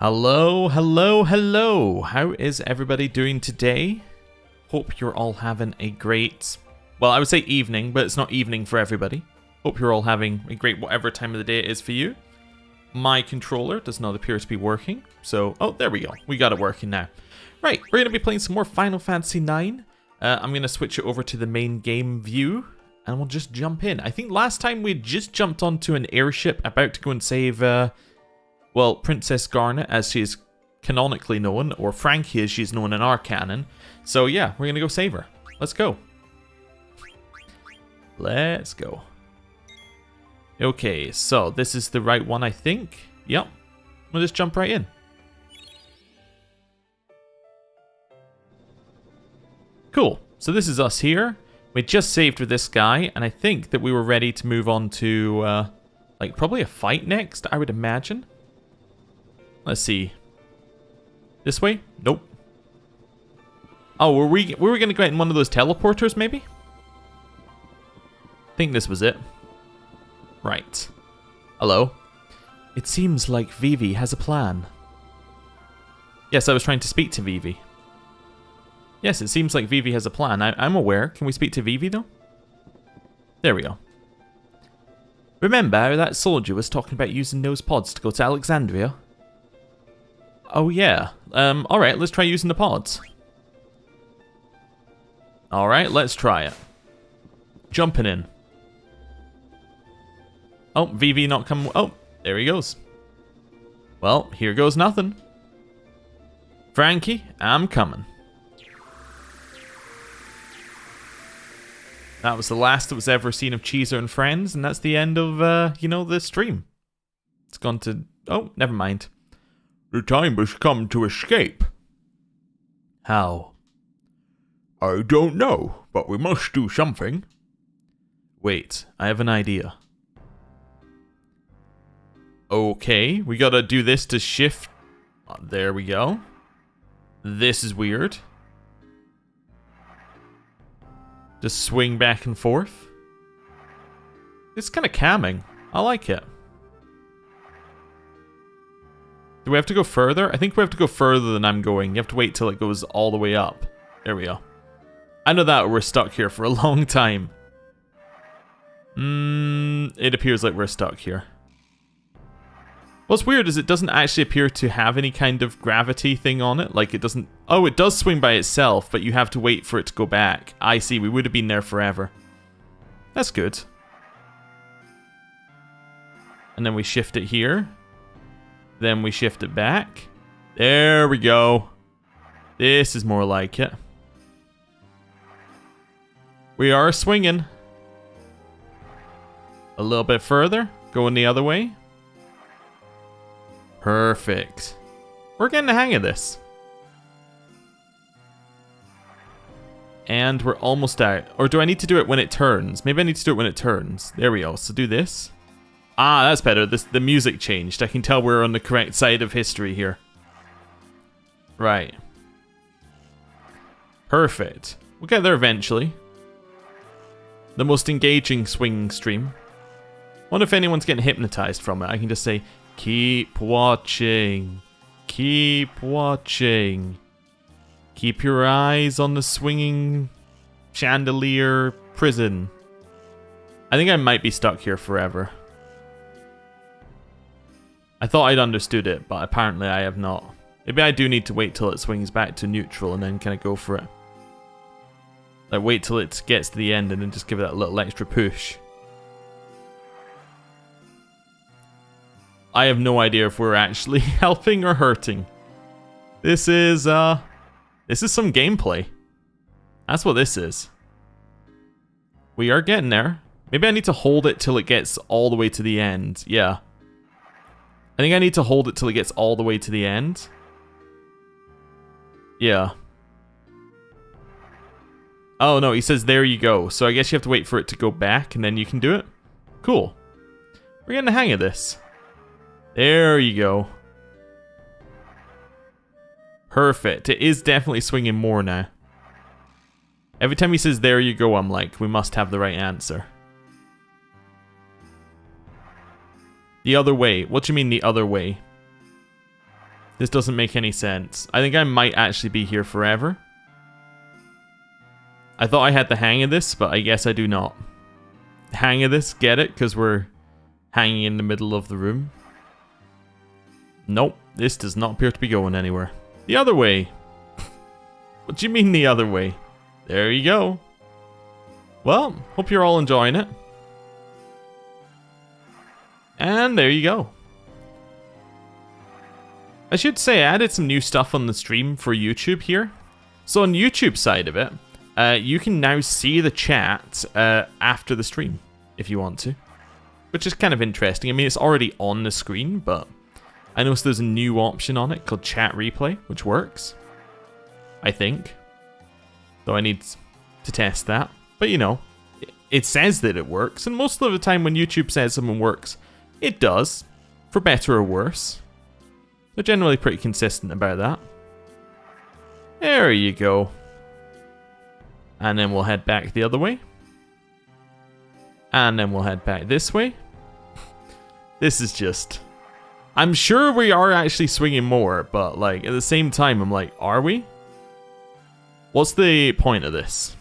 Hello, hello, hello. How is everybody doing today? Hope you're all having a great, well, I would say evening, but it's not evening for everybody. Hope you're all having a great whatever time of the day it is for you. My controller does not appear to be working, so, oh, there we go. We got it working now. Right, we're going to be playing some more Final Fantasy IX. I'm going to switch it over to the main game view, and we'll just jump in. I think last time we just jumped onto an airship about to go and save, well, Princess Garnet, as she's canonically known, or Frankie as she's known in our canon. So yeah, we're going to go save her. Let's go. Let's go. Okay, so this is the right one, I think. Yep. We'll just jump right in. Cool. So this is us here. We just saved with this guy, and I think that we were ready to move on to, like, probably a fight next, I would imagine. Let's see. This way? Nope. Oh, were we going to go in one of those teleporters, maybe? I think this was it. Right. Hello. It seems like Vivi has a plan. Yes, I was trying to speak to Vivi. Yes, it seems like Vivi has a plan. I'm aware. Can we speak to Vivi, though? There we go. Remember how that soldier was talking about using those pods to go to Alexandria? Oh, yeah. Alright, let's try using the pods. Alright, let's try it. Jumping in. Oh, Vivi not coming. Oh, there he goes. Well, here goes nothing. Frankie, I'm coming. That was the last that was ever seen of Cheezer and Friends, and that's the end of, you know, this stream. It's gone to... Oh, never mind. The time has come to escape. How? I don't know, but we must do something. Wait, I have an idea. Okay, we gotta do this to shift. Oh, there we go. This is weird. Just swing back and forth. It's kind of calming. I like it. Do we have to go further? I think we have to go further than I'm going. You have to wait till it goes all the way up. There we go. I know that we're stuck here for a long time. It appears like we're stuck here. What's weird is it doesn't actually appear to have any kind of gravity thing on it. Like it doesn't... Oh, it does swing by itself, but you have to wait for it to go back. I see, we would have been there forever. That's good. And then we shift it here. Then we shift it back. There we go. This is more like it. We are swinging. A little bit further. Going the other way. Perfect. We're getting the hang of this. And we're almost out. Or do I need to do it when it turns? Maybe I need to do it when it turns. There we go. So do this. Ah, that's better. The music changed. I can tell we're on the correct side of history here. Right. Perfect. We'll get there eventually. The most engaging swinging stream. Wonder if anyone's getting hypnotized from it. I can just say, keep watching. Keep watching. Keep your eyes on the swinging chandelier prison. I think I might be stuck here forever. I thought I'd understood it, but apparently I have not. Maybe I do need to wait till it swings back to neutral and then kind of go for it. Like wait till it gets to the end and then just give it that little extra push. I have no idea if we're actually helping or hurting. This is some gameplay. That's what this is. We are getting there. Maybe I need to hold it till it gets all the way to the end. Yeah. I think I need to hold it till it gets all the way to the end. Yeah. Oh no, he says there you go. So I guess you have to wait for it to go back and then you can do it. Cool. We're getting the hang of this. There you go. Perfect. It is definitely swinging more now. Every time he says there you go, I'm like, we must have the right answer. The other way. What do you mean the other way? This doesn't make any sense. I think I might actually be here forever. I thought I had the hang of this, but I guess I do not. Hang of this, get it? Because we're hanging in the middle of the room. Nope, this does not appear to be going anywhere. The other way. What do you mean the other way? There you go. Well, hope you're all enjoying it. And there you go. I should say I added some new stuff on the stream for YouTube here. So on YouTube side of it, you can now see the chat after the stream, if you want to. Which is kind of interesting. I mean, it's already on the screen, but I noticed there's a new option on it called Chat Replay, which works. I think. Though I need to test that. But you know, it says that it works, and most of the time when YouTube says something works, it does. For better or worse. They're generally pretty consistent about that. There you go. And then we'll head back the other way. And then we'll head back this way. This is just... I'm sure we are actually swinging more, but like at the same time I'm like, are we? What's the point of this?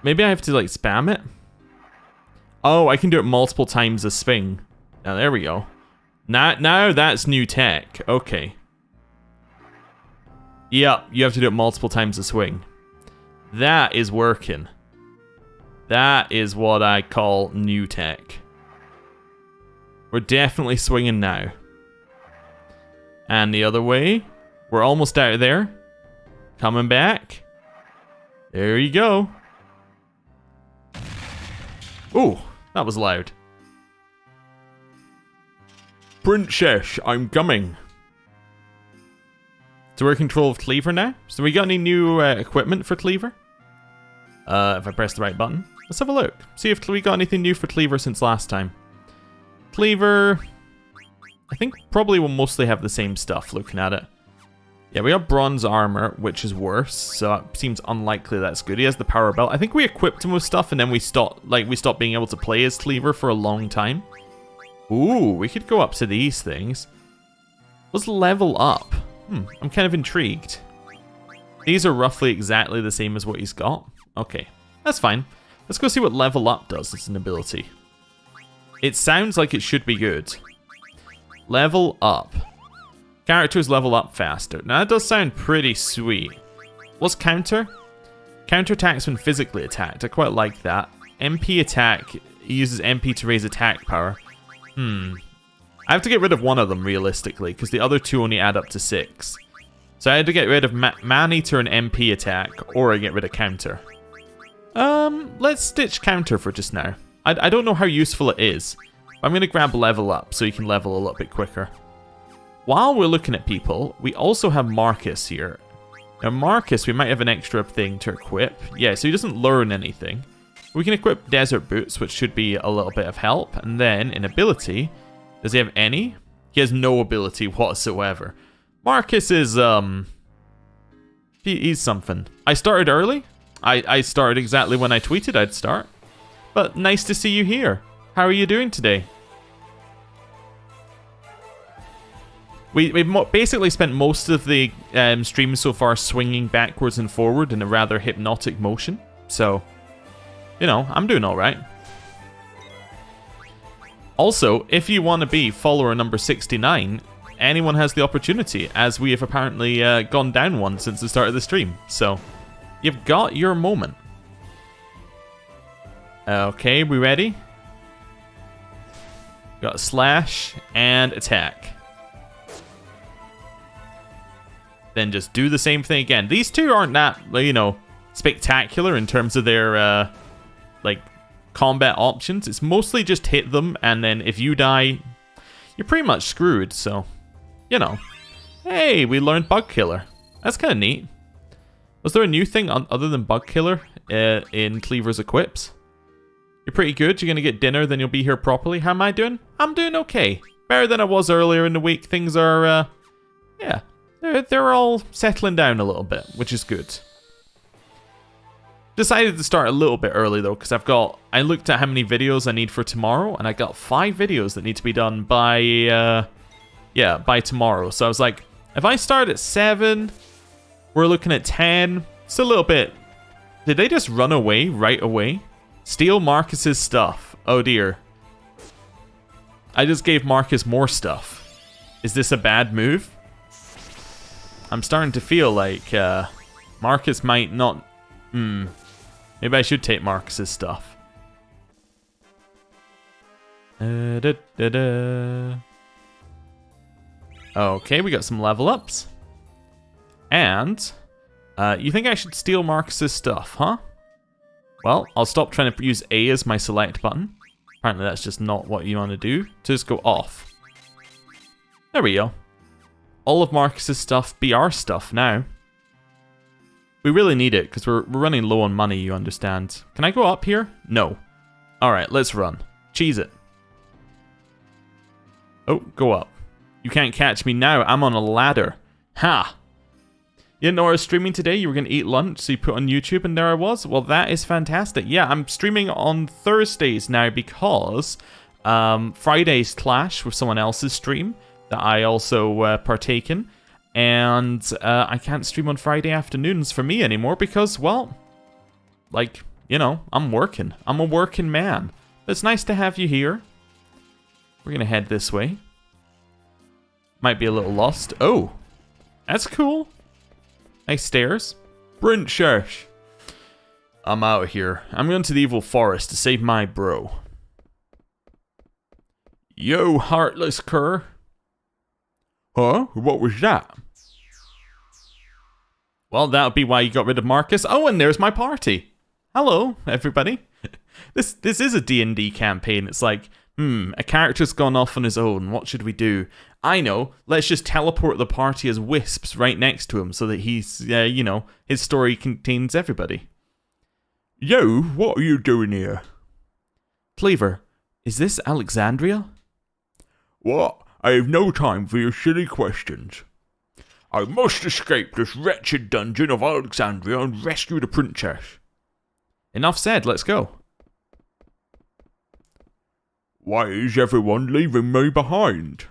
Maybe I have to like spam it? Oh, I can do it multiple times a swing. Now there we go. Now that's new tech. Okay. Yep, you have to do it multiple times a swing. That is working. That is what I call new tech. We're definitely swinging now. And the other way. We're almost out of there. Coming back. There you go. Ooh, that was loud. Princess, I'm coming. So we're in control of Cleaver now. So we got any new equipment for Cleaver? If I press the right button. Let's have a look. See if we got anything new for Cleaver since last time. Cleaver... I think probably we'll mostly have the same stuff looking at it. Yeah, we got bronze armor, which is worse. So it seems unlikely that's good. He has the power belt. I think we equipped him with stuff and then we stopped being able to play as Cleaver for a long time. Ooh, we could go up to these things. Let's level up. I'm kind of intrigued. These are roughly exactly the same as what he's got. Okay, that's fine. Let's go see what level up does as an ability. It sounds like it should be good. Level up. Characters level up faster. Now that does sound pretty sweet. What's counter? Counter attacks when physically attacked. I quite like that. MP attack. He uses MP to raise attack power. I have to get rid of one of them realistically, because the other two only add up to 6. So I had to get rid of Man-Eater and MP attack, or I get rid of counter. Let's stitch counter for just now. I don't know how useful it is. I'm going to grab level up so you can level a little bit quicker. While we're looking at people, we also have Marcus here. Now Marcus, we might have an extra thing to equip. Yeah, so he doesn't learn anything. We can equip Desert Boots, which should be a little bit of help. And then in ability, does he have any? He has no ability whatsoever. Marcus is, he's something. I started early. I started exactly when I tweeted I'd start. But nice to see you here. How are you doing today? We've basically spent most of the stream so far swinging backwards and forward in a rather hypnotic motion. So, you know, I'm doing alright. Also, if you want to be follower number 69, anyone has the opportunity, as we have apparently gone down one since the start of the stream. So, you've got your moment. Okay, we ready? Got a slash and attack. Then just do the same thing again. These two aren't that, you know, spectacular in terms of their, like, combat options. It's mostly just hit them, and then if you die, you're pretty much screwed, so, you know. Hey, we learned Bug Killer. That's kind of neat. Was there a new thing other than Bug Killer in Cleaver's equips? You're pretty good. You're going to get dinner, then you'll be here properly. How am I doing? I'm doing okay. Better than I was earlier in the week. Things are, yeah. They're all settling down a little bit, which is good. Decided to start a little bit early though, because I looked at how many videos I need for tomorrow, and I got 5 videos that need to be done by, by tomorrow. So I was like, if I start at 7, we're looking at 10. It's a little bit. Did they just run away right away? Steal Marcus's stuff. Oh dear. I just gave Marcus more stuff. Is this a bad move? I'm starting to feel like Marcus might not. Maybe I should take Marcus's stuff. Okay, we got some level ups. And you think I should steal Marcus's stuff, huh? Well, I'll stop trying to use A as my select button. Apparently that's just not what you want to do. Just go off. There we go. All of Marcus's stuff be our stuff now. We really need it because we're running low on money, you understand. Can I go up here? No. Alright, let's run. Cheese it. Oh, go up. You can't catch me now. I'm on a ladder. Ha! You didn't know I was streaming today? You were going to eat lunch, so you put on YouTube, and there I was? Well, that is fantastic. Yeah, I'm streaming on Thursdays now because Fridays clash with someone else's stream that I also partake in. And I can't stream on Friday afternoons for me anymore because, well, like, you know, I'm working. I'm a working man. But it's nice to have you here. We're going to head this way. Might be a little lost. Oh, that's cool. Nice stairs. Princess. I'm out of here. I'm going to the evil forest to save my bro. Yo, heartless cur. Huh? What was that? Well, that would be why you got rid of Marcus. Oh, and there's my party. Hello, everybody. This is a D&D campaign. It's like, a character's gone off on his own. What should we do? I know. Let's just teleport the party as wisps right next to him so that he's, you know, his story contains everybody. Yo, what are you doing here? Cleaver, is this Alexandria? What? I have no time for your silly questions. I must escape this wretched dungeon of Alexandria and rescue the princess. Enough said, let's go. Why is everyone leaving me behind?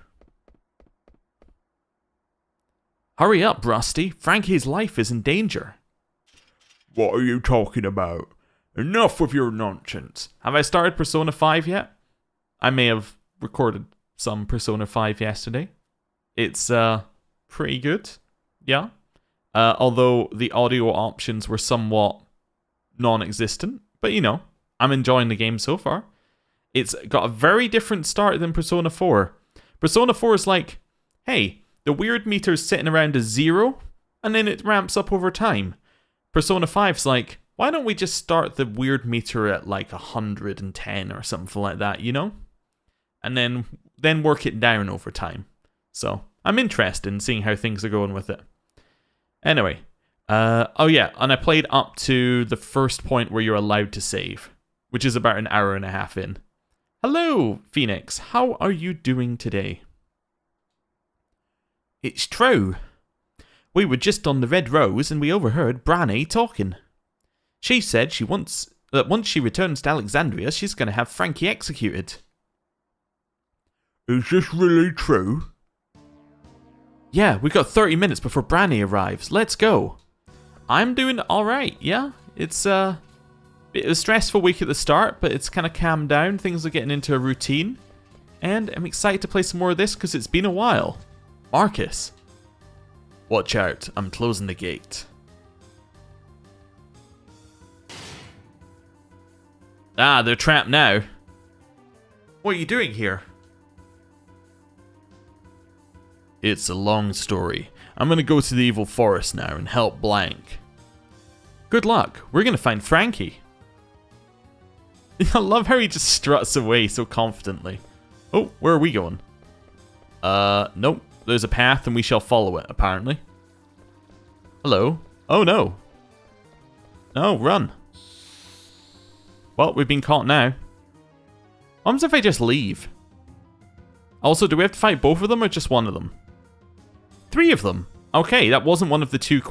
Hurry up, Rusty. Frankie's life is in danger. What are you talking about? Enough with your nonsense. Have I started Persona 5 yet? I may have recorded some Persona 5 yesterday. It's pretty good. Yeah. Although the audio options were somewhat non-existent. But you know, I'm enjoying the game so far. It's got a very different start than Persona 4. Persona 4 is like, hey, the weird meter's sitting around a 0, and then it ramps up over time. Persona 5's like, why don't we just start the weird meter at like 110 or something like that, you know? And then work it down over time. So, I'm interested in seeing how things are going with it. Anyway, oh yeah, and I played up to the first point where you're allowed to save, which is about an hour and a half in. Hello, Phoenix. How are you doing today? It's true. We were just on the Red Rose and we overheard Branny talking. She said that once she returns to Alexandria, she's going to have Frankie executed. Is this really true? Yeah, we got 30 minutes before Branny arrives. Let's go. I'm doing alright, yeah? It's a stressful week at the start, but it's kind of calmed down. Things are getting into a routine. And I'm excited to play some more of this because it's been a while. Marcus. Watch out, I'm closing the gate. Ah, they're trapped now. What are you doing here? It's a long story. I'm gonna go to the evil forest now and help Blank. Good luck, we're gonna find Frankie. I love how he just struts away so confidently. Oh, where are we going? Nope. There's a path and we shall follow it, apparently. Hello? Oh no. No, run. Well, we've been caught now. What happens if I just leave? Also, do we have to fight both of them or just one of them? 3 of them. Okay, that wasn't one of the two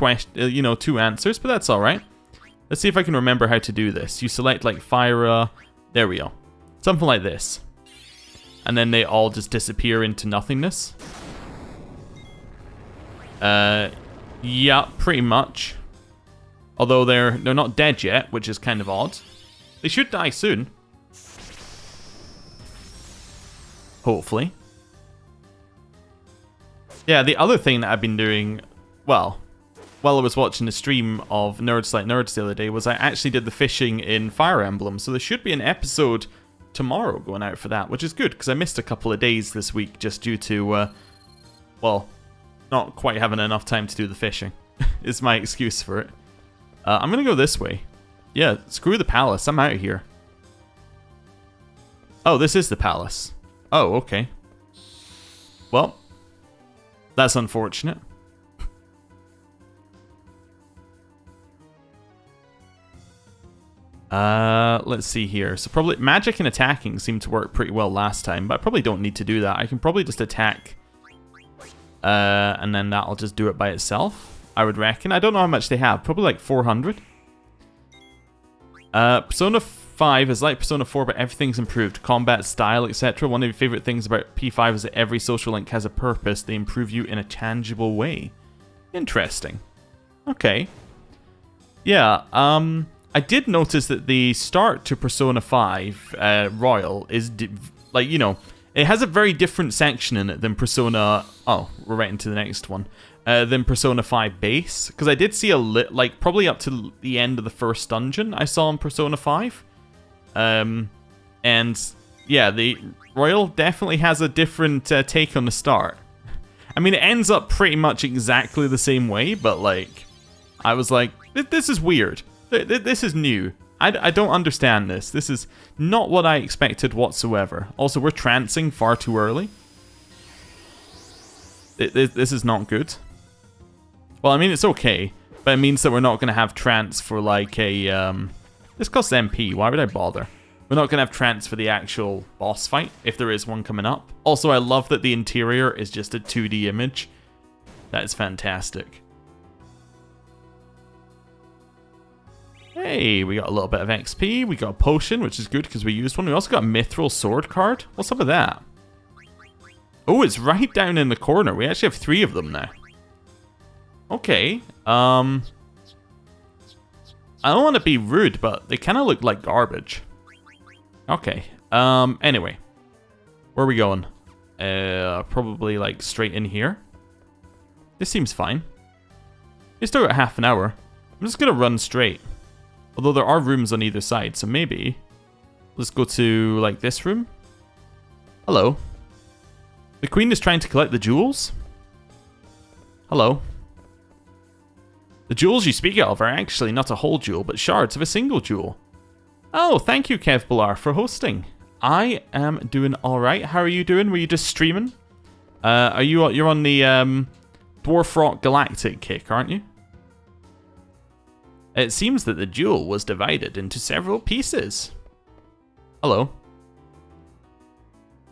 answers, but that's alright. Let's see if I can remember how to do this. You select like fire, there we go. Something like this. And then they all just disappear into nothingness. Yeah, pretty much. Although they're not dead yet, which is kind of odd. They should die soon. Hopefully. Yeah, the other thing that I've been doing, well, while I was watching the stream of Nerds Like Nerds the other day, was I actually did the fishing in Fire Emblem. So there should be an episode tomorrow going out for that, which is good, because I missed a couple of days this week just due to, well, not quite having enough time to do the fishing, is my excuse for it. I'm going to go this way. Yeah, screw the palace. I'm out of here. Oh, this is the palace. Oh, okay. Well, that's unfortunate. Let's see here. So probably magic and attacking seemed to work pretty well last time, but I probably don't need to do that. I can probably just attack, and then that'll just do it by itself, I would reckon. I don't know how much they have. Probably like 400. Persona 5 is like Persona 4, but everything's improved. Combat style, etc. One of your favorite things about P5 is that every social link has a purpose. They improve you in a tangible way. Interesting. Okay. Yeah, I did notice that the start to Persona 5 Royal is, like, you know, it has a very different section in it than Persona... Oh, we're right into the next one. Than Persona 5 base. Because I did see like, probably up to the end of the first dungeon I saw in Persona 5. And, yeah, the Royal definitely has a different take on the start. I mean, it ends up pretty much exactly the same way, but, like, I was like, this is weird. This is new. I don't understand this. This is not what I expected whatsoever. Also, we're trancing far too early. This is not good. Well, I mean, it's okay, but it means that we're not going to have trance for, like, a... This costs MP. Why would I bother? We're not going to have trance for the actual boss fight, if there is one coming up. Also, I love that the interior is just a 2D image. That is fantastic. Hey, we got a little bit of XP. We got a potion, which is good because we used one. We also got a Mithril sword card. What's up with that? Oh, it's right down in the corner. We actually have 3 of them now. Okay. I don't want to be rude, but they kind of look like garbage. Okay. Anyway. Where are we going? Probably, like, straight in here. This seems fine. We still got half an hour. I'm just going to run straight. Although there are rooms on either side, so maybe... Let's go to, like, this room. Hello. The queen is trying to collect the jewels? Hello. The jewels you speak of are actually not a whole jewel, but shards of a single jewel. Oh, thank you, Kev Bilar, for hosting. I am doing alright. How are you doing? Were you just streaming? You're on the Dwarf Rock Galactic kick, aren't you? It seems that the jewel was divided into several pieces. Hello.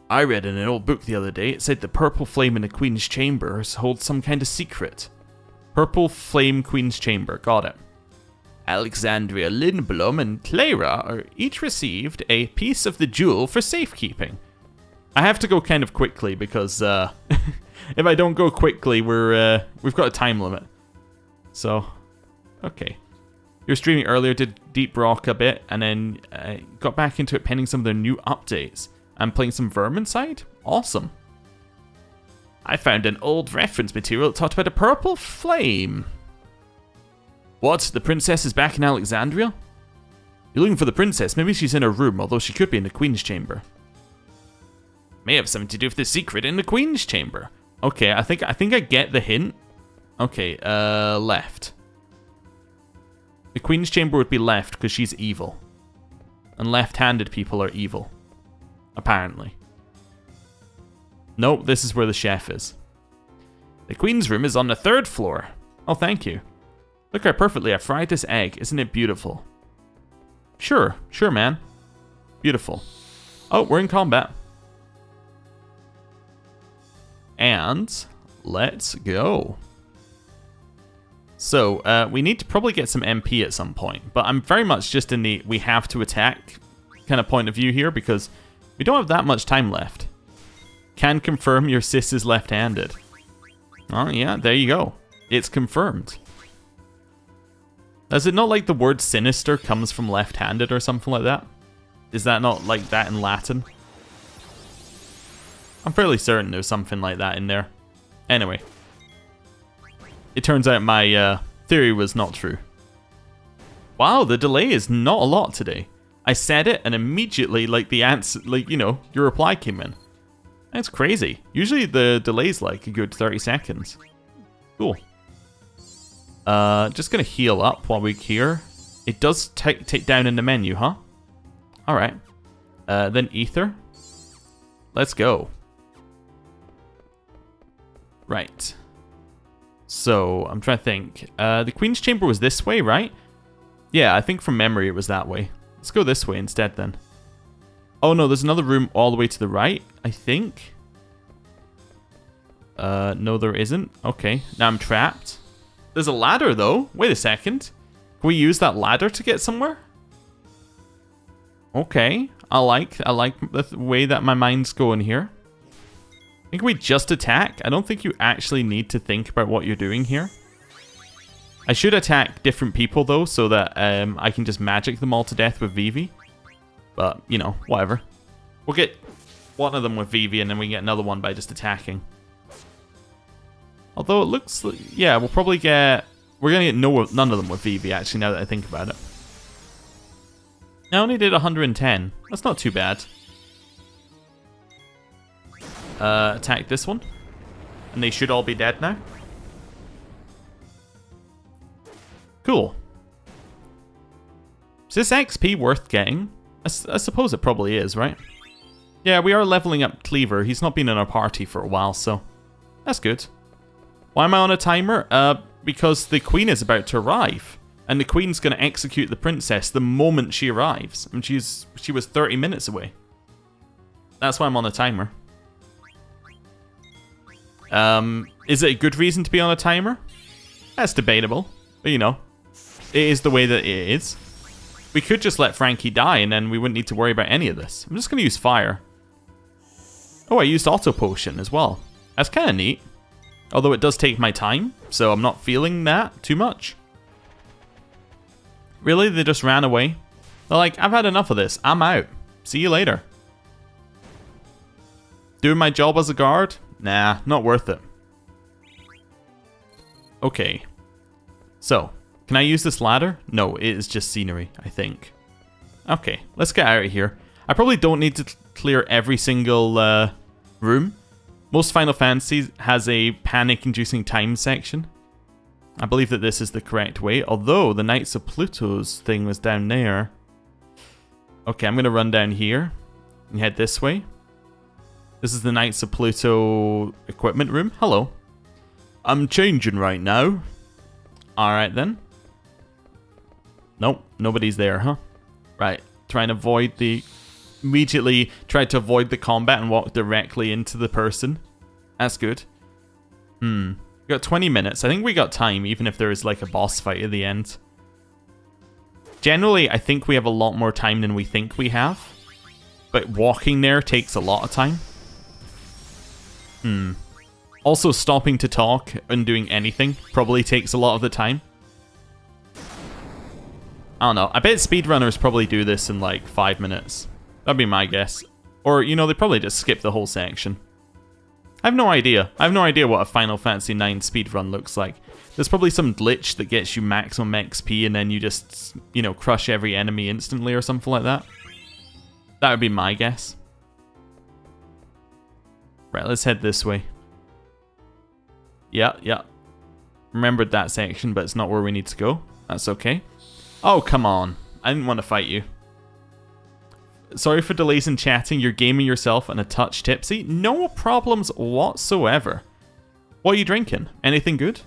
I read in an old book the other day, it said the purple flame in the Queen's Chamber holds some kind of secret. Purple Flame Queen's Chamber, got it. Alexandria Lindblom and Clara are each received a piece of the jewel for safekeeping. I have to go kind of quickly because if I don't go quickly, we've got a time limit. So, okay. You were streaming earlier, did Deep Rock a bit, and then got back into it pending some of their new updates. I'm playing some Vermintide? Awesome. I found an old reference material that talked about a purple flame. What? The princess is back in Alexandria? You're looking for the princess. Maybe she's in her room, although she could be in the Queen's Chamber. May have something to do with the secret in the Queen's Chamber. Okay, I think I get the hint. Okay, left. The Queen's Chamber would be left because she's evil. And left-handed people are evil. Apparently. Nope, this is where the chef is. The Queen's room is on the 3rd floor. Oh, thank you. Look how perfectly I fried this egg. Isn't it beautiful? Sure, man. Beautiful. Oh, we're in combat. And let's go. So, we need to probably get some MP at some point, but I'm very much just in the we have to attack kind of point of view here because we don't have that much time left. Can confirm your sis is left-handed. Oh yeah, there you go. It's confirmed. Is it not like the word sinister comes from left-handed or something like that? Is that not like that in Latin? I'm fairly certain there's something like that in there. Anyway. It turns out my theory was not true. Wow, the delay is not a lot today. I said it and immediately, like, the answer, like, you know, your reply came in. That's crazy. Usually the delay's like a good 30 seconds. Cool. Just gonna heal up while we're here. It does take down in the menu, huh? Alright. Then ether. Let's go. Right. So, I'm trying to think. The Queen's Chamber was this way, right? Yeah, I think from memory it was that way. Let's go this way instead then. Oh no, there's another room all the way to the right, I think. No there isn't. Okay, now I'm trapped. There's a ladder though. Wait a second. Can we use that ladder to get somewhere? Okay, I like the way that my mind's going here. I think we just attack. I don't think you actually need to think about what you're doing here. I should attack different people though, so that I can just magic them all to death with Vivi. But, you know, whatever. We'll get one of them with Vivi and then we can get another one by just attacking. Although it looks like, yeah, we'll probably get... We're going to get none of them with Vivi, actually, now that I think about it. I only did 110. That's not too bad. Attack this one. And they should all be dead now. Cool. Is this XP worth getting? I suppose it probably is, right? Yeah, we are leveling up Cleaver. He's not been in our party for a while, so that's good. Why am I on a timer? Because the Queen is about to arrive. And the Queen's going to execute the princess the moment she arrives. And she was 30 minutes away. That's why I'm on a timer. Is it a good reason to be on a timer? That's debatable. But, you know, it is the way that it is. We could just let Frankie die and then we wouldn't need to worry about any of this. I'm just going to use fire. Oh, I used auto potion as well. That's kind of neat. Although it does take my time, so I'm not feeling that too much. Really? They just ran away? They're like, I've had enough of this. I'm out. See you later. Doing my job as a guard? Nah, not worth it. Okay. So, can I use this ladder? No, it is just scenery, I think. Okay, let's get out of here. I probably don't need to clear every single room. Most Final Fantasy has a panic-inducing time section. I believe that this is the correct way, although the Knights of Pluto's thing was down there. Okay, I'm going to run down here and head this way. This is the Knights of Pluto equipment room. Hello. I'm changing right now. Alright then. Nope, nobody's there, huh? Right, trying to avoid the... Immediately tried to avoid the combat and walk directly into the person. That's good. We got 20 minutes. I think we got time, even if there is like a boss fight at the end. Generally, I think we have a lot more time than we think we have. But walking there takes a lot of time. Also, stopping to talk and doing anything probably takes a lot of the time. I don't know. I bet speedrunners probably do this in like 5 minutes. That'd be my guess. Or, you know, they probably just skip the whole section. I have no idea. I have no idea what a Final Fantasy IX speedrun looks like. There's probably some glitch that gets you maximum XP and then you just, you know, crush every enemy instantly or something like that. That would be my guess. Right, let's head this way. Yeah. Remembered that section, but it's not where we need to go. That's okay. Oh, come on. I didn't want to fight you. Sorry for delays in chatting. You're gaming yourself and a touch tipsy. No problems whatsoever. What are you drinking? Anything good?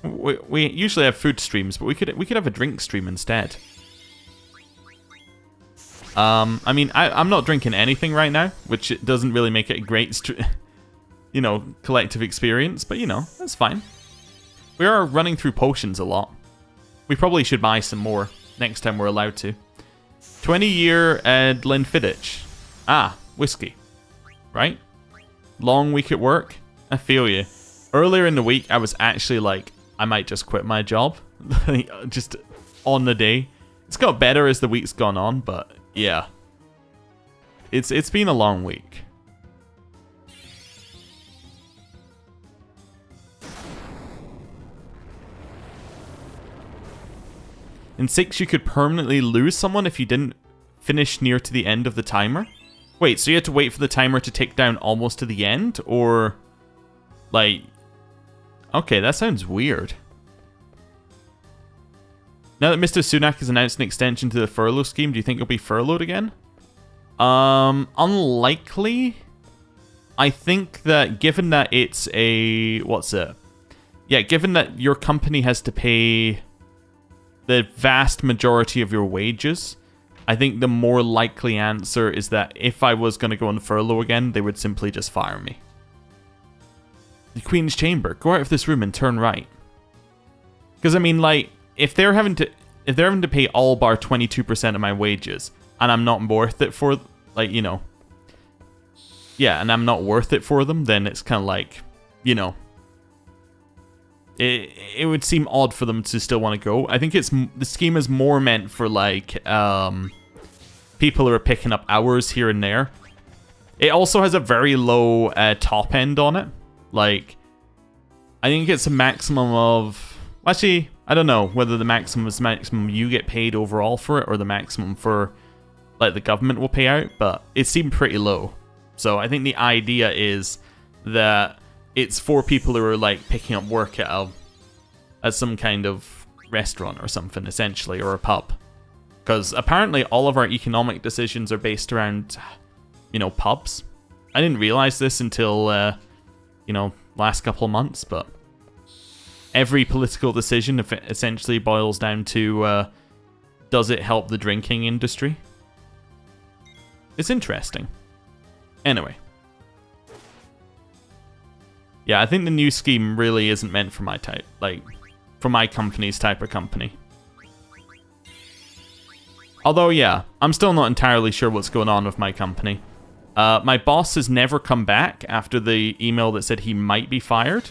We usually have food streams, but we could have a drink stream instead. I mean, I'm not drinking anything right now, which doesn't really make it a great stream. you know, collective experience, but you know, that's fine. We are running through potions a lot. We probably should buy some more next time we're allowed to. 20-year Glenfiddich. Ah, whiskey. Right? Long week at work. I feel you. Earlier in the week, I was actually like, I might just quit my job. Just on the day. It's got better as the week's gone on, but yeah. It's been a long week. In 6, you could permanently lose someone if you didn't finish near to the end of the timer. Wait, so you had to wait for the timer to tick down almost to the end? Or, like... Okay, that sounds weird. Now that Mr. Sunak has announced an extension to the furlough scheme, do you think you'll be furloughed again? Unlikely. I think that given that it's a... What's it? Yeah, given that your company has to pay the vast majority of your wages, I think the more likely answer is that if I was going to go on furlough again, they would simply just fire me. The Queen's Chamber. Go out of this room and turn right. Because I mean, like, if they're having to pay all bar 22% of my wages, and I'm not worth it for, like, you know, yeah, and I'm not worth it for them, then it's kind of like, you know, it would seem odd for them to still want to go. I think the scheme is more meant for, like, people who are picking up hours here and there. It also has a very low top end on it. Like, I think it's a maximum of... Actually, I don't know whether the maximum is maximum you get paid overall for it or the maximum for, like, the government will pay out, but it seemed pretty low. So I think the idea is that it's for people who are, like, picking up work at some kind of restaurant or something, essentially, or a pub. Because apparently all of our economic decisions are based around, you know, pubs. I didn't realize this until, you know, last couple of months, but every political decision essentially boils down to, does it help the drinking industry? It's interesting. Anyway. Yeah, I think the new scheme really isn't meant for my type, like, for my company's type of company. Although, yeah, I'm still not entirely sure what's going on with my company. My boss has never come back after the email that said he might be fired.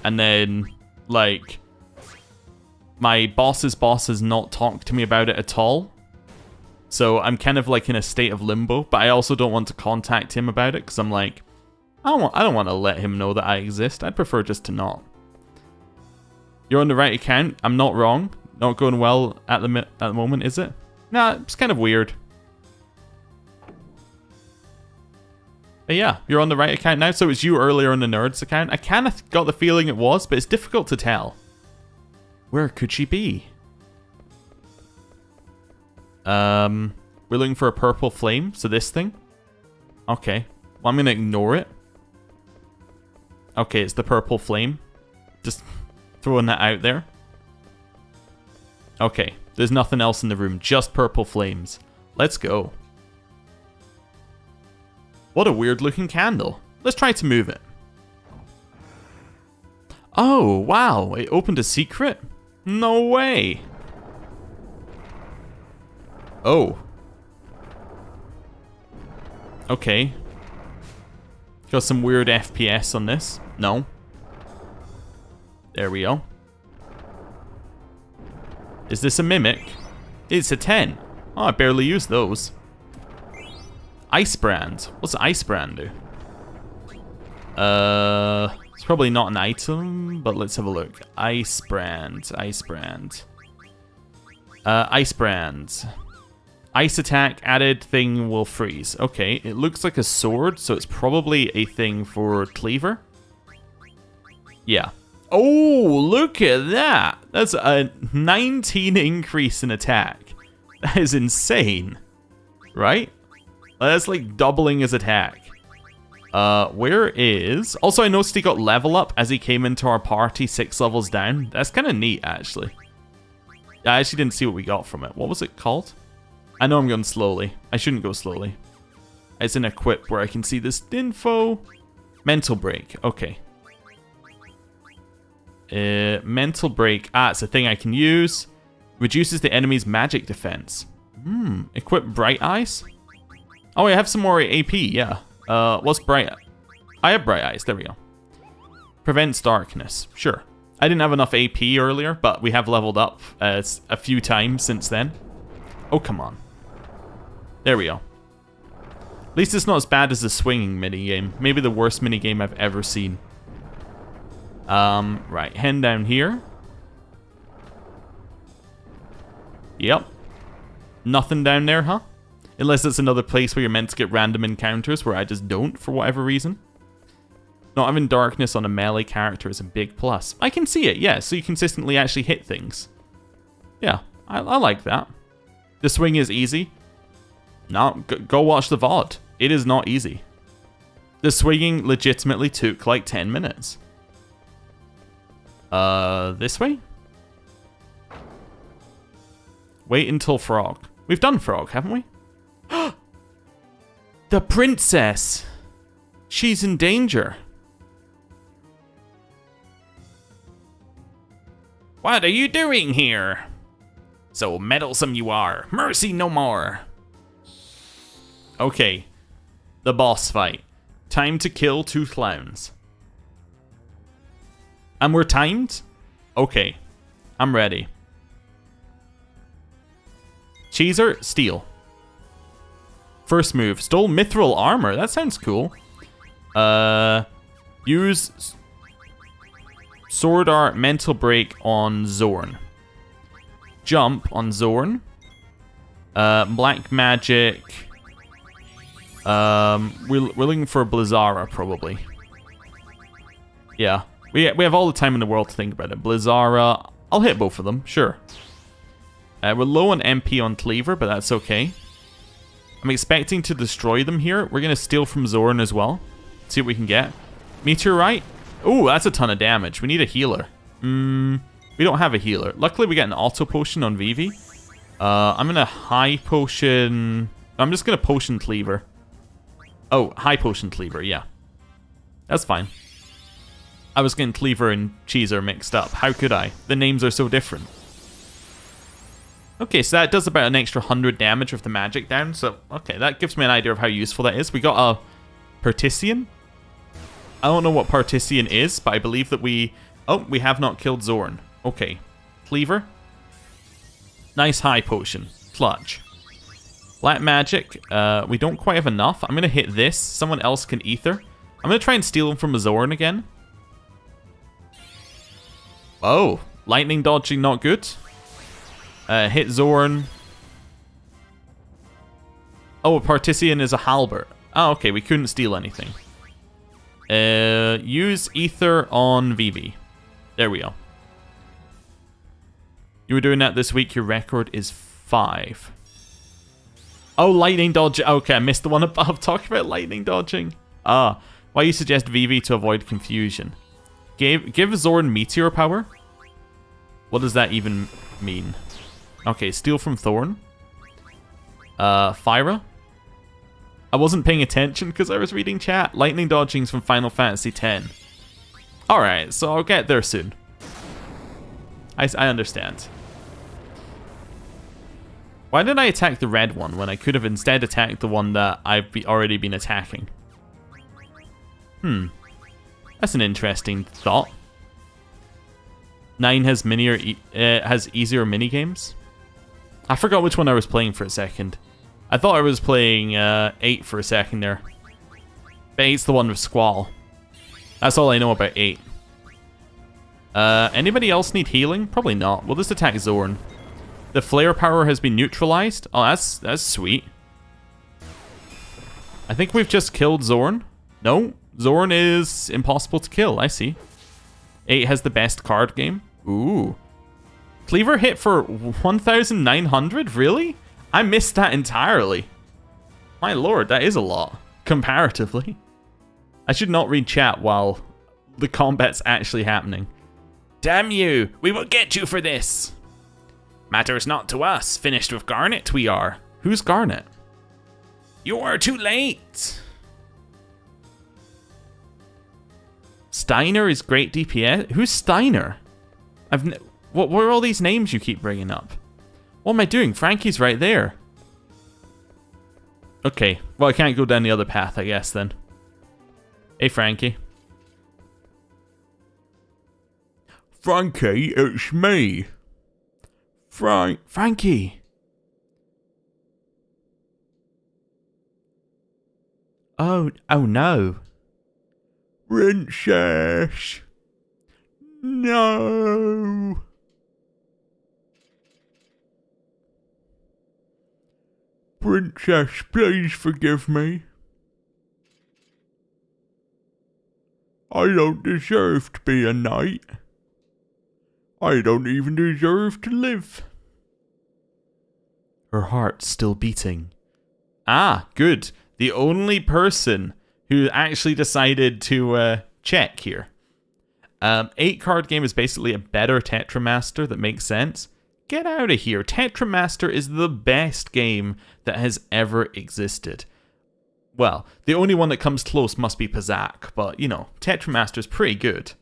And then, like, my boss's boss has not talked to me about it at all. So I'm kind of, like, in a state of limbo, but I also don't want to contact him about it, because I'm like, I don't want to let him know that I exist. I'd prefer just to not. You're on the right account. I'm not wrong. Not going well at the moment, is it? Nah, it's kind of weird. But yeah, you're on the right account now. So it's you earlier on the Nerds account. I kind of got the feeling it was, but it's difficult to tell. Where could she be? We're looking for a purple flame. So this thing. Okay. Well, I'm going to ignore it. Okay, it's the purple flame. Just throwing that out there. Okay, there's nothing else in the room. Just purple flames. Let's go. What a weird looking candle. Let's try to move it. Oh, wow. It opened a secret? No way. Oh. Okay. Got some weird FPS on this. No. There we go. Is this a mimic? It's a 10. Oh, I barely use those. Ice brand. What's ice brand do? It's probably not an item, but let's have a look. Ice brand. Ice brand. Ice brand. Ice attack added thing will freeze. Okay, it looks like a sword, so it's probably a thing for cleaver. Yeah. Oh, look at that. That's a 19 increase in attack. That is insane. Right? That's like doubling his attack. Where is... Also, I noticed he got level up as he came into our party 6 levels down. That's kind of neat, actually. I actually didn't see what we got from it. What was it called? I know I'm going slowly. I shouldn't go slowly. It's an equip where I can see this info. Mental break. Okay. Mental break. Ah, it's a thing I can use. Reduces the enemy's magic defense. Equip bright eyes. Oh, I have some more AP. Yeah. What's bright? I have bright eyes. There we go. Prevents darkness. Sure. I didn't have enough AP earlier, but we have leveled up a few times since then. Oh, come on. There we go. At least it's not as bad as the swinging minigame. Maybe the worst minigame I've ever seen. Right. Hen down here. Yep. Nothing down there, huh? Unless it's another place where you're meant to get random encounters where I just don't for whatever reason. Not having darkness on a melee character is a big plus. I can see it, yeah, so you consistently actually hit things. Yeah, I like that. The swing is easy. No, go watch the VOD. It is not easy. The swinging legitimately took like 10 minutes. This way? Wait until frog. We've done frog, haven't we? The princess! She's in danger. What are you doing here? So meddlesome you are. Mercy no more. Okay. The boss fight. Time to kill 2 clowns. And we're timed? Okay. I'm ready. Cheeser, steal. First move. Stole Mithril Armor. That sounds cool. Use Sword Art Mental Break on Zorn. Jump on Zorn. Black Magic. We're looking for Blizzara, probably. Yeah. We have all the time in the world to think about it. Blizzara. I'll hit both of them, sure. We're low on MP on Cleaver, but that's okay. I'm expecting to destroy them here. We're going to steal from Zorn as well. See what we can get. Meteorite. Ooh, that's a ton of damage. We need a healer. We don't have a healer. Luckily, we get an auto potion on Vivi. I'm going to high potion... I'm just going to potion Cleaver. Oh, high potion Cleaver, yeah. That's fine. I was getting Cleaver and Cheeser mixed up. How could I? The names are so different. Okay, so that does about an extra 100 damage with the magic down. So, okay, that gives me an idea of how useful that is. We got a Partition. I don't know what Partition is, but I believe that we... Oh, we have not killed Zorn. Okay. Cleaver. Nice high potion. Clutch. Black magic. We don't quite have enough. I'm going to hit this. Someone else can ether. I'm going to try and steal him from Zorn again. Oh, lightning dodging not good. Hit Zorn. Oh, a Partition is a halberd. Oh, okay, we couldn't steal anything. Use ether on Vivi. There we go. You were doing that this week. Your record is 5. Oh, lightning dodge. Okay, I missed the one above. Talk about lightning dodging. Why you suggest Vivi to avoid confusion? Give Zorn meteor power? What does that even mean? Okay, steal from Thorn. Fyra. I wasn't paying attention because I was reading chat. Lightning dodging's from Final Fantasy X. Alright, so I'll get there soon. I understand. Why did I attack the red one when I could have instead attacked the one that I've already been attacking? That's an interesting thought. 9 has has easier minigames. I forgot which one I was playing for a second. I thought I was playing 8 for a second there. But 8's the one with Squall. That's all I know about 8. Anybody else need healing? Probably not. We'll just attack Zorn. The flare power has been neutralized. Oh, that's sweet. I think we've just killed Zorn. No, Zorn is impossible to kill. I see. 8 has the best card game. Ooh. Cleaver hit for 1,900? Really? I missed that entirely. My lord, that is a lot. Comparatively. I should not read chat while the combat's actually happening. Damn you! We will get you for this! Matters not to us. Finished with Garnet, we are. Who's Garnet? You are too late! Steiner is great DPS. Who's Steiner? What are all these names you keep bringing up? What am I doing? Frankie's right there. Okay, well I can't go down the other path, I guess then. Hey Frankie. Frankie, it's me. Frankie. Oh no. Princess. No. Princess, please forgive me. I don't deserve to be a knight. I don't even deserve to live. Her heart's still beating. Ah, good. The only person who actually decided to check here. 8-card game is basically a better Tetramaster that makes sense. Get out of here. Tetramaster is the best game that has ever existed. Well, the only one that comes close must be Pazak, but, you know, Tetramaster's pretty good.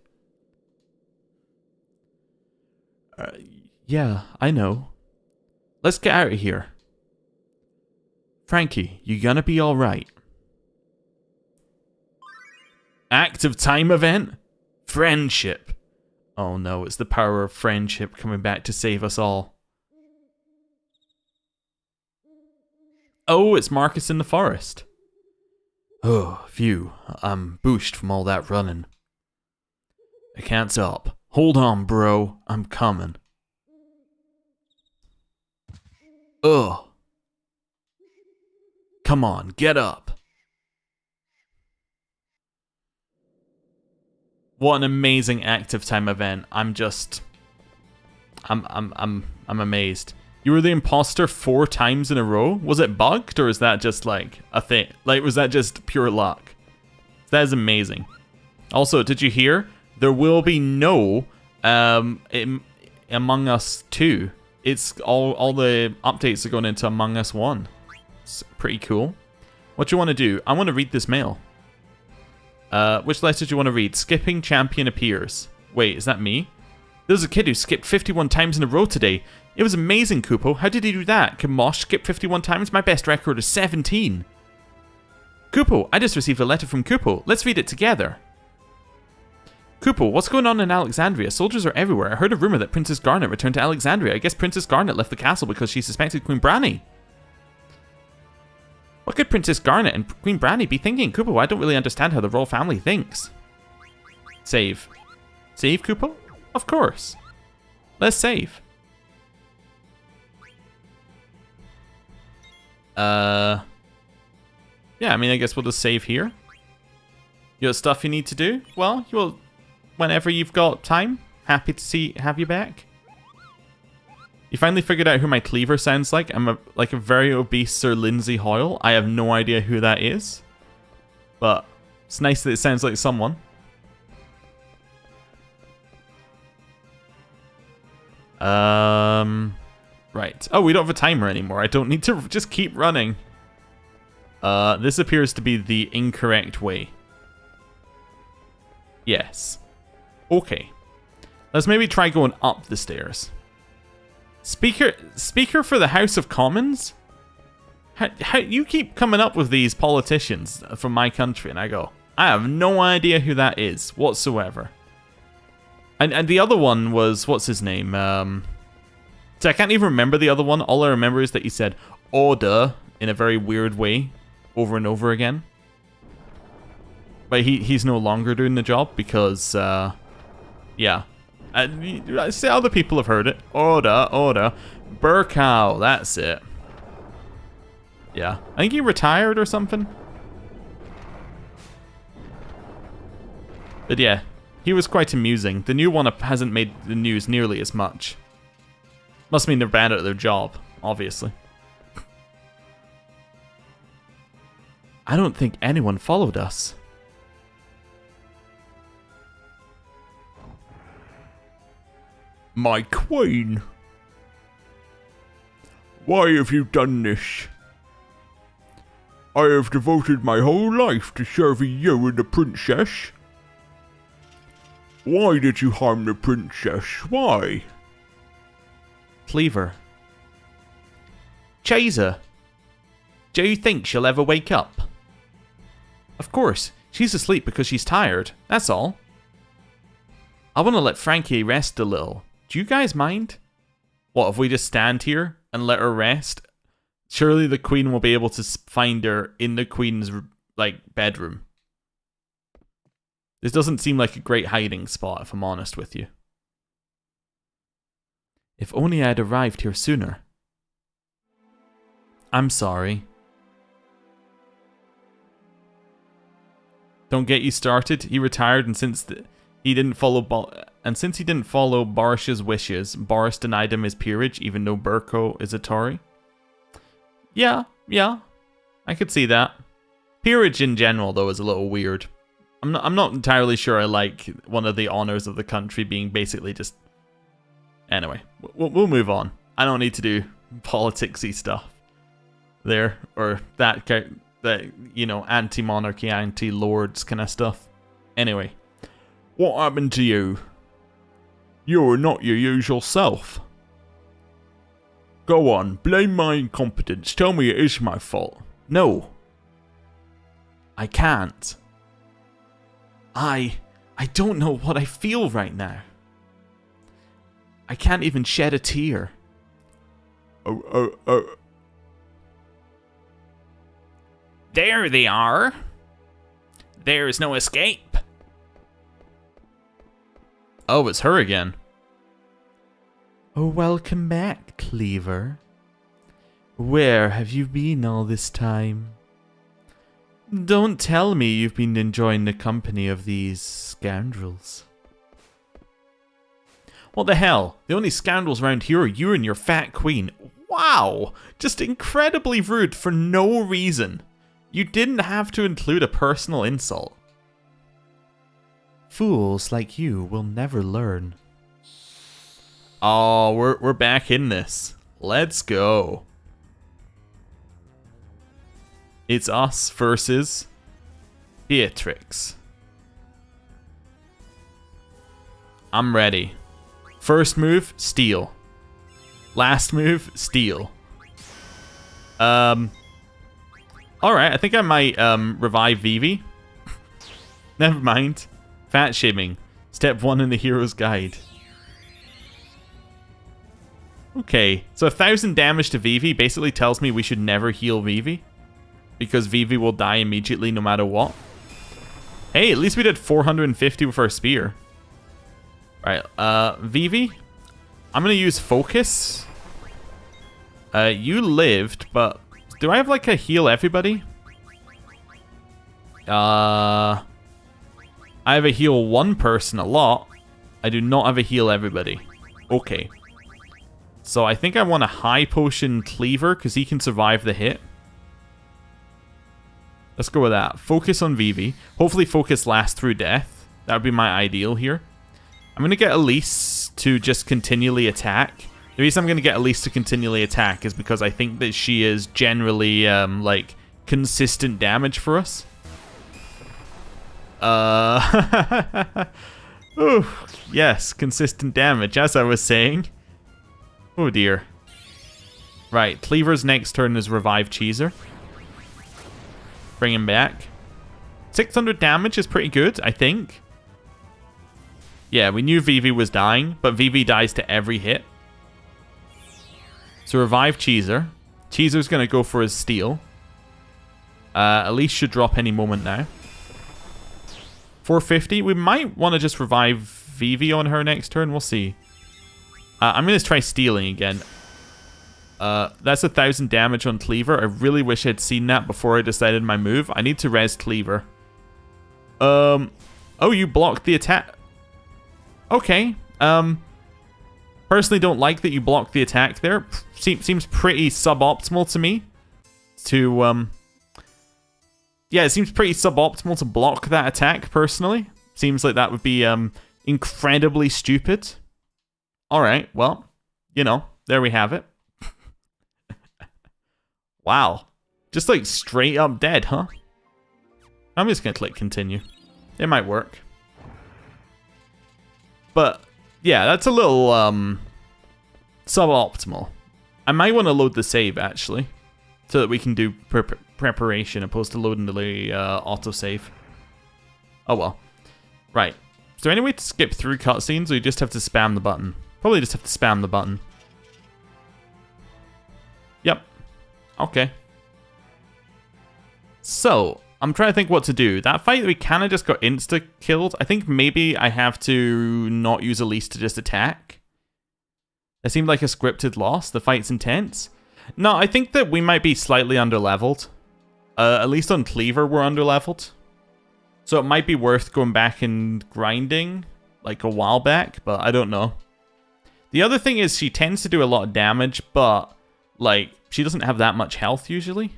Yeah, I know. Let's get out of here. Frankie, you gonna be alright? Active time event? Friendship. Oh no, it's the power of friendship coming back to save us all. Oh, it's Marcus in the forest. Oh, phew. I'm booshed from all that running. I can't stop. Hold on, bro. I'm coming. Ugh. Come on, get up. What an amazing active time event. I'm amazed. You were the imposter 4 times in a row? Was it bugged or is that just like a thing? Like, was that just pure luck? That is amazing. Also, did you hear? There will be no Among Us 2. It's all the updates are going into Among Us 1. It's pretty cool. What do you want to do? I want to read this mail. Which letter do you want to read? Skipping champion appears. Wait, is that me? There's a kid who skipped 51 times in a row today. It was amazing, Kupo. How did he do that? Can Mosh skip 51 times? My best record is 17. Kupo, I just received a letter from Kupo. Let's read it together. Kupo, what's going on in Alexandria? Soldiers are everywhere. I heard a rumor that Princess Garnet returned to Alexandria. I guess Princess Garnet left the castle because she suspected Queen Branny. What could Princess Garnet and Queen Branny be thinking? Kupo, I don't really understand how the royal family thinks. Save. Save, Kupo? Of course. Let's save. Yeah, I mean, I guess we'll just save here. You got stuff you need to do? Well, you'll, whenever you've got time. Happy to have you back. You finally figured out who my cleaver sounds like. I'm like a very obese Sir Lindsay Hoyle. I have no idea who that is. But it's nice that it sounds like someone. Right. Oh, we don't have a timer anymore. I don't need to just keep running. This appears to be the incorrect way. Yes. Okay. Let's maybe try going up the stairs. Speaker for the House of Commons? How you keep coming up with these politicians from my country, and I go, I have no idea who that is whatsoever. And the other one was, what's his name? So I can't even remember the other one. All I remember is that he said order in a very weird way over and over again. But he's no longer doing the job because, yeah. I say other people have heard it. Order, order. Burkow, that's it. Yeah. I think he retired or something. But yeah, he was quite amusing. The new one hasn't made the news nearly as much. Must mean they're bad at their job, obviously. I don't think anyone followed us. My queen. Why have you done this? I have devoted my whole life to serving you and the princess. Why did you harm the princess? Why? Cleaver. Chaser. Do you think she'll ever wake up? Of course, she's asleep because she's tired, that's all. I want to let Frankie rest a little. Do you guys mind? What, if we just stand here and let her rest? Surely the queen will be able to find her in the queen's, bedroom. This doesn't seem like a great hiding spot, if I'm honest with you. If only I had arrived here sooner. I'm sorry. Don't get you started. He retired, and since he didn't follow Boris's wishes, Boris denied him his peerage, even though Burko is a Tory. Yeah, I could see that. Peerage in general, though, is a little weird. I'm not entirely sure I like one of the honors of the country being basically just. Anyway, we'll move on. I don't need to do politicsy stuff there, or that anti-monarchy, anti-lords kind of stuff. Anyway, what happened to you? You're not your usual self. Go on, blame my incompetence. Tell me it is my fault. No. I can't. I don't know what I feel right now. I can't even shed a tear. There they are. There's no escape. Oh, it's her again. Oh, welcome back, Cleaver. Where have you been all this time? Don't tell me you've been enjoying the company of these scoundrels. What the hell? The only scoundrels around here are you and your fat queen. Wow! Just incredibly rude for no reason. You didn't have to include a personal insult. Fools like you will never learn. Oh, we're back in this. Let's go. It's us versus Beatrix. I'm ready. First move, steal. Last move, steal. Alright, I think I might revive Vivi. Never mind. Fat shaming. Step 1 in the hero's guide. Okay, so 1,000 damage to Vivi basically tells me we should never heal Vivi, because Vivi will die immediately no matter what. Hey, at least we did 450 with our spear. Right, Vivi, I'm gonna use focus. You lived, but do I have like a heal everybody? I have a heal one person a lot. I do not have a heal everybody. Okay. So I think I want a high potion Cleaver because he can survive the hit. Let's go with that. Focus on Vivi. Hopefully focus lasts through death. That would be my ideal here. I'm going to get Elise to just continually attack. The reason I'm going to get Elise to continually attack is because I think that she is generally, like, consistent damage for us. Ooh, yes, consistent damage, as I was saying. Oh dear. Right, Cleaver's next turn is Revive Cheeser. Bring him back. 600 damage is pretty good, I think. Yeah, we knew Vivi was dying, but Vivi dies to every hit. So Revive Cheeser. Cheeser's going to go for his steal. Elise should drop any moment now. 450. We might want to just revive Vivi on her next turn. We'll see. I'm going to try stealing again. That's 1,000 damage on Cleaver. I really wish I'd seen that before I decided my move. I need to res Cleaver. Oh, you blocked the attack. Okay. Personally don't like that you blocked the attack there. Seems pretty suboptimal to me. Yeah, it seems pretty suboptimal to block that attack, personally. Seems like that would be incredibly stupid. Alright, well, you know, there we have it. Wow. Just like straight up dead, huh? I'm just going to click continue. It might work. But yeah, that's a little suboptimal. I might want to load the save actually, so that we can do preparation opposed to loading the autosave. Oh well. Right. Is there any way to skip through cutscenes, or you just have to spam the button? Probably just have to spam the button. Yep. Okay. So, I'm trying to think what to do. That fight, we kind of just got insta-killed. I think maybe I have to not use Elise to just attack. It seemed like a scripted loss. The fight's intense. No, I think that we might be slightly underleveled. At least on Cleaver, we're underleveled. So it might be worth going back and grinding, like a while back, but I don't know. The other thing is she tends to do a lot of damage, but, like, she doesn't have that much health usually.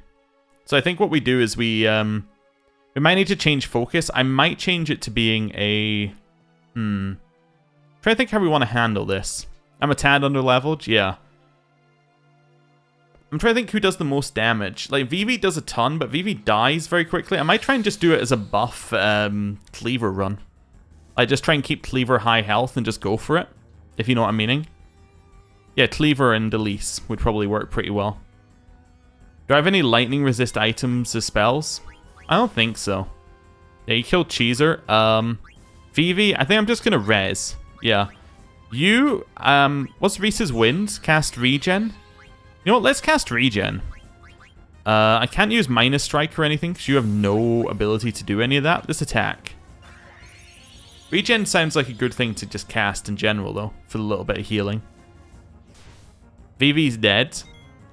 So I think what we do is we might need to change focus. I might change it to being a... Try to think how we want to handle this. I'm a tad underleveled, yeah. I'm trying to think who does the most damage. Like, Vivi does a ton, but Vivi dies very quickly. I might try and just do it as a buff Cleaver run. I just try and keep Cleaver high health and just go for it, if you know what I'm meaning. Yeah, Cleaver and Elise would probably work pretty well. Do I have any lightning resist items or spells? I don't think so. Yeah, you killed Cheeser. Vivi, I think I'm just going to res. Yeah. You, what's Reese's Wind? Cast Regen? You know what, let's cast Regen. I can't use Minus Strike or anything because you have no ability to do any of that. This attack. Regen sounds like a good thing to just cast in general, though, for a little bit of healing. Vivi's dead.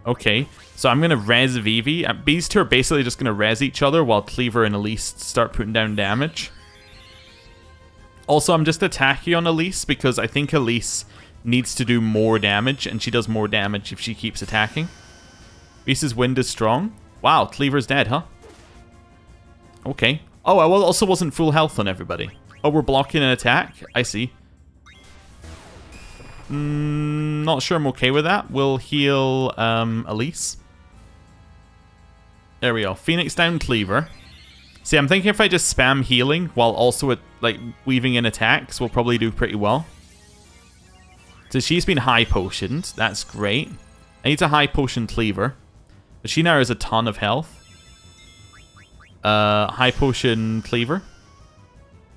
Okay, so I'm going to res Vivi. These two are basically just going to res each other while Cleaver and Elise start putting down damage. Also, I'm just attacking on Elise because I think Elise needs to do more damage, and she does more damage if she keeps attacking. Reese's Wind is strong. Wow, Cleaver's dead, huh? Okay. Oh, I also wasn't full health on everybody. Oh, we're blocking an attack? I see. Not sure I'm okay with that. We'll heal Elise. There we go. Phoenix down, Cleaver. See, I'm thinking if I just spam healing while also like weaving in attacks, we'll probably do pretty well. So she's been high potioned. That's great. I need to high potion Cleaver. But she now has a ton of health. High potion Cleaver.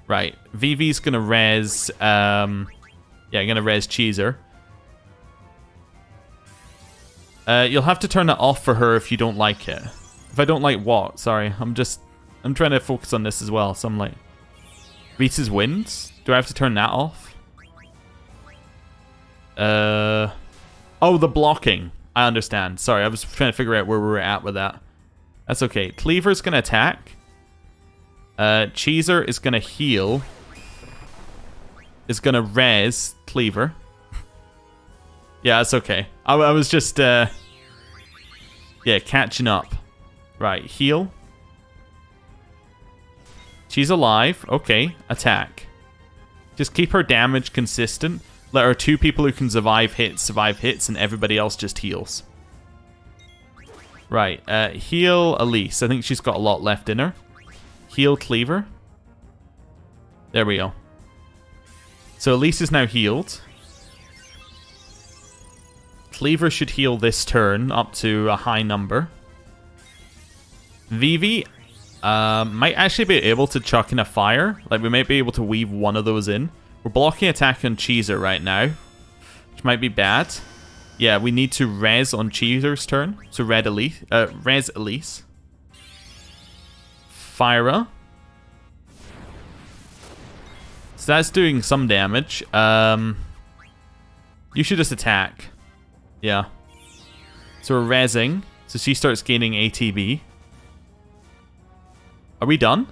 Right. Vivi's gonna res yeah, I'm gonna res Cheeser. You'll have to turn it off for her if you don't like it. If I don't like what? Sorry. I'm trying to focus on this as well, so I'm like... Reese's Wind? Do I have to turn that off? Oh, the blocking. I understand. Sorry, I was trying to figure out where we were at with that. That's okay. Cleaver's gonna attack. Cheeser is gonna heal. Is gonna res Cleaver. Yeah, that's okay. I was just, yeah, catching up. Right, heal. She's alive. Okay, attack. Just keep her damage consistent. Let her two people who can survive hits, and everybody else just heals. Right, heal Elise. I think she's got a lot left in her. Heal Cleaver. There we go. So Elise is now healed. Cleaver should heal this turn up to a high number. Vivi might actually be able to chuck in a fire. Like, we might be able to weave one of those in. We're blocking attack on Cheeser right now, which might be bad. Yeah, we need to res on Cheeser's turn. So res Elise. Fira. So that's doing some damage. You should just attack. Yeah. So we're resing. So she starts gaining ATB. Are we done?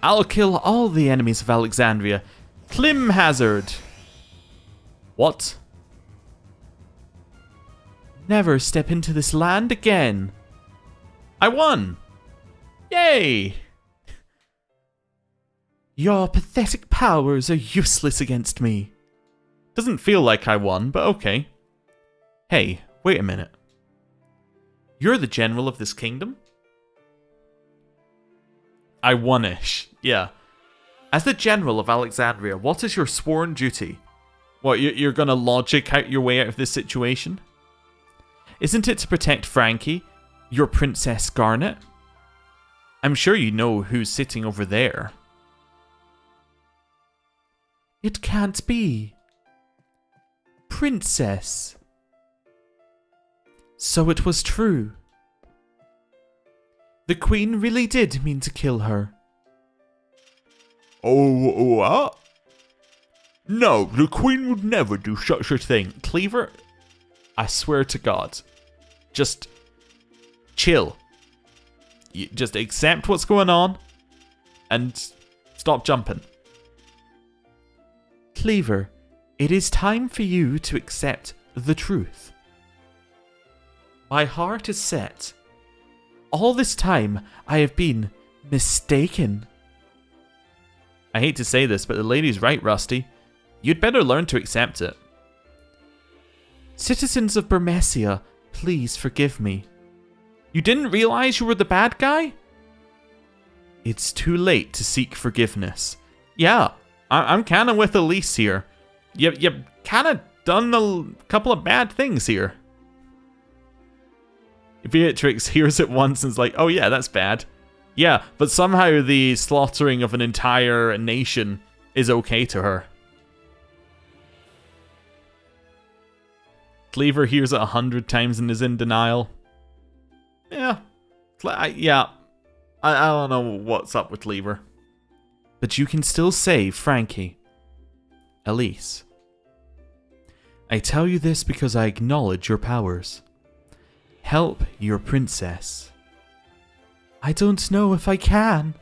I'll kill all the enemies of Alexandria. Clim Hazard. What? Never step into this land again. I won. Yay. Your pathetic powers are useless against me. Doesn't feel like I won, but okay. Hey, wait a minute. You're the general of this kingdom? I won-ish, yeah. As the General of Alexandria, what is your sworn duty? What, you're gonna logic out your way out of this situation? Isn't it to protect Frankie, your Princess Garnet? I'm sure you know who's sitting over there. It can't be. Princess. So it was true. The Queen really did mean to kill her. Oh, what? No, the Queen would never do such a thing. Cleaver, I swear to God, just chill. You just accept what's going on and stop jumping. Cleaver, it is time for you to accept the truth. My heart is set. All this time, I have been mistaken. I hate to say this, but the lady's right, Rusty. You'd better learn to accept it. Citizens of Bermesia, please forgive me. You didn't realize you were the bad guy? It's too late to seek forgiveness. Yeah, I'm kind of with Elise here. You've kind of done a couple of bad things here. Beatrix hears it once and is like, oh yeah, that's bad. Yeah, but somehow the slaughtering of an entire nation is okay to her. Cleaver hears it 100 times and is in denial. Yeah. I don't know what's up with Cleaver. But you can still save Frankie. Elise. I tell you this because I acknowledge your powers. Help your princess. I don't know if I can.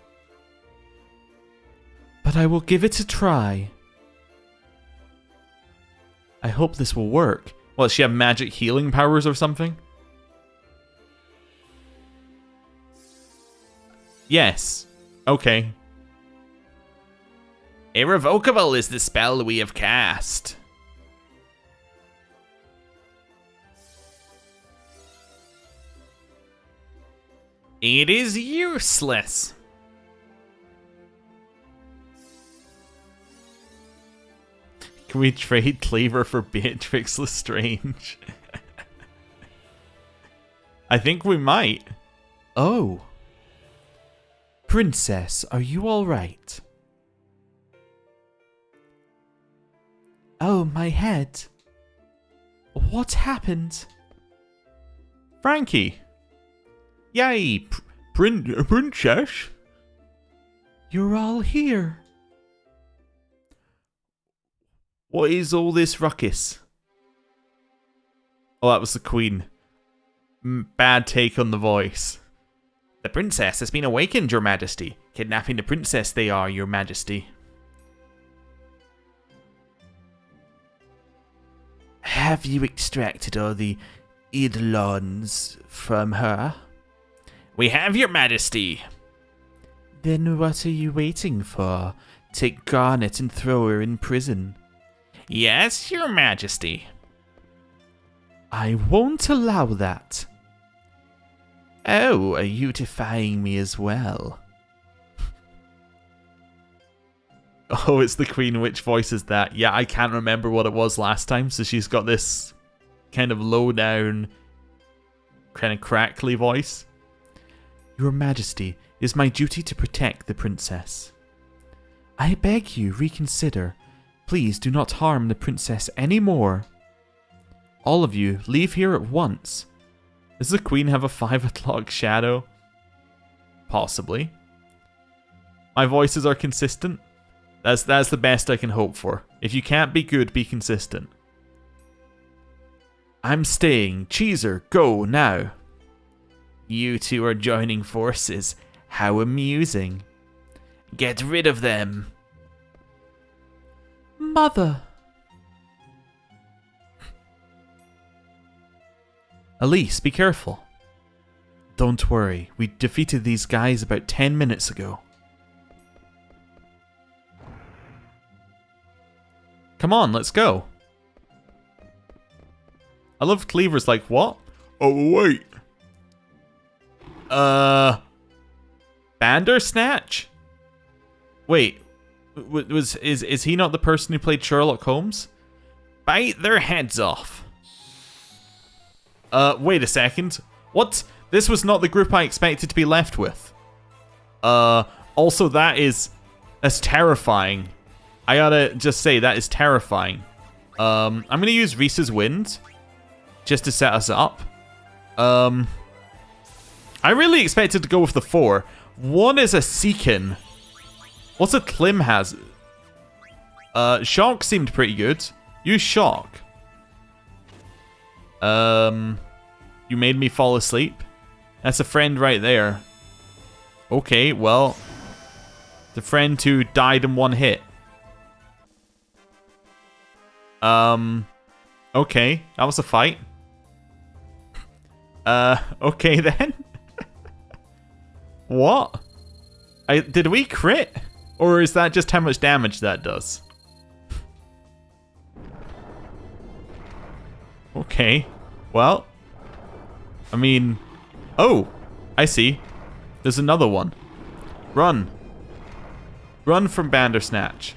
But I will give it a try. I hope this will work. What, does she have magic healing powers or something? Yes. Okay. Irrevocable is the spell we have cast. It is useless. Can we trade Cleaver for Beatrix Lestrange? I think we might. Oh. Princess, are you alright? Oh, my head. What happened? Frankie. Yay, Princess? You're all here. What is all this ruckus? Oh, that was the Queen. Bad take on the voice. The princess has been awakened, Your Majesty. Kidnapping the princess they are, Your Majesty. Have you extracted all the eidolons from her? We have, Your Majesty. Then what are you waiting for? Take Garnet and throw her in prison. Yes, Your Majesty. I won't allow that. Oh, are you defying me as well? Oh, it's the Queen. Which voice is that? Yeah, I can't remember what it was last time, so she's got this kind of low down, kind of crackly voice. Your Majesty, it is my duty to protect the princess. I beg you, reconsider. Please do not harm the princess anymore. All of you, leave here at once. Does the Queen have a 5 o'clock shadow? Possibly. My voices are consistent. That's the best I can hope for. If you can't be good, be consistent. I'm staying. Cheeser, go now. You two are joining forces. How amusing. Get rid of them. Mother. Elise, be careful. Don't worry, we defeated these guys about 10 minutes ago. Come on, let's go. I love Cleaver's like, what? Oh, wait. Bandersnatch? Wait, Is he not the person who played Sherlock Holmes? Bite their heads off. Wait a second. What? This was not the group I expected to be left with. Also that's terrifying. I gotta just say, that is terrifying. I'm gonna use Reese's Wind just to set us up. I really expected to go with the 4. One is a Seekin. What's a Klim has? Shock seemed pretty good. Use Shock. You made me fall asleep. That's a friend right there. Okay, well, the friend who died in one hit. Okay, that was a fight. Okay then. What? Did we crit? Or is that just how much damage that does? Okay. Well. I mean... Oh! I see. There's another one. Run. Run from Bandersnatch.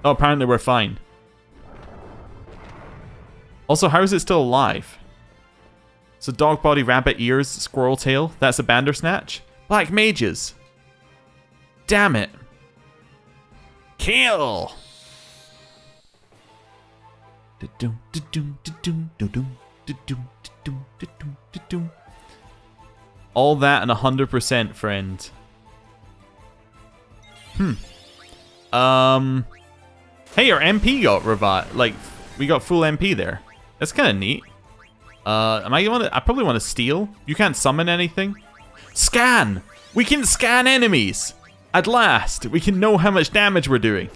Oh, apparently we're fine. Also, how is it still alive? So dog body, rabbit ears, squirrel tail. That's a Bandersnatch. Black mages. Damn it. Kill. All that and 100%, friend. Hey, our MP got revived. Like, we got full MP there. That's kind of neat. I probably want to steal. You can't summon anything. Scan! We can scan enemies! At last! We can know how much damage we're doing.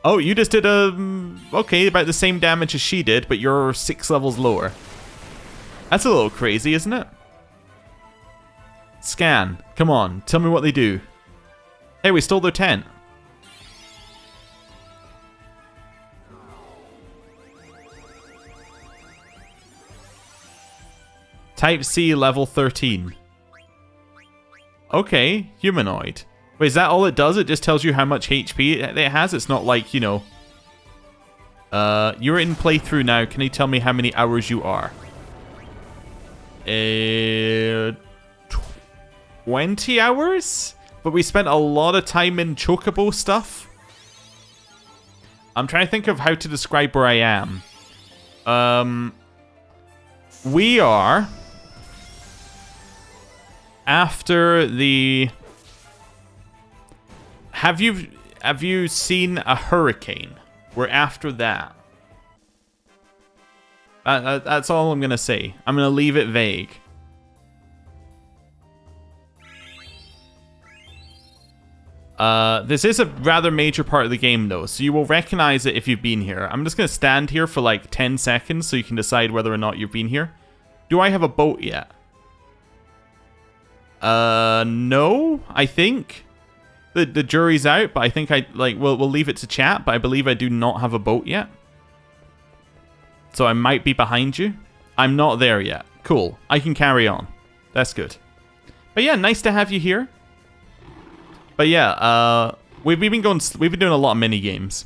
Oh, you just did okay, about the same damage as she did, but you're 6 levels lower. That's a little crazy, isn't it? Scan. Come on, tell me what they do. Hey, we stole their tent. Type C, level 13. Okay, humanoid. Wait, is that all it does? It just tells you how much HP it has? It's not like, you know... you're in playthrough now. Can you tell me how many hours you are? 20 hours? But we spent a lot of time in Chocobo stuff. I'm trying to think of how to describe where I am. We are... after the... Have you seen a hurricane? We're after that. That's all I'm going to say. I'm going to leave it vague. This is a rather major part of the game, though, so you will recognize it if you've been here. I'm just going to stand here for like 10 seconds so you can decide whether or not you've been here. Do I have a boat yet? No, I think. The jury's out, but I think we'll leave it to chat, but I believe I do not have a boat yet. So I might be behind you. I'm not there yet. Cool. I can carry on. That's good. But yeah, nice to have you here. But yeah, we've been doing a lot of mini games.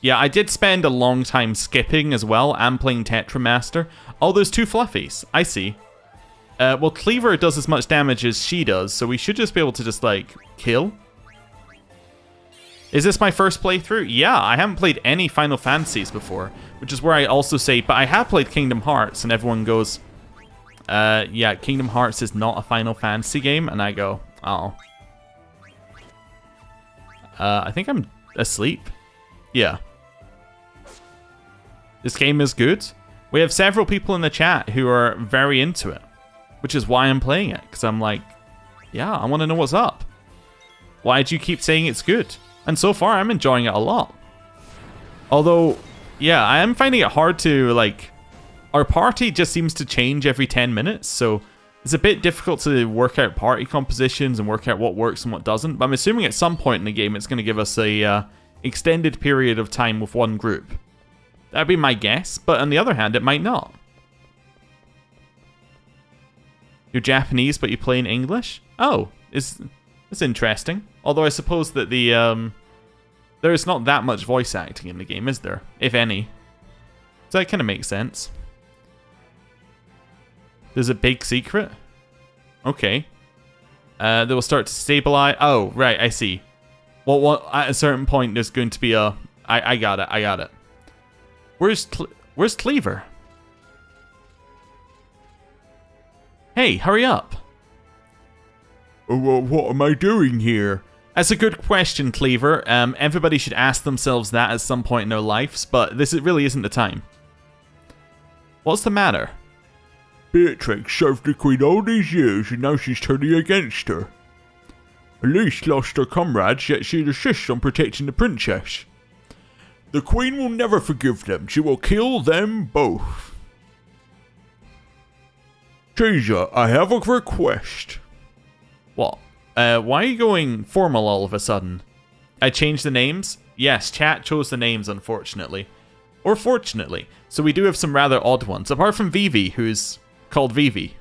Yeah, I did spend a long time skipping as well and playing Tetramaster. Oh, there's 2 fluffies. I see. Well, Cleaver does as much damage as she does, so we should just be able to just, like, kill. Is this my first playthrough? Yeah, I haven't played any Final Fantasies before, which is where I also say, but I have played Kingdom Hearts, and everyone goes, yeah, Kingdom Hearts is not a Final Fantasy game, and I go, oh. I think I'm asleep. Yeah. This game is good. We have several people in the chat who are very into it. Which is why I'm playing it, because I'm like, yeah, I want to know what's up. Why do you keep saying it's good? And so far, I'm enjoying it a lot. Although, yeah, I am finding it hard to, like... Our party just seems to change every 10 minutes, so it's a bit difficult to work out party compositions and work out what works and what doesn't. But I'm assuming at some point in the game, it's going to give us a extended period of time with one group. That'd be my guess, but on the other hand, it might not. You're Japanese, but you play in English? Oh, that's interesting. Although I suppose that there's not that much voice acting in the game, is there? If any. So that kind of makes sense. There's a big secret? Okay. They will start to stabilize. Oh, right, I see. Well, at a certain point, there's going to be a... I got it. Where's Cleaver? Hey, hurry up. What am I doing here? That's a good question, Cleaver. Everybody should ask themselves that at some point in their lives, but this really isn't the time. What's the matter? Beatrix served the Queen all these years and now she's turning against her. Elise lost her comrades, yet she insists on protecting the princess. The Queen will never forgive them. She will kill them both. Caesar, I have a request. What? Why are you going formal all of a sudden? I changed the names? Yes, chat chose the names, unfortunately. Or fortunately. So we do have some rather odd ones, apart from Vivi, who's called Vivi.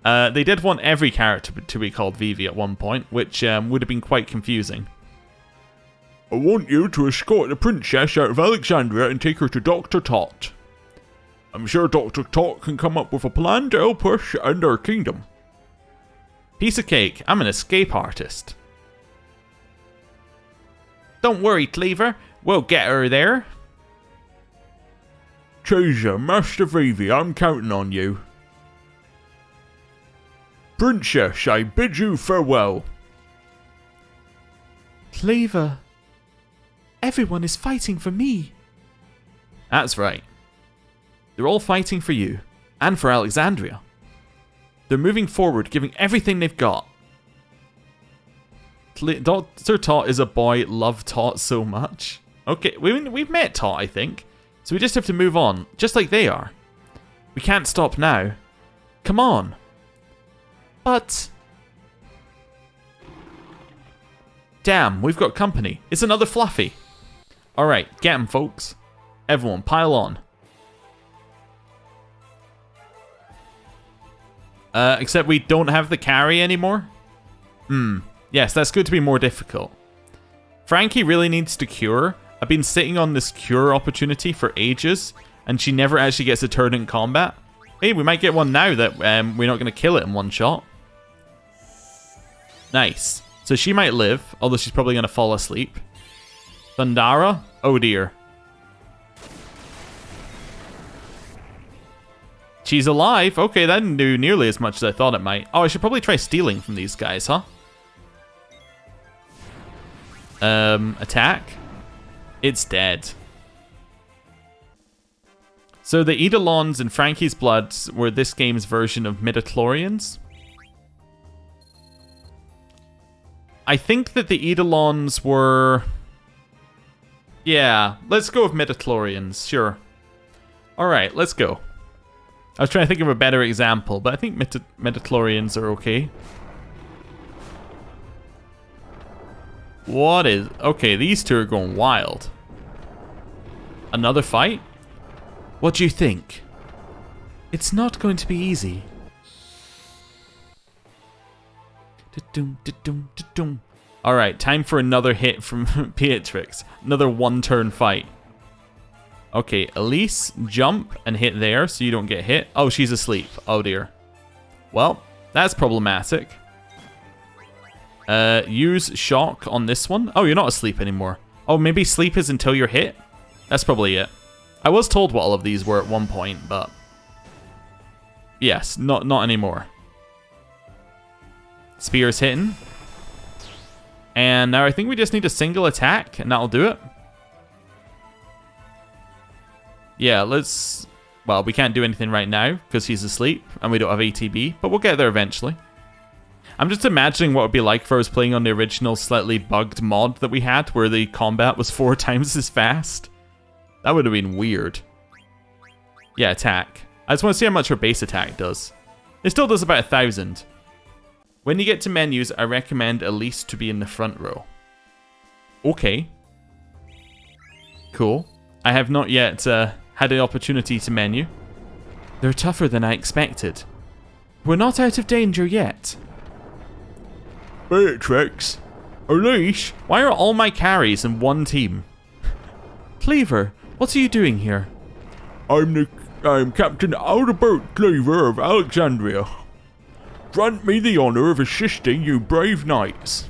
They did want every character to be called Vivi at one point, which would have been quite confusing. I want you to escort the princess out of Alexandria and take her to Dr. Tot. I'm sure Dr. Tot can come up with a plan to help us and our kingdom. Piece of cake, I'm an escape artist. Don't worry, Cleaver, we'll get her there. Caesar, Master Vivi, I'm counting on you. Princess, I bid you farewell. Cleaver, everyone is fighting for me. That's right. They're all fighting for you, and for Alexandria. They're moving forward, giving everything they've got. Dr. Tot is a boy, love Tot so much. Okay, we've met Tot, I think. So we just have to move on, just like they are. We can't stop now. Come on. But... damn, we've got company. It's another Fluffy. Alright, get him, folks. Everyone, pile on. Except we don't have the carry anymore? Yes, that's going to be more difficult. Frankie really needs to cure. I've been sitting on this cure opportunity for ages, and she never actually gets a turn in combat. Hey, we might get one now that we're not going to kill it in one shot. Nice. So she might live, although she's probably going to fall asleep. Thundara? Oh dear. She's alive. Okay, that didn't do nearly as much as I thought it might. Oh, I should probably try stealing from these guys, huh? Attack. It's dead. So the Eidolons and Frankie's Bloods were this game's version of midichlorians. I think that the Eidolons were... yeah, let's go with midichlorians, sure. Alright, let's go. I was trying to think of a better example, but I think midichlorians are okay. What is... okay, these two are going wild. Another fight? What do you think? It's not going to be easy. Alright, time for another hit from Beatrix. Another one-turn fight. Okay, Elise, jump and hit there so you don't get hit. Oh, she's asleep. Oh dear. Well, that's problematic. Use shock on this one. Oh, you're not asleep anymore. Oh, maybe sleep is until you're hit? That's probably it. I was told what all of these were at one point, but... yes, not anymore. Spear's hitting. And now I think we just need a single attack, and that'll do it. Yeah, let's... well, we can't do anything right now, because he's asleep, and we don't have ATB, but we'll get there eventually. I'm just imagining what it would be like if I was playing on the original slightly bugged mod that we had, where the combat was 4 times as fast. That would have been weird. Yeah, attack. I just want to see how much her base attack does. It still does about 1,000. When you get to menus, I recommend Elise to be in the front row. Okay. Cool. I have not yet had the opportunity to menu. They're tougher than I expected. We're not out of danger yet. Beatrix. Elise. Why are all my carries in one team? Cleaver, what are you doing here? I'm Captain Aldebert Cleaver of Alexandria. Grant me the honor of assisting you brave knights.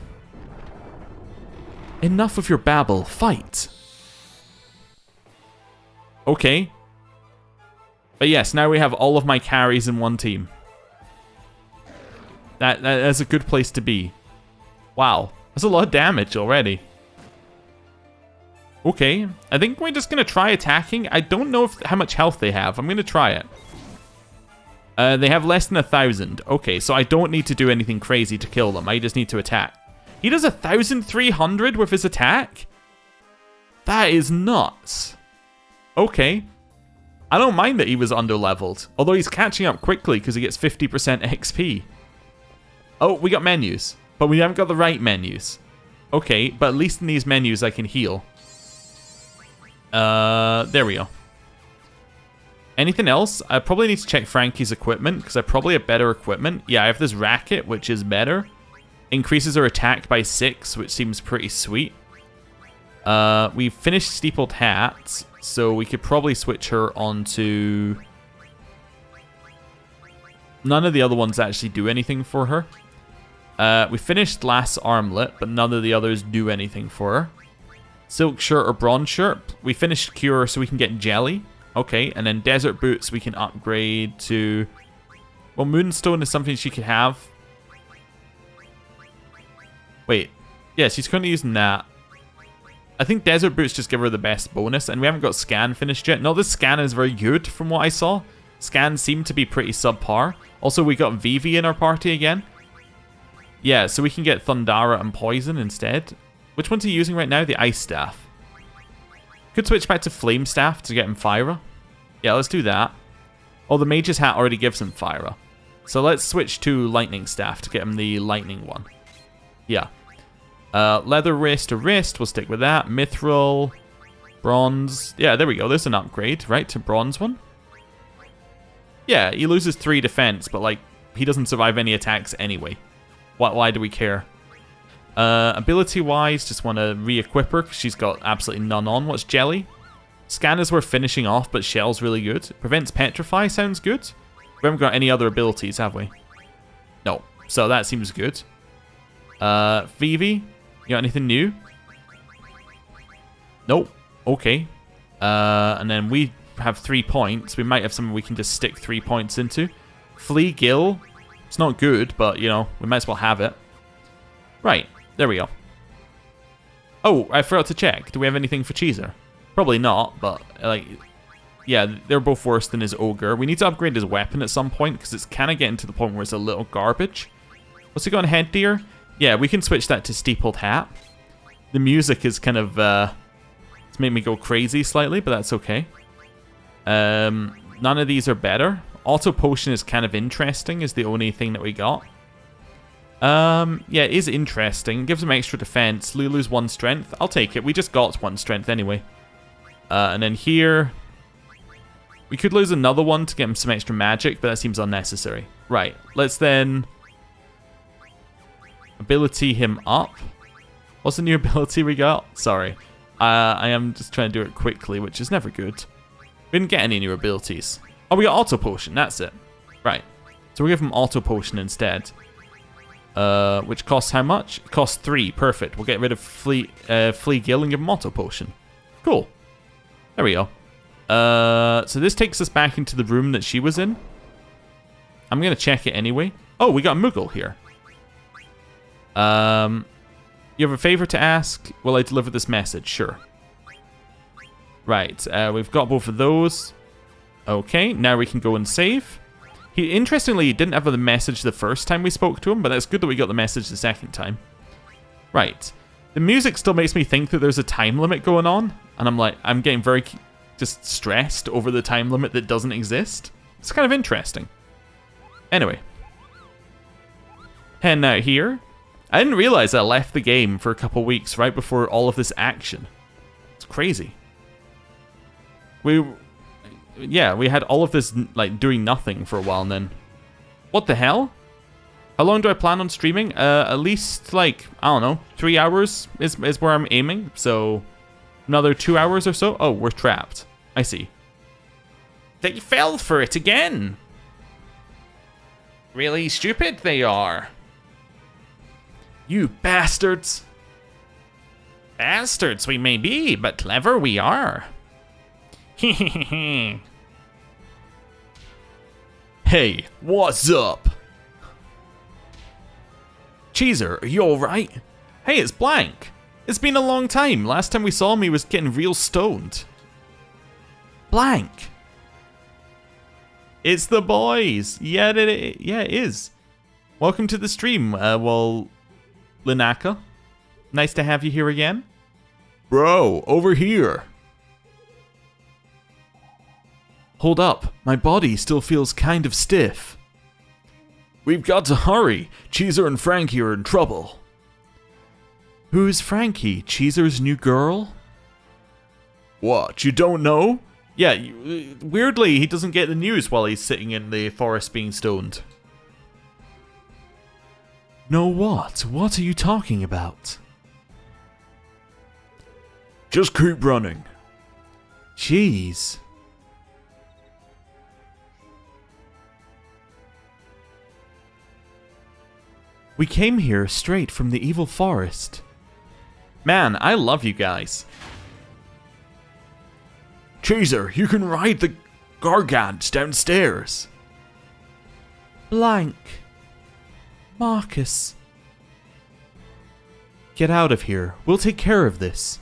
Enough of your babble. Fight. Okay. But yes, now we have all of my carries in one team. That's a good place to be. Wow. That's a lot of damage already. Okay. I think we're just going to try attacking. I don't know how much health they have. I'm going to try it. They have less than 1,000. Okay, so I don't need to do anything crazy to kill them. I just need to attack. He does 1,300 with his attack? That is nuts. Okay. I don't mind that he was underleveled. Although he's catching up quickly because he gets 50% XP. Oh, we got menus. But we haven't got the right menus. Okay, but at least in these menus I can heal. There we go. Anything else? I probably need to check Frankie's equipment because I probably have better equipment. Yeah, I have this racket, which is better. Increases her attack by 6, which seems pretty sweet. We've finished Steepled Hat, so we could probably switch her onto... None of the other ones actually do anything for her. We finished Glass Armlet, but none of the others do anything for her. Silk Shirt or Bronze Shirt. We finished Cure, so we can get Jelly. Okay, and then Desert Boots we can upgrade to... Well, Moonstone is something she could have. Wait. Yeah, she's currently using that. I think Desert Boots just give her the best bonus, and we haven't got Scan finished yet. No, this Scan is very good from what I saw. Scan seemed to be pretty subpar. Also, we got Vivi in our party again. Yeah, so we can get Thundara and Poison instead. Which one's he using right now? The Ice Staff. Could switch back to Flame Staff to get him Fyra. Yeah, let's do that. Oh, the Mage's Hat already gives him Fyra. So let's switch to Lightning Staff to get him the Lightning one. Yeah. Leather Wrist to Wrist. We'll stick with that. Mithril. Bronze. Yeah, there we go. There's an upgrade, right? To Bronze one. Yeah, he loses 3 defense, but like, he doesn't survive any attacks anyway. Why do we care? Ability-wise, just want to re-equip her because she's got absolutely none on. What's Jelly? Scanners we're finishing off, but Shell's really good. Prevents Petrify sounds good. We haven't got any other abilities, have we? No. So that seems good. Vivi, you got anything new? Nope. Okay. And then we have 3 points. We might have something we can just stick 3 points into. Flea Gill. It's not good, but, you know, we might as well have it. Right. There we go. Oh, I forgot to check. Do we have anything for Cheezer? Probably not, but, like... Yeah, they're both worse than his Ogre. We need to upgrade his weapon at some point, because it's kind of getting to the point where it's a little garbage. What's he got on Headgear? Yeah, we can switch that to Steepled Hat. The music is kind of... it's made me go crazy slightly, but that's okay. None of these are better. Auto Potion is kind of interesting, is the only thing that we got. Yeah, it is interesting. Gives him extra defense. Lulu's 1 strength. I'll take it. We just got 1 strength anyway. And then here... We could lose another one to get him some extra magic, but that seems unnecessary. Right, let's then... Ability him up. What's the new ability we got? Sorry. I am just trying to do it quickly, which is never good. We didn't get any new abilities. Oh, we got Auto Potion. That's it. Right. So we'll give him Auto Potion instead. Which costs how much? It costs 3. Perfect. We'll get rid of Flea Gill and give him Auto Potion. Cool. There we go. So this takes us back into the room that she was in. I'm going to check it anyway. Oh, we got a Moogle here. You have a favor to ask? Will I deliver this message? Sure. Right. We've got both of those. Okay. Now we can go and save. Interestingly, he didn't have the message the first time we spoke to him, but that's good that we got the message the second time. Right. The music still makes me think that there's a time limit going on, and I'm getting very just stressed over the time limit that doesn't exist. It's kind of interesting. Anyway. Heading out here. I didn't realize I left the game for a couple weeks right before all of this action. It's crazy. We had all of this, like, doing nothing for a while, and then What the hell? How long do I plan on streaming? At least, like, I don't know, 3 hours is where I'm aiming. So, another 2 hours or so. Oh, we're trapped. I see. They fell for it again. Really stupid they are. You bastards. Bastards we may be, but clever we are. Hey, what's up? Cheeser, are you alright? Hey, it's Blank. It's been a long time. Last time we saw him, he was getting real stoned. Blank. It's the boys. Yeah, it is. Welcome to the stream, Linaka. Nice to have you here again. Bro, over here. Hold up, my body still feels kind of stiff. We've got to hurry. Cheeser and Frankie are in trouble. Who's Frankie? Cheeser's new girl? What, you don't know? Yeah, weirdly, he doesn't get the news while he's sitting in the forest being stoned. No what? What are you talking about? Just keep running. Jeez. We came here straight from the evil forest. Man, I love you guys. Cheeser, you can ride the gargants downstairs. Blank. Marcus. Get out of here. We'll take care of this.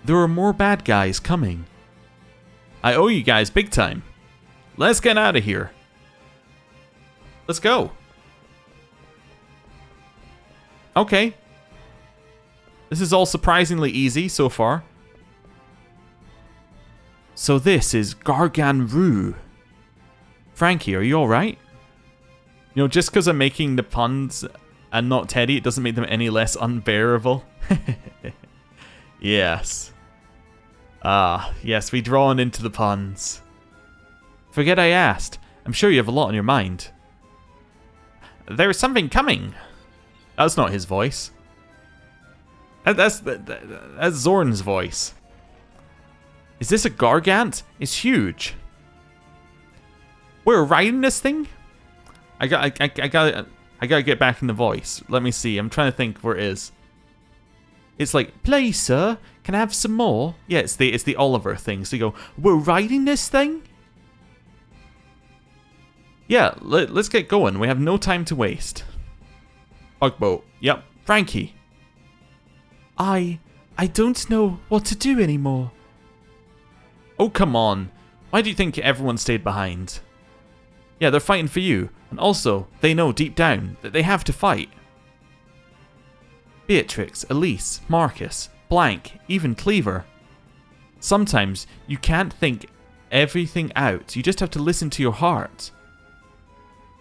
There are more bad guys coming. I owe you guys big time. Let's get out of here. Let's go. Okay. This is all surprisingly easy so far. So this is Gargan Rue. Frankie, are you alright? You know, just because I'm making the puns and not Teddy, it doesn't make them any less unbearable. Yes. Yes, we drawn into the puns. Forget I asked. I'm sure you have a lot on your mind. There's something coming. That's not his voice. That's Zorn's voice. Is this a gargant? It's huge. We're riding this thing? I gotta get back in the voice. Let me see. I'm trying to think where it is. It's like, please, sir, can I have some more? Yeah, it's the Oliver thing. So you go, we're riding this thing? Yeah, let's get going. We have no time to waste. Bugboat. Yep. Frankie. I don't know what to do anymore. Oh, come on. Why do you think everyone stayed behind? Yeah, they're fighting for you. And also, they know deep down that they have to fight. Beatrix, Elise, Marcus, Blank, even Cleaver. Sometimes you can't think everything out. You just have to listen to your heart.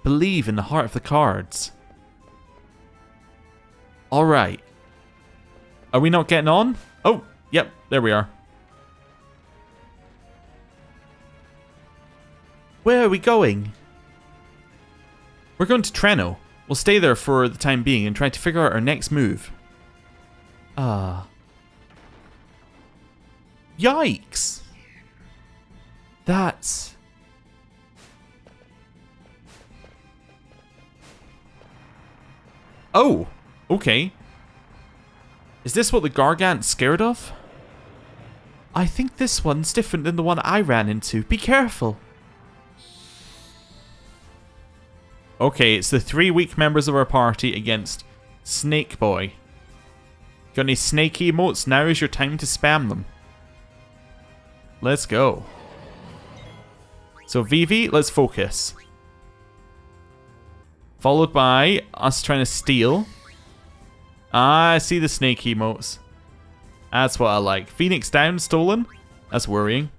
Believe in the heart of the cards. Alright. Are we not getting on? Oh, yep, there we are. Where are we going? We're going to Treno. We'll stay there for the time being and try to figure out our next move. Yikes! That's... Oh! Okay. Is this what the Gargant's scared of? I think this one's different than the one I ran into. Be careful. Okay, it's the 3 weak members of our party against Snake Boy. Got any snake emotes? Now is your time to spam them. Let's go. So Vivi, let's focus. Followed by us trying to steal. Ah, I see the snake emotes. That's what I like. Phoenix down, stolen. That's worrying.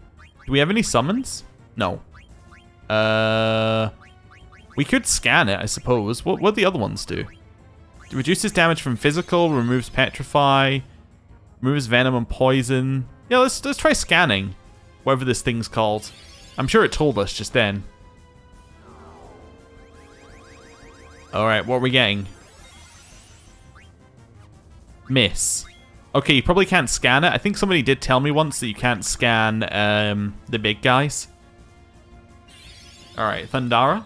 Do we have any summons? No. We could scan it, I suppose. What do the other ones do? It reduces damage from physical, removes petrify, removes venom and poison. Yeah, let's try scanning. Whatever this thing's called. I'm sure it told us just then. Alright, what are we getting? Miss. Okay, you probably can't scan it. I think somebody did tell me once that you can't scan the big guys. Alright, Thundara.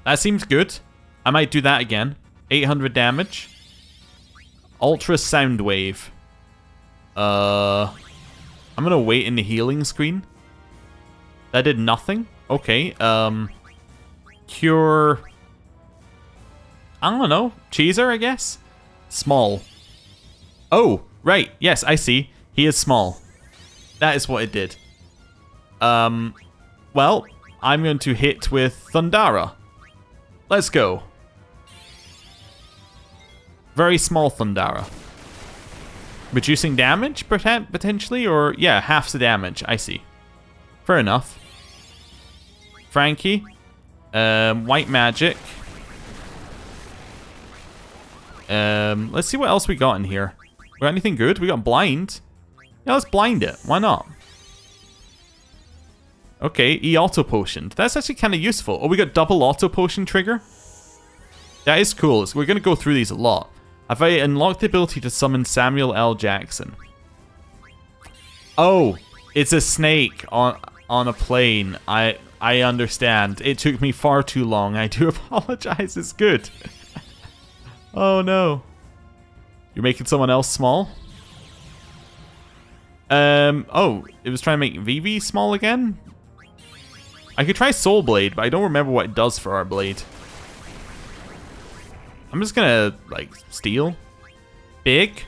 That seems good. I might do that again. 800 damage. Ultra Sound Wave. I'm gonna wait in the healing screen. That did nothing. Okay, Cure... I don't know. Cheeser, I guess? Small. Oh, right. Yes, I see. He is small. That is what it did. Well, I'm going to hit with Thundara. Let's go. Very small Thundara. Reducing damage, potentially? Or, yeah, half the damage. I see. Fair enough. Frankie. White magic. Let's see what else we got in here. We got anything good? We got blind. Yeah, let's blind it. Why not? Okay, E-auto potioned. That's actually kind of useful. Oh, we got double auto potion trigger. That is cool. So we're going to go through these a lot. Have I unlocked the ability to summon Samuel L. Jackson? Oh, it's a snake on a plane. I understand. It took me far too long. I do apologize. It's good. Oh no. You're making someone else small? Oh, it was trying to make Vivi small again? I could try Soul Blade, but I don't remember what it does for our blade. I'm just gonna, like, steal. Big?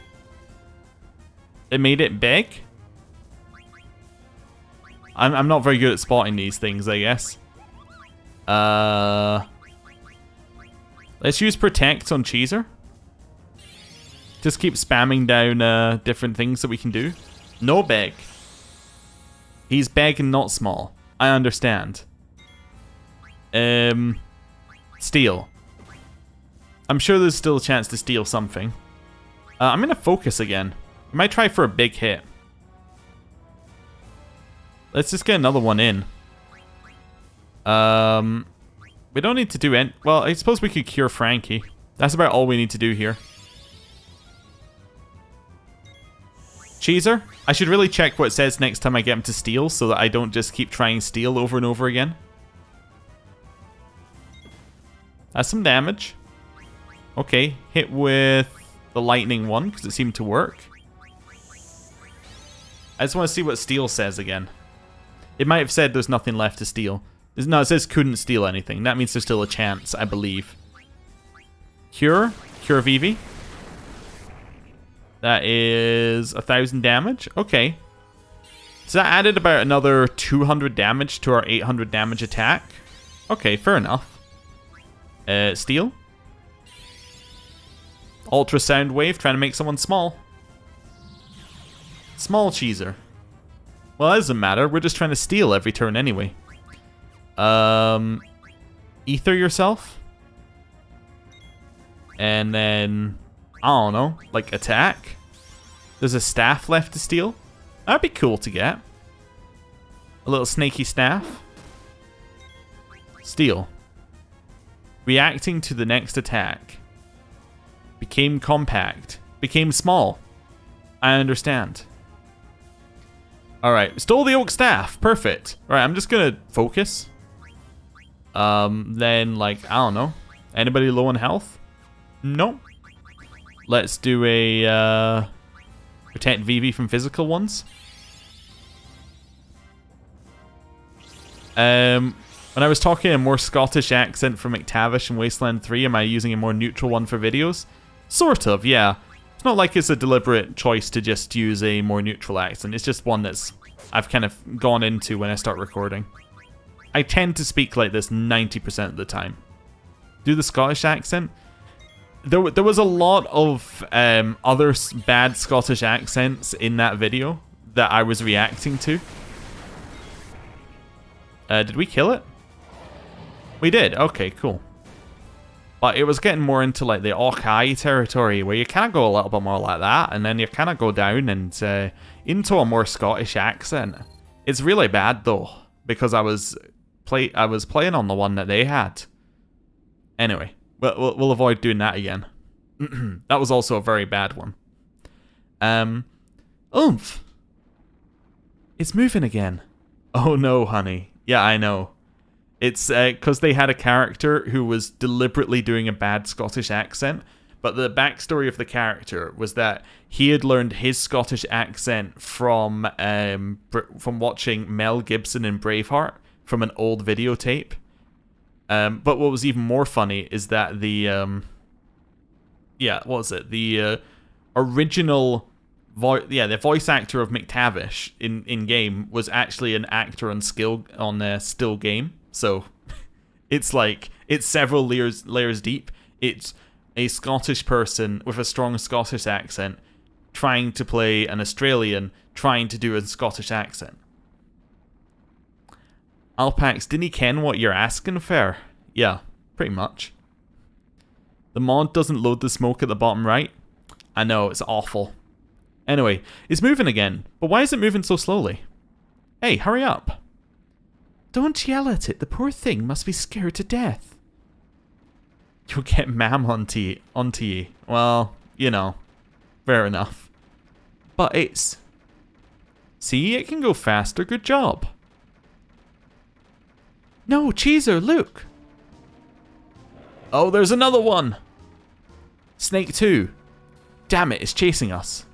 It made it big? I'm not very good at spotting these things, I guess. Let's use Protect on Cheeser. Just keep spamming down different things that we can do. No big. He's big and not small. I understand. Steal. I'm sure there's still a chance to steal something. I'm going to focus again. I might try for a big hit. Let's just get another one in. We don't need to do any... Well, I suppose we could cure Frankie. That's about all we need to do here. Cheeser? I should really check what it says next time I get him to steal so that I don't just keep trying steal over and over again. That's some damage. Okay, hit with the lightning one because it seemed to work. I just want to see what steal says again. It might have said there's nothing left to steal. No, it says couldn't steal anything. That means there's still a chance, I believe. Cure? Cure Vivi. That is 1,000 damage. Okay. So that added about another 200 damage to our 800 damage attack. Okay, fair enough. Steal. Ultrasound wave, trying to make someone small. Small Cheeser. Well, that doesn't matter. We're just trying to steal every turn anyway. Ether yourself. And then, I don't know, like attack. There's a staff left to steal. That'd be cool to get. A little snaky staff. Steal. Reacting to the next attack. Became compact. Became small. I understand. Alright, stole the oak staff. Perfect. Alright, I'm just gonna focus. Then, like, I don't know. Anybody low on health? Nope. Let's do a, protect Vivi from physical ones. When I was talking a more Scottish accent for McTavish in Wasteland 3, am I using a more neutral one for videos? Sort of, yeah. It's not like it's a deliberate choice to just use a more neutral accent. It's just one that's I've kind of gone into when I start recording. I tend to speak like this 90% of the time. Do the Scottish accent? There was a lot of other bad Scottish accents in that video that I was reacting to. Did we kill it? We did. Okay, cool. But it was getting more into like the Orkney territory where you kind of go a little bit more like that, and then you kind of go down and into a more Scottish accent. It's really bad though. because I was playing on the one that they had. Anyway, we'll avoid doing that again. That was also a very bad one. Oomph! It's moving again. Oh no, honey. Yeah, I know. It's because they had a character who was deliberately doing a bad Scottish accent, but the backstory of the character was that he had learned his Scottish accent from watching Mel Gibson in Braveheart from an old videotape. But what was even more funny is that the original the voice actor of McTavish in game was actually an actor on Still Game. So it's several layers deep. It's a Scottish person with a strong Scottish accent trying to play an Australian trying to do a Scottish accent. Alpax, didn't he ken what you're asking for? Yeah, pretty much. The mod doesn't load the smoke at the bottom right. I know, it's awful. Anyway, it's moving again, but why is it moving so slowly? Hey, hurry up. Don't yell at it, the poor thing must be scared to death. You'll get mam onto you. Well, fair enough. But it's... See, it can go faster, good job. No, Cheeser, look. Oh, there's another one. Snake 2. Damn it, it's chasing us.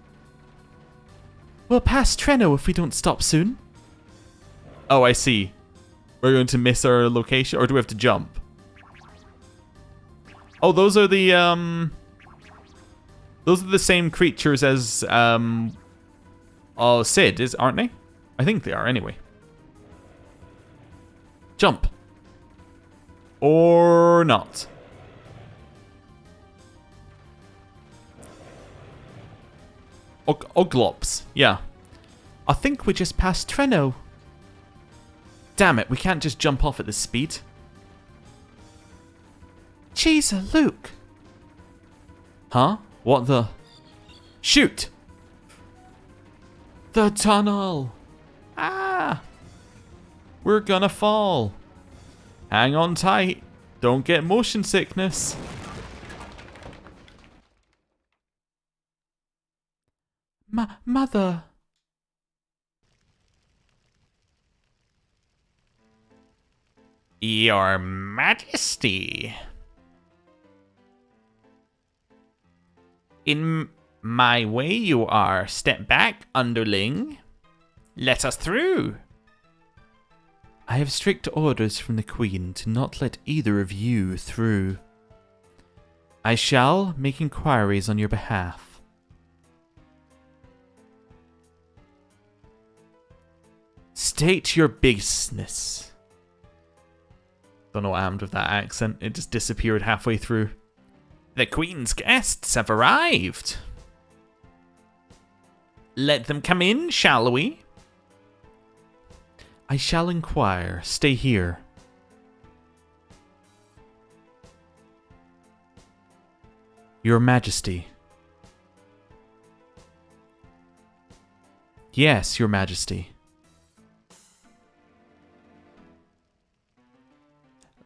We'll pass Treno if we don't stop soon. Oh, I see. We're going to miss our location, or do we have to jump? Oh, those are the same creatures as Sid, aren't they? I think they are anyway. Jump. Or not. Oglops, yeah. I think we just passed Treno. Damn it, we can't just jump off at this speed. Cheeser, look. Huh? What the? Shoot! The tunnel! Ah! We're gonna fall. Hang on tight. Don't get motion sickness. Mother. Your Majesty. In my way you are. Step back, underling. Let us through. I have strict orders from the Queen to not let either of you through. I shall make inquiries on your behalf. State your business. Don't know what happened with that accent. It just disappeared halfway through. The Queen's guests have arrived. Let them come in, shall we? I shall inquire. Stay here. Your Majesty. Yes, Your Majesty.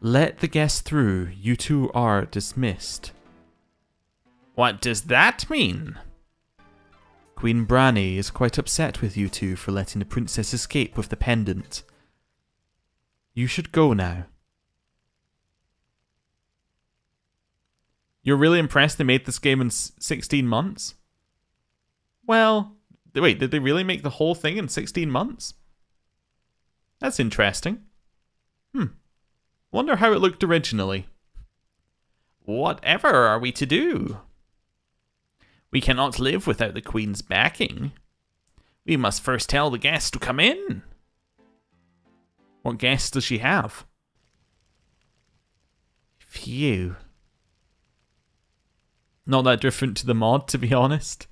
Let the guests through. You two are dismissed. What does that mean? Queen Branny is quite upset with you two for letting the princess escape with the pendant. You should go now. You're really impressed they made this game in 16 months? Well, wait, did they really make the whole thing in 16 months? That's interesting. Wonder how it looked originally. Whatever are we to do? We cannot live without the Queen's backing. We must first tell the guests to come in. What guests does she have? Phew. Not that different to the mod, to be honest.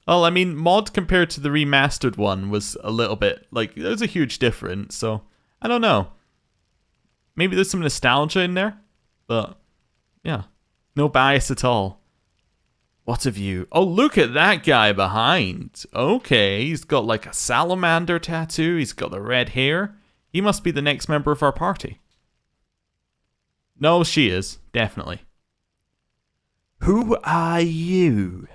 Well, I mean, mod compared to the remastered one was a little bit, there's a huge difference, so I don't know. Maybe there's some nostalgia in there, but yeah, no bias at all. What have you... Oh, look at that guy behind. Okay, he's got like a salamander tattoo. He's got the red hair. He must be the next member of our party. No, she is. Definitely. Who are you?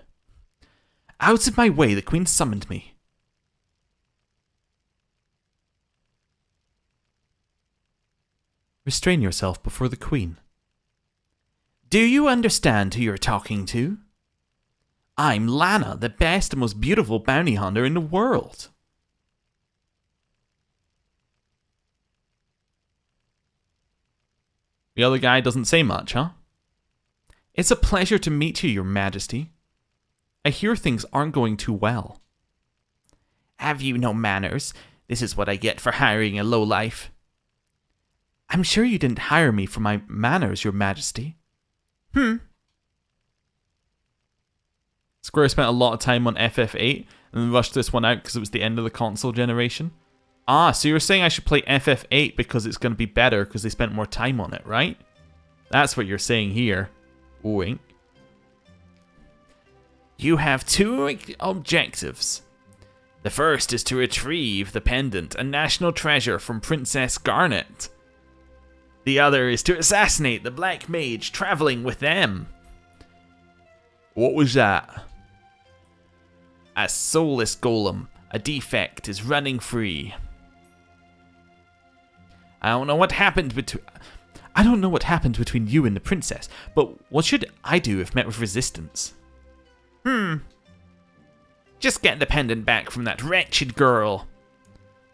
Out of my way, the Queen summoned me. Restrain yourself before the Queen. Do you understand who you're talking to? I'm Lana, the best and most beautiful bounty hunter in the world. The other guy doesn't say much, huh? It's a pleasure to meet you, Your Majesty. I hear things aren't going too well. Have you no manners? This is what I get for hiring a lowlife. I'm sure you didn't hire me for my manners, Your Majesty. Square spent a lot of time on FF8 and then rushed this one out because it was the end of the console generation. Ah, so you're saying I should play FF8 because it's going to be better because they spent more time on it, right? That's what you're saying here. Wink. You have two objectives. The first is to retrieve the pendant, a national treasure from Princess Garnet. The other is to assassinate the Black Mage traveling with them. What was that? A soulless golem, a defect, is running free. I don't know what happened between you and the princess, but what should I do if met with resistance? Just get the pendant back from that wretched girl.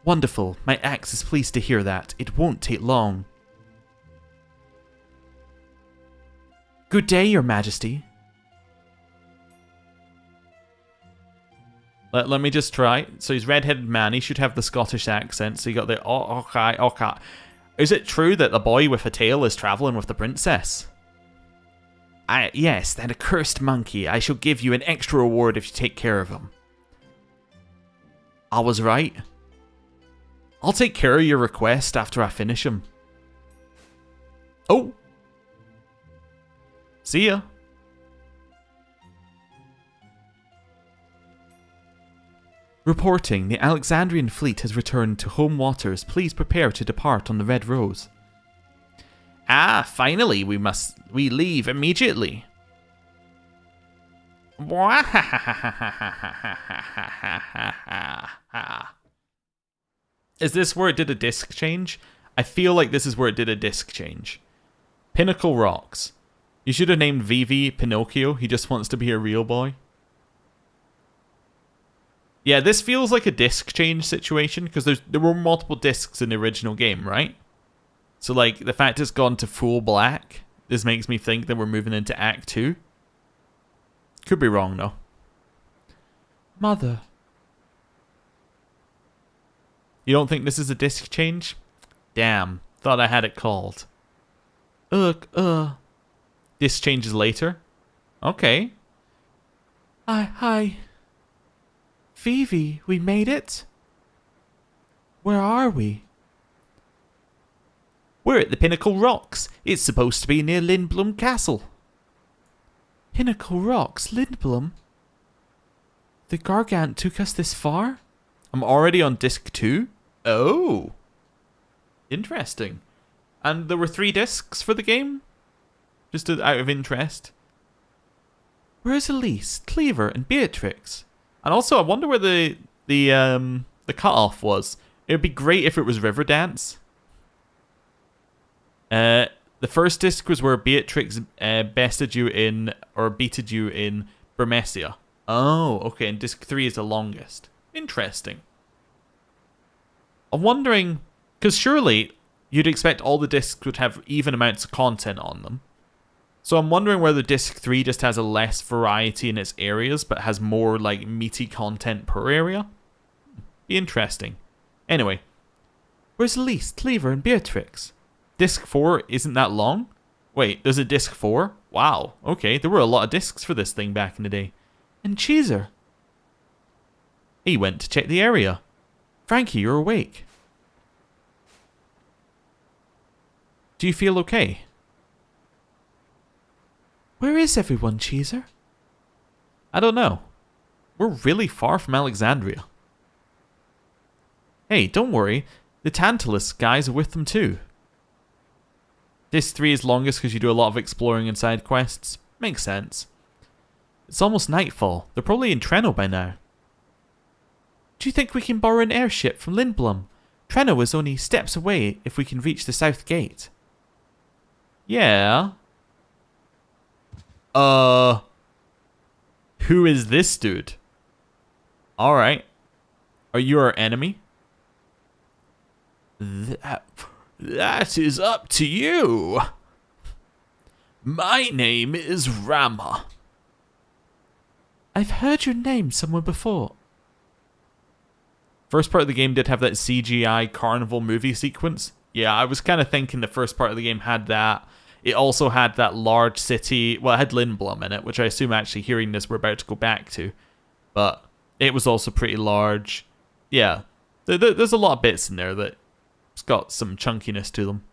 Wonderful. My axe is pleased to hear that. It won't take long. Good day, Your Majesty. Let me just try. So he's red-headed man. He should have the Scottish accent. So you got the okay. Is it true that the boy with a tail is traveling with the princess? Yes, that accursed monkey. I shall give you an extra reward if you take care of him. I was right. I'll take care of your request after I finish him. Oh. See ya. Reporting, the Alexandrian fleet has returned to home waters. Please prepare to depart on the Red Rose. Ah, finally, we leave immediately. Is this where it did a disc change? I feel like this is where it did a disc change. Pinnacle Rocks. You should have named Vivi Pinocchio. He just wants to be a real boy. Yeah, this feels like a disc change situation because there were multiple discs in the original game, right? So, like, the fact it's gone to full black, this makes me think that we're moving into Act 2. Could be wrong, though. Mother. You don't think this is a disc change? Damn, thought I had it called. Disc changes later? Okay. Hi. Vivi, we made it? Where are we? We're at the Pinnacle Rocks. It's supposed to be near Lindblom Castle. Pinnacle Rocks? Lindblom? The Gargant took us this far? I'm already on disc 2? Oh. Interesting. And there were 3 discs for the game? Just out of interest. Where's Elise, Cleaver, and Beatrix? And also, I wonder where the cutoff was. It would be great if it was Riverdance. The first disc was where Beatrix beated you in Bermesia. Oh, okay, and disc 3 is the longest. Interesting. I'm wondering, because surely you'd expect all the discs would have even amounts of content on them. So I'm wondering whether disc 3 just has a less variety in its areas, but has more, like, meaty content per area. Be interesting. Anyway. Where's Elise, Cleaver, and Beatrix? Disc 4 isn't that long? Wait, there's a disc 4? Wow, okay, there were a lot of discs for this thing back in the day. And Cheeser? He went to check the area. Frankie, you're awake. Do you feel okay? Where is everyone, Cheeser? I don't know. We're really far from Alexandria. Hey, don't worry. The Tantalus guys are with them too. This 3 is longest because you do a lot of exploring and side quests. Makes sense. It's almost nightfall. They're probably in Treno by now. Do you think we can borrow an airship from Lindblom? Treno is only steps away if we can reach the south gate. Yeah. Who is this dude? Alright. Are you our enemy? That is up to you. My name is Rama. I've heard your name somewhere before. First part of the game did have that CGI carnival movie sequence. Yeah, I was kind of thinking the first part of the game had that. It also had that large city. Well, it had Lindblom in it, which I assume actually hearing this we're about to go back to. But it was also pretty large. Yeah, there's a lot of bits in there that it's got some chunkiness to them.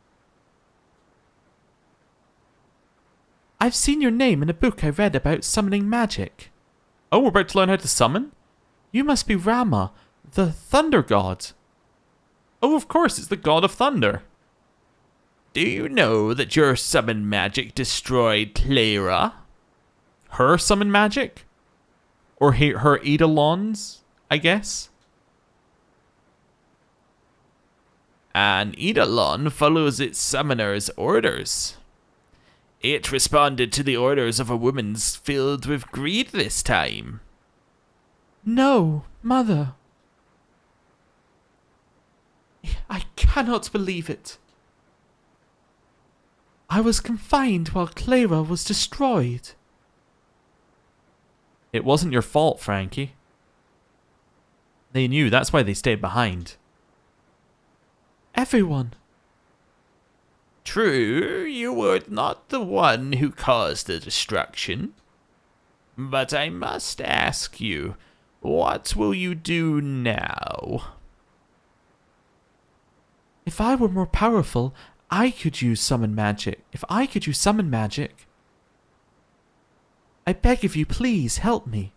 I've seen your name in a book I read about summoning magic. Oh, we're about to learn how to summon? You must be Rama, the thunder god. Oh, of course, it's the god of thunder. Do you know that your summon magic destroyed Clara? Her summon magic? Or her Eidolons, I guess? An Eidolon follows its summoner's orders. It responded to the orders of a woman filled with greed this time. No, Mother. I cannot believe it. I was confined while Clara was destroyed. It wasn't your fault, Frankie. They knew, that's why they stayed behind. Everyone. True, you were not the one who caused the destruction. But I must ask you, what will you do now? If I were more powerful, I could use summon magic. I beg of you, please help me.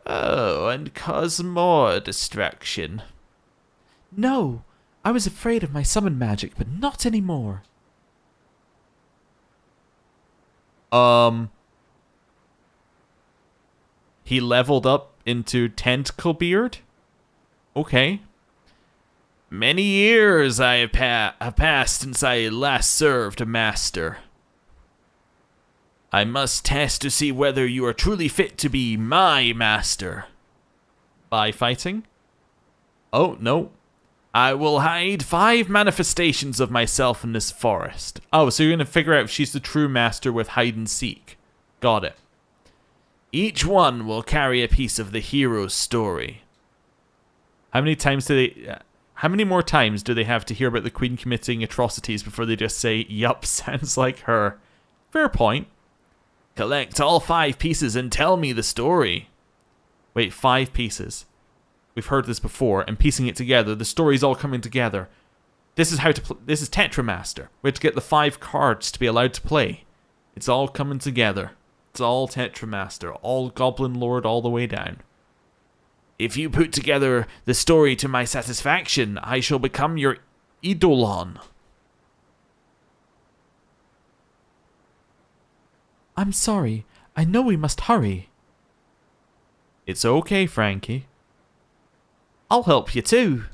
Oh, and cause more destruction. No, I was afraid of my summon magic, but not anymore. He leveled up into Tentacle Beard? Okay. Many years I have passed since I last served a master. I must test to see whether you are truly fit to be my master. By fighting? Oh, no. I will hide 5 manifestations of myself in this forest. Oh, so you're going to figure out if she's the true master with hide and seek. Got it. Each one will carry a piece of the hero's story. How many more times do they have to hear about the queen committing atrocities before they just say, yup, sounds like her? Fair point. Collect all 5 pieces and tell me the story. Wait, 5 pieces. We've heard this before, and piecing it together, the story's all coming together. This is how to this is Tetramaster. We have to get the 5 cards to be allowed to play. It's all coming together. It's all Tetramaster, all Goblin Lord all the way down. If you put together the story to my satisfaction, I shall become your Eidolon. I'm sorry. I know we must hurry. It's okay, Frankie. I'll help you too.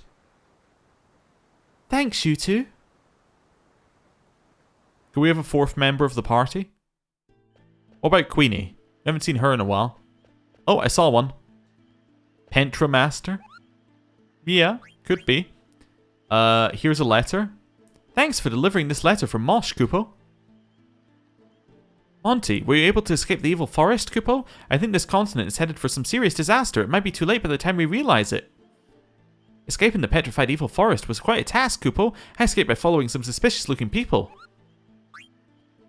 Thanks, you two. Can we have a 4th member of the party? What about Queenie? I haven't seen her in a while. Oh, I saw one. Pentramaster? Yeah, could be. Here's a letter. Thanks for delivering this letter from Mosh, Kupo. Monty, were you able to escape the evil forest, Kupo? I think this continent is headed for some serious disaster. It might be too late by the time we realize it. Escaping the petrified evil forest was quite a task, Kupo. I escaped by following some suspicious-looking people.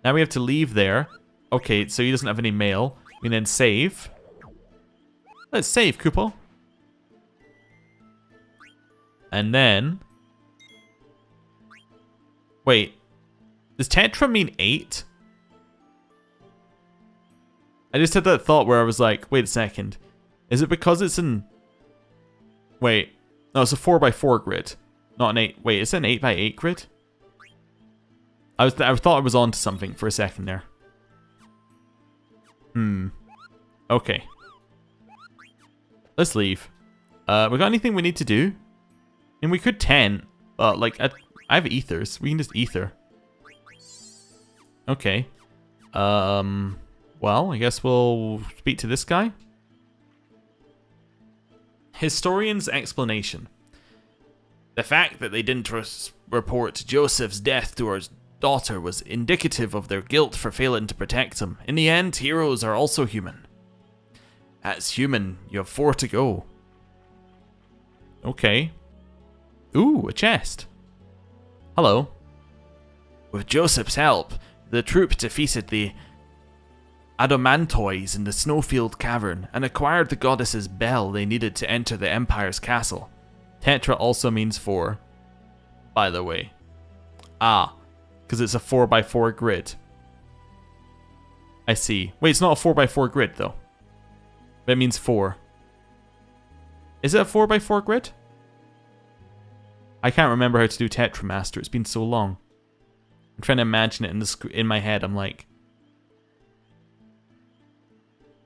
Now we have to leave there. Okay, so he doesn't have any mail. We then save. Let's save, Kupo. And then... Wait. Does Tetra mean 8? I just had that thought where I was like, wait a second. Is it because it's in... Wait. No, it's a 4x4 grid. Not an 8... Wait, is it an 8x8 grid? I thought I was onto something for a second there. Okay. Let's leave. We got anything we need to do? And we could tent, but like I have ethers. We can just ether. Okay. Well, I guess we'll speak to this guy. Historian's explanation. The fact that they didn't report Joseph's death to her daughter was indicative of their guilt for failing to protect him. In the end, heroes are also human. As human, you have 4 to go. Okay. Ooh, a chest. Hello. With Joseph's help, the troop defeated the Adamantoids in the Snowfield Cavern and acquired the goddess's bell they needed to enter the Empire's castle. Tetra also means 4, by the way. Ah, because it's a 4x4 grid. I see. Wait, it's not a 4x4 grid though. That means 4. Is it a 4x4 grid? I can't remember how to do Tetramaster. It's been so long. I'm trying to imagine it in my head. I'm like,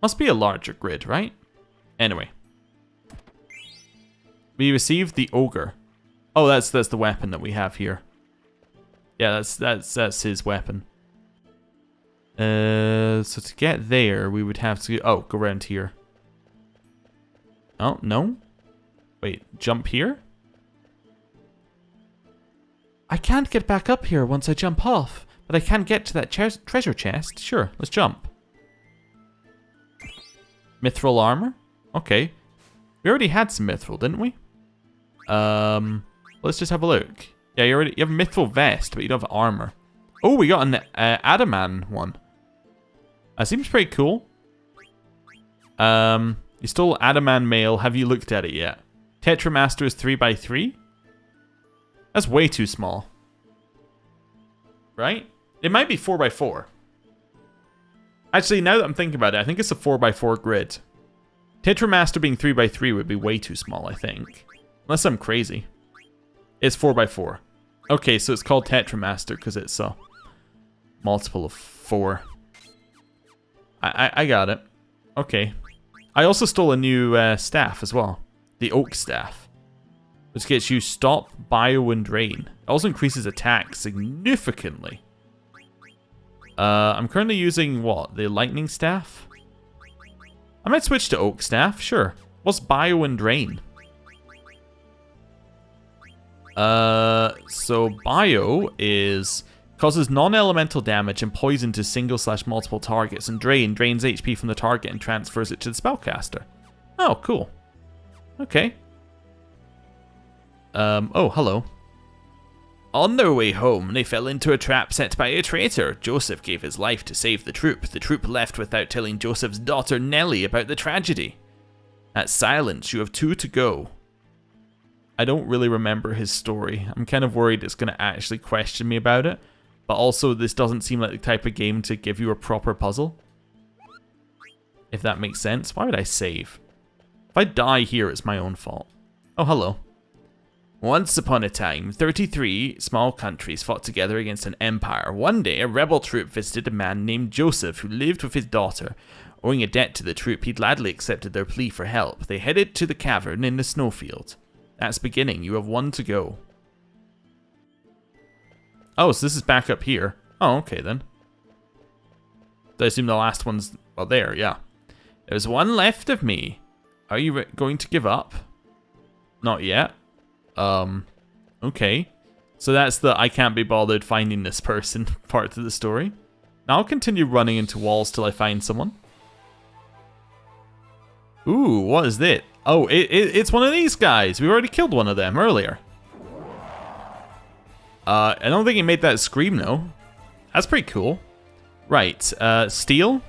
must be a larger grid, right? Anyway, we received the ogre. Oh, that's the weapon that we have here. Yeah, that's his weapon. So to get there, we would have to go around here. Oh no! Wait, jump here? I can't get back up here once I jump off, but I can get to that treasure chest. Sure, let's jump. Mithril Armor? Okay. We already had some Mithril, didn't we? Let's just have a look. Yeah, you have a Mithril Vest, but you don't have armor. Oh, we got an Adaman one. That seems pretty cool. You stole Adaman Mail. Have you looked at it yet? Tetramaster is 3x3? That's way too small. Right? It might be 4x4. Actually, now that I'm thinking about it, I think it's a 4x4 grid. Tetramaster being 3x3 would be way too small, I think. Unless I'm crazy. It's 4x4. Okay, so it's called Tetramaster because it's a multiple of 4. I got it. Okay. I also stole a new staff as well. The Oak Staff. Which gets you Stop, Bio, and Drain. It also increases attack significantly. I'm currently using, what? The Lightning Staff? I might switch to Oak Staff, sure. What's Bio and Drain? So Bio is... causes non-elemental damage and poison to single/multiple targets, and Drain drains HP from the target and transfers it to the spellcaster. Oh, cool. Okay. Oh, hello. On their way home, they fell into a trap set by a traitor. Joseph gave his life to save the troop. The troop left without telling Joseph's daughter Nellie about the tragedy. At Silence, you have 2 to go. I don't really remember his story. I'm kind of worried it's going to actually question me about it. But also, this doesn't seem like the type of game to give you a proper puzzle. If that makes sense. Why would I save? If I die here, it's my own fault. Oh, hello. Once upon a time, 33 small countries fought together against an empire. One day, a rebel troop visited a man named Joseph who lived with his daughter. Owing a debt to the troop, he gladly accepted their plea for help. They headed to the cavern in the snowfield. That's beginning. You have 1 to go. Oh, so this is back up here. Oh, okay then. So I assume the last one's... well, there, yeah. There's 1 left of me. Are you going to give up? Not yet. Okay. So that's the I can't be bothered finding this person part of the story. Now I'll continue running into walls till I find someone. Ooh, what is it? Oh, it's one of these guys. We already killed one of them earlier. I don't think he made that scream though. That's pretty cool. Right, Steel.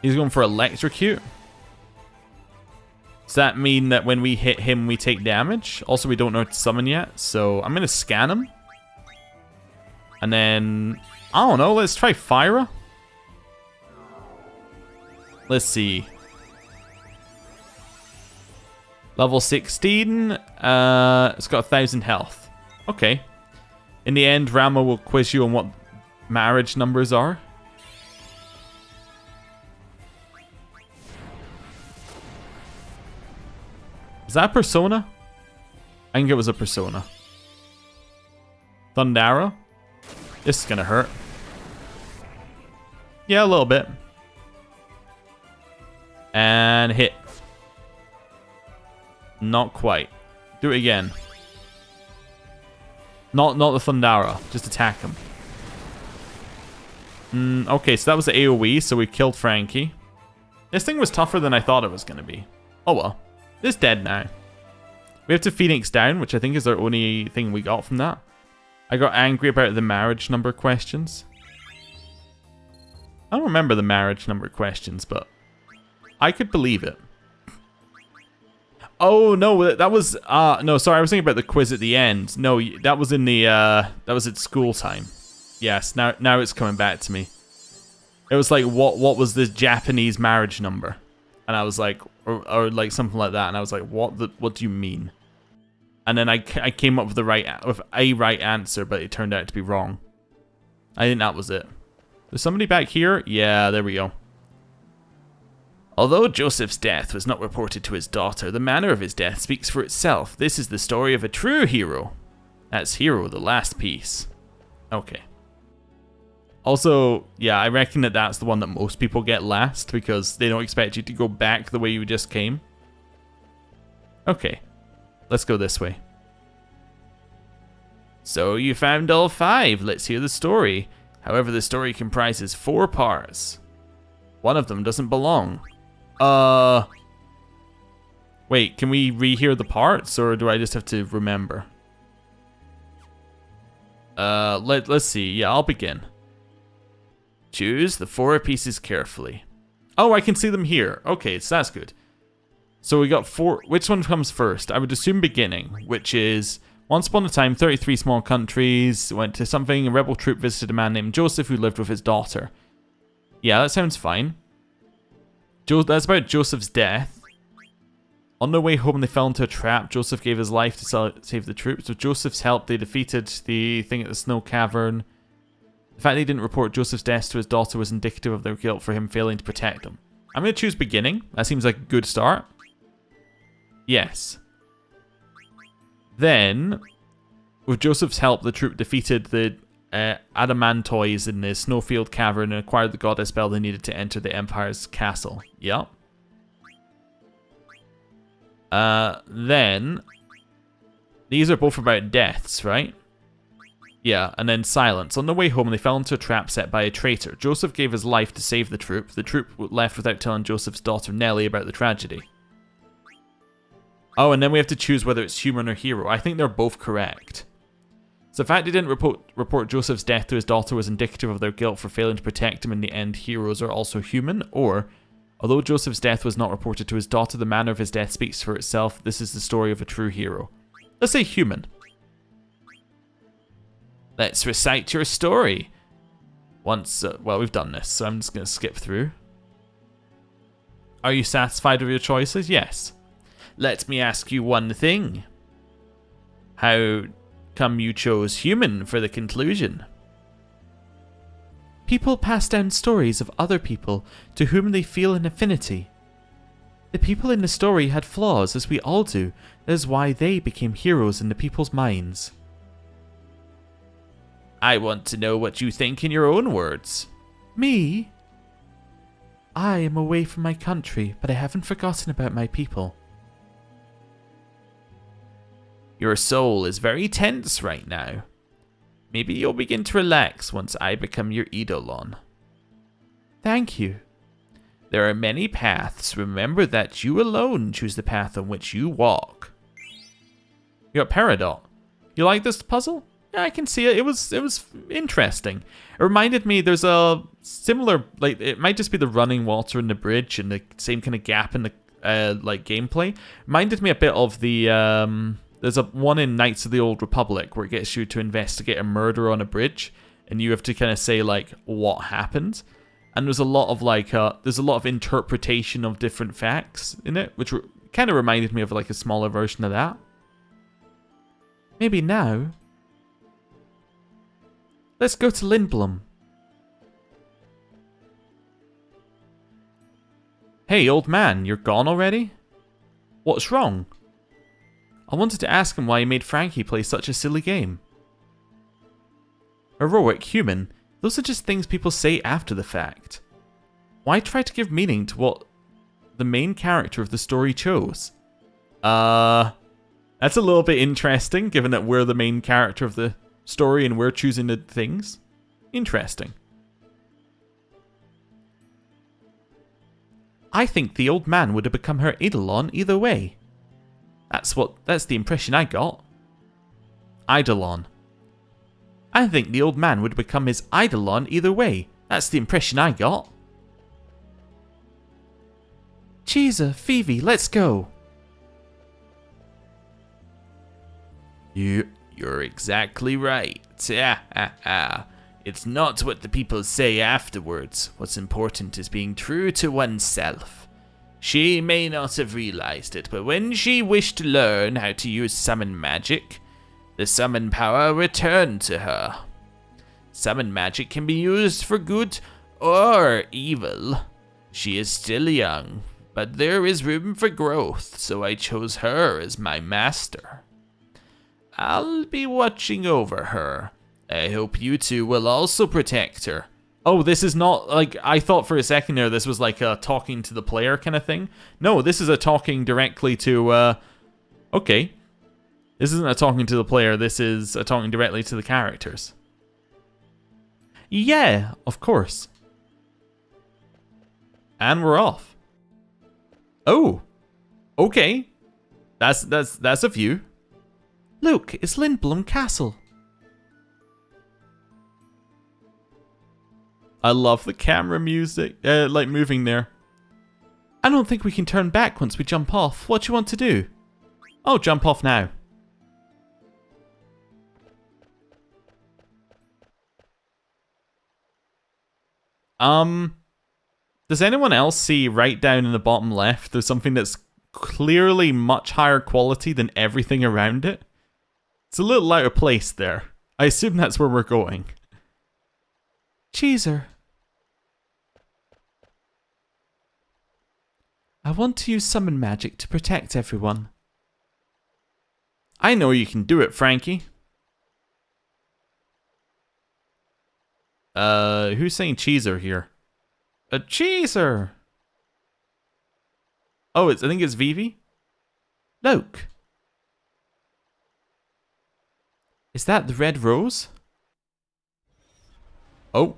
He's going for Electrocute. Does that mean that when we hit him, we take damage? Also, we don't know how to summon yet, so I'm going to scan him. And then, I don't know, let's try Fyra. Let's see. Level 16. It's got 1,000 health. Okay. In the end, Rama will quiz you on what marriage numbers are. Is that a persona? I think it was a persona. Thundara. This is gonna hurt. Yeah, a little bit. And hit. Not quite. Do it again. Not the Thundara. Just attack him. Okay, so that was the AoE, so we killed Frankie. This thing was tougher than I thought it was going to be. Oh well. It's dead now. We have to Phoenix down, which I think is our only thing we got from that. I got angry about the marriage number questions. I don't remember the marriage number questions, but I could believe it. Oh, no, that was... no, sorry, I was thinking about the quiz at the end. No, that was in the... that was at school time. Yes, now it's coming back to me. It was like, what was the Japanese marriage number? And I was like... Or like something like that. And I was like, what do you mean? And then I came up with a right answer, but it turned out to be wrong. I think that was it. There's somebody back here? Yeah, there we go. Although Joseph's death was not reported to his daughter, the manner of his death speaks for itself. This is the story of a true hero. That's Hero, the last piece. Okay. Also, yeah, I reckon that's the one that most people get last because they don't expect you to go back the way you just came. Okay. Let's go this way. So you found all 5. Let's hear the story. However, the story comprises 4 parts. One of them doesn't belong. Wait, can we rehear the parts, or do I just have to remember? Let's see. Yeah, I'll begin. Choose the 4 pieces carefully. Oh, I can see them here. Okay, so that's good. So we got 4. Which one comes first? I would assume beginning, which is... Once upon a time, 33 small countries went to something. A rebel troop visited a man named Joseph who lived with his daughter. Yeah, that sounds fine. That's about Joseph's death. On their way home, they fell into a trap. Joseph gave his life to save the troops. With Joseph's help, they defeated the thing at the snow cavern. The fact they didn't report Joseph's death to his daughter was indicative of their guilt for him failing to protect them. I'm going to choose beginning. That seems like a good start. Yes. Then, with Joseph's help, the troop defeated the Adamantoids in the snowfield cavern and acquired the goddess bell they needed to enter the Empire's castle. Yep. Then, these are both about deaths, right? Yeah, and then silence. On their way home, they fell into a trap set by a traitor. Joseph gave his life to save the troop. The troop left without telling Joseph's daughter Nellie about the tragedy. Oh, and then we have to choose whether it's human or hero. I think they're both correct. So the fact they didn't report Joseph's death to his daughter was indicative of their guilt for failing to protect him. In the end, heroes are also human. Or, although Joseph's death was not reported to his daughter, the manner of his death speaks for itself. This is the story of a true hero. Let's say human. Let's recite your story. Well, we've done this, so I'm just going to skip through. Are you satisfied with your choices? Yes. Let me ask you one thing. How come you chose human for the conclusion? People pass down stories of other people to whom they feel an affinity. The people in the story had flaws, as we all do. That is why they became heroes in the people's minds. I want to know what you think in your own words. Me? I am away from my country, but I haven't forgotten about my people. Your soul is very tense right now. Maybe you'll begin to relax once I become your Eidolon. Thank you. There are many paths. Remember that you alone choose the path on which you walk. You got Peridot. You like this puzzle? Yeah, I can see it. It was interesting. It reminded me there's a similar, like, it might just be the running water in the bridge and the same kind of gap in the like gameplay. Reminded me a bit of the there's a one in Knights of the Old Republic where it gets you to investigate a murder on a bridge and you have to kind of say like what happened. and there's a lot of like there's a lot of interpretation of different facts in it, which kind of reminded me of like a smaller version of that. Maybe now. Let's go to Lindblom. Hey, old man, you're gone already? What's wrong? I wanted to ask him why he made Frankie play such a silly game. Heroic human, those are just things people say after the fact. Why try to give meaning to what the main character of the story chose? That's a little bit interesting, given that we're the main character of the story and we're choosing the things. Interesting. I think the old man would have become her Eidolon either way. That's the impression I got. Eidolon. I think the old man would become his Eidolon either way. That's the impression I got. Cheeser, Phoebe, let's go. You're exactly right. It's not what the people say afterwards. What's important is being true to oneself. She may not have realized it, but when she wished to learn how to use summon magic, the summon power returned to her. Summon magic can be used for good or evil. She is still young, but there is room for growth, so I chose her as my master. I'll be watching over her. I hope you two will also protect her. Oh, this is not like, I thought for a second there this was like a talking to the player kind of thing. No, this is a talking directly to, okay. This isn't a talking to the player, this is a talking directly to the characters. Yeah, of course. And we're off. Oh, okay. That's a view. Look, it's Lindblom Castle. I love the camera music, like moving there. I don't think we can turn back once we jump off. What do you want to do? Oh, jump off now. Does anyone else see right down in the bottom left, there's something that's clearly much higher quality than everything around it? It's a little out of place there. I assume that's where we're going. Cheeser. I want to use summon magic to protect everyone. I know you can do it, Frankie. Who's saying Cheeser here? A Cheeser! Oh, I think it's Vivi? Look. Is that the red rose? Oh.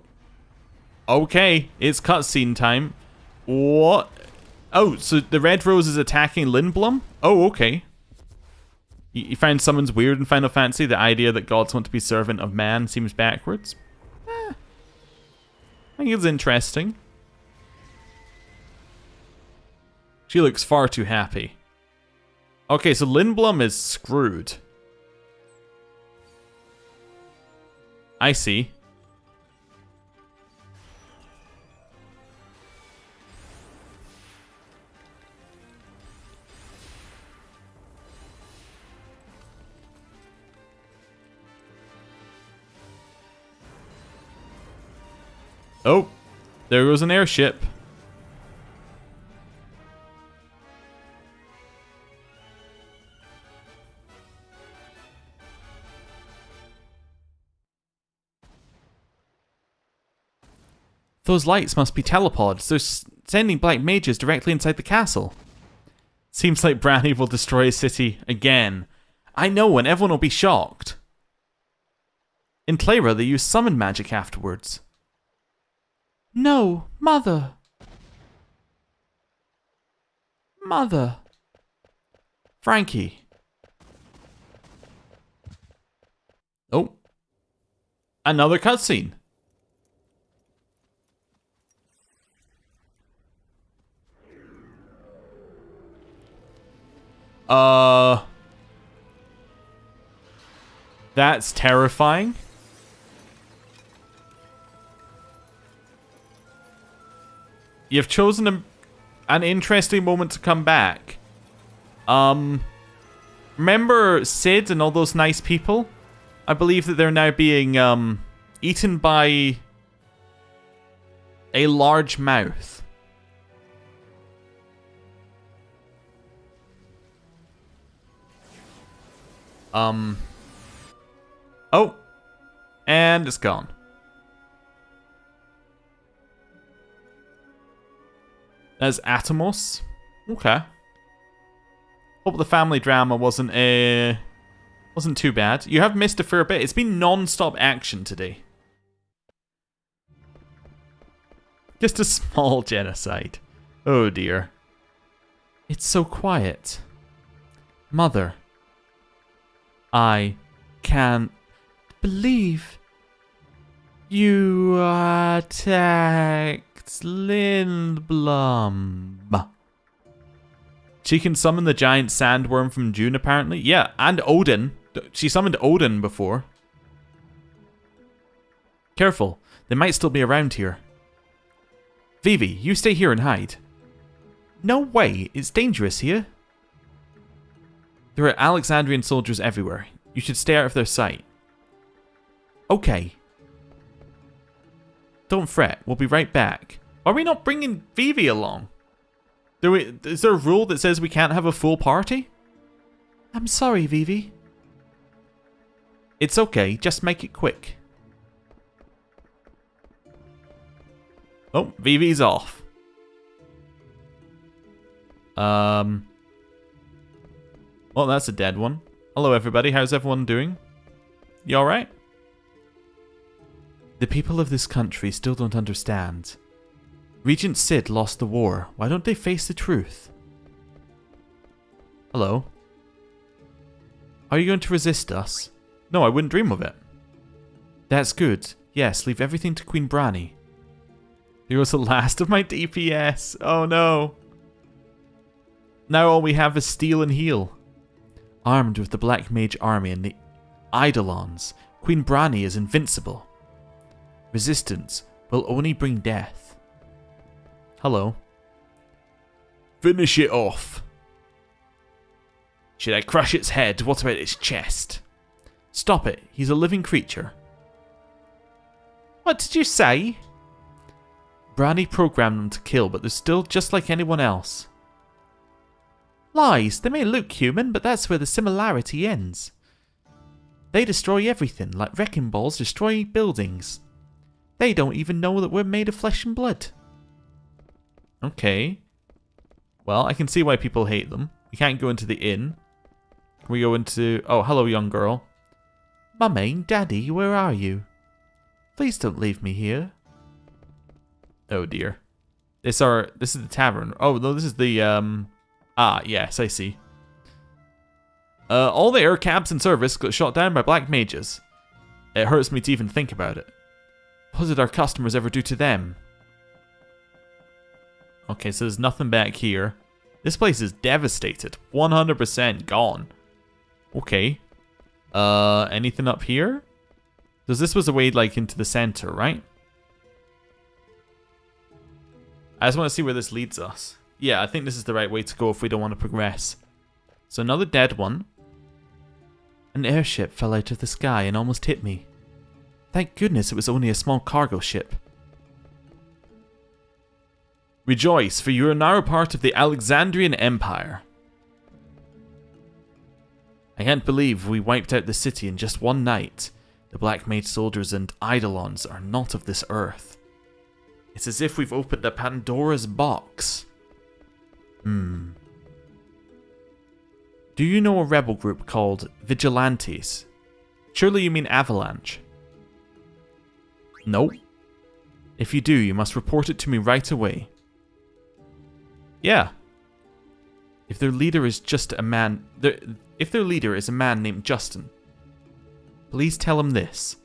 Okay, it's cutscene time. What? Oh, so the red rose is attacking Lindblom? Oh, okay. You find someone's weird in Final Fantasy? The idea that gods want to be servant of man seems backwards? I think it's interesting. She looks far too happy. Okay, so Lindblom is screwed. I see. Oh, there goes an airship. Those lights must be telepods. They're sending black mages directly inside the castle. Seems like Branny will destroy a city again. I know, and everyone will be shocked. In Clara, they use summon magic afterwards. No, Mother. Mother. Frankie. Oh. Another cutscene. That's terrifying. You've chosen an interesting moment to come back. Remember Sid and all those nice people? I believe that they're now being eaten by a large mouth. Oh, and it's gone. There's Atomos. Okay. Hope the family drama wasn't too bad. You have missed a fair bit. It's been non-stop action today. Just a small genocide. Oh dear. It's so quiet. Mother. I can't believe you attacked Lindblom. She can summon the giant sandworm from June, apparently. Yeah, and Odin. She summoned Odin before. Careful, they might still be around here. Vivi, you stay here and hide. No way, it's dangerous here. There are Alexandrian soldiers everywhere. You should stay out of their sight. Okay. Don't fret, we'll be right back. Are we not bringing Vivi along? Is there a rule that says we can't have a full party? I'm sorry, Vivi. It's okay, just make it quick. Oh, Vivi's off. Well, that's a dead one. Hello, everybody. How's everyone doing? You alright? The people of this country still don't understand. Regent Sid lost the war. Why don't they face the truth? Hello? Are you going to resist us? No, I wouldn't dream of it. That's good. Yes, leave everything to Queen Brani. Here was the last of my DPS. Oh no. Now all we have is steal and heal. Armed with the Black Mage army and the Eidolons, Queen Brani is invincible. Resistance will only bring death. Hello. Finish it off. Should I crush its head? What about its chest? Stop it. He's a living creature. What did you say? Brani programmed them to kill, but they're still just like anyone else. Lies. They may look human, but that's where the similarity ends. They destroy everything, like wrecking balls destroy buildings. They don't even know that we're made of flesh and blood. Okay. Well, I can see why people hate them. We can't go into the inn. Can we go into... Oh, hello, young girl. Mummy, Daddy, where are you? Please don't leave me here. Oh, dear. This is the tavern. Oh, no, this is the... Ah, yes, I see. All the air cabs in service got shot down by black mages. It hurts me to even think about it. What did our customers ever do to them? Okay, so there's nothing back here. This place is devastated. 100% gone. Okay. Anything up here? Because this was a way, like, into the center, right? I just want to see where this leads us. Yeah, I think this is the right way to go if we don't want to progress. So another dead one. An airship fell out of the sky and almost hit me. Thank goodness it was only a small cargo ship. Rejoice, for you are now a part of the Alexandrian Empire. I can't believe we wiped out the city in just one night. The Black Mage soldiers and Eidolons are not of this earth. It's as if we've opened a Pandora's box. Do you know a rebel group called Vigilantes? Surely you mean Avalanche. Nope. If you do, you must report it to me right away. Yeah. If their leader is just a man... If their leader is a man named Justin, please tell him this.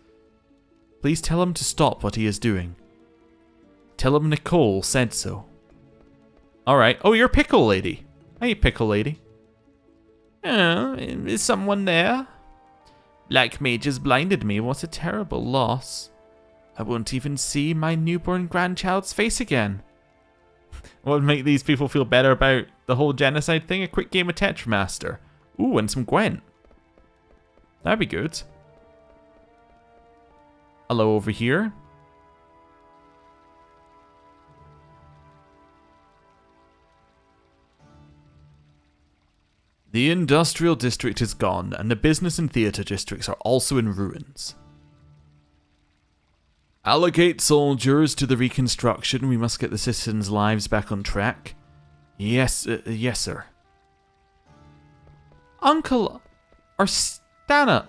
Please tell him to stop what he is doing. Tell him Nicole said so. Alright. Oh, you're Pickle Lady. Hey, Pickle Lady. Is someone there? Black mages blinded me. What a terrible loss. I won't even see my newborn grandchild's face again. What would make these people feel better about the whole genocide thing? A quick game of Tetramaster. Ooh, and some Gwent. That'd be good. Hello over here. The industrial district is gone, and the business and theatre districts are also in ruins. Allocate soldiers to the reconstruction. We must get the citizens' lives back on track. Yes, yes, sir. Uncle Arstania.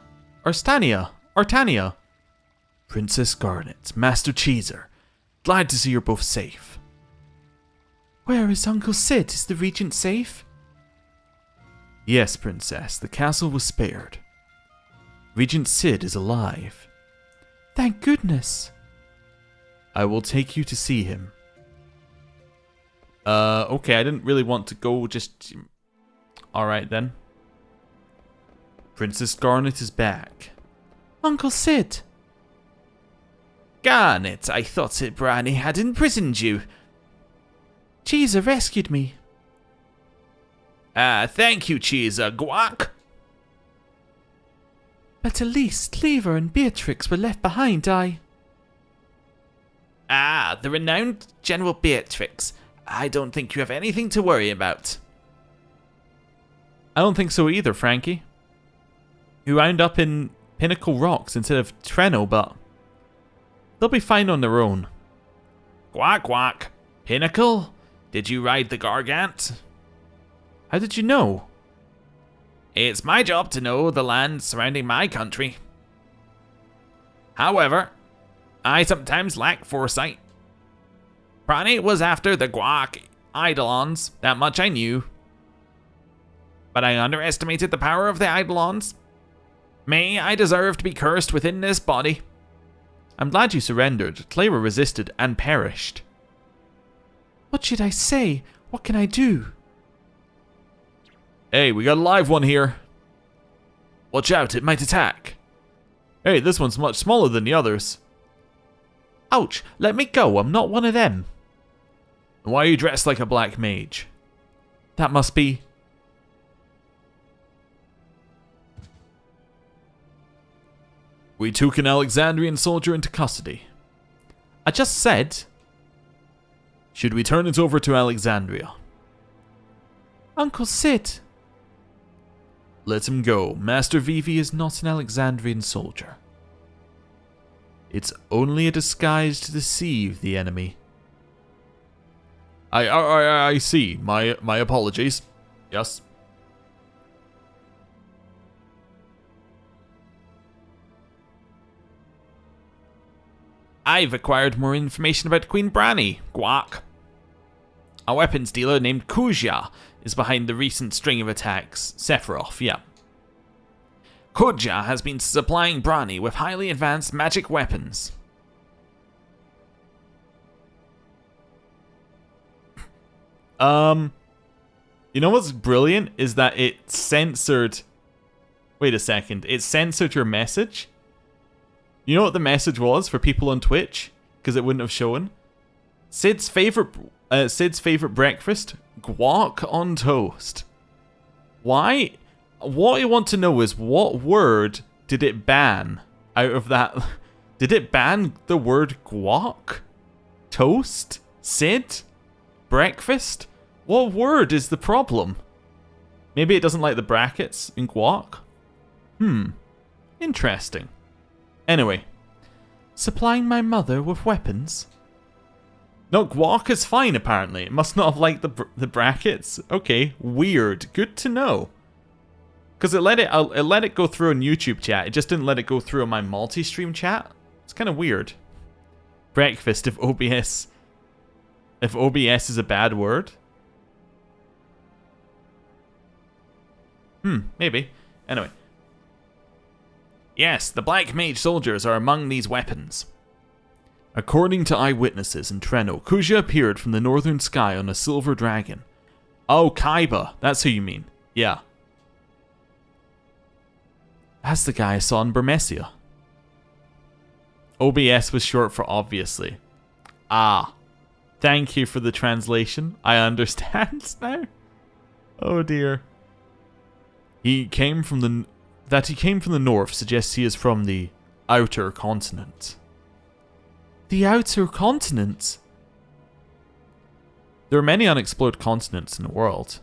Princess Garnet, Master Cheeser. Glad to see you're both safe. Where is Uncle Sid? Is the regent safe? Yes, Princess. The castle was spared. Regent Sid is alive. Thank goodness. I will take you to see him. Okay, I didn't really want to go just... Alright then. Princess Garnet is back. Uncle Sid! Garnet, I thought Sid Brani had imprisoned you. Cheeser rescued me. Thank you, Cheeser. Guac! But Elise, Cleaver and Beatrix were left behind, the renowned General Beatrix. I don't think you have anything to worry about. I don't think so either, Frankie. You wound up in Pinnacle Rocks instead of Treno, but they'll be fine on their own. Quack, quack. Pinnacle? Did you ride the Gargant? How did you know? It's my job to know the land surrounding my country. However, I sometimes lack foresight. Brani was after the Guac Eidolons, that much I knew. But I underestimated the power of the Eidolons. May I deserve to be cursed within this body. I'm glad you surrendered. Clara resisted and perished. What should I say? What can I do? Hey, we got a live one here. Watch out, it might attack. Hey, this one's much smaller than the others. Ouch, let me go, I'm not one of them. Why are you dressed like a black mage? That must be... We took an Alexandrian soldier into custody. I just said... Should we turn it over to Alexandria? Uncle Sid. Let him go. Master Vivi is not an Alexandrian soldier. It's only a disguise to deceive the enemy. I see. My apologies. Yes. I've acquired more information about Queen Brani. Guac. A weapons dealer named Kuja is behind the recent string of attacks. Sephiroth, yeah. Kuja has been supplying Brani with highly advanced magic weapons. You know what's brilliant is that it censored... Wait a second, it censored your message? You know what the message was for people on Twitch? Because it wouldn't have shown. Sid's favorite breakfast? Guac on toast. Why? What I want to know is what word did it ban out of that? Did it ban the word guac? Toast? Sid? Breakfast? What word is the problem? Maybe it doesn't like the brackets in guac? Interesting. Anyway. Supplying my mother with weapons? No, guac is fine apparently. It must not have liked the brackets. Okay, weird. Good to know. Because it let it go through on YouTube chat. It just didn't let it go through on my multi-stream chat. It's kind of weird. Breakfast if OBS is a bad word. Maybe. Anyway. Yes, the Black Mage soldiers are among these weapons. According to eyewitnesses in Treno, Kuja appeared from the northern sky on a silver dragon. Oh, Kaiba. That's who you mean. Yeah. That's the guy I saw in Burmecia. OBS was short for obviously. Ah. Thank you for the translation. I understand now. Oh dear. He came from the north suggests he is from the outer continent. The outer continent? There are many unexplored continents in the world.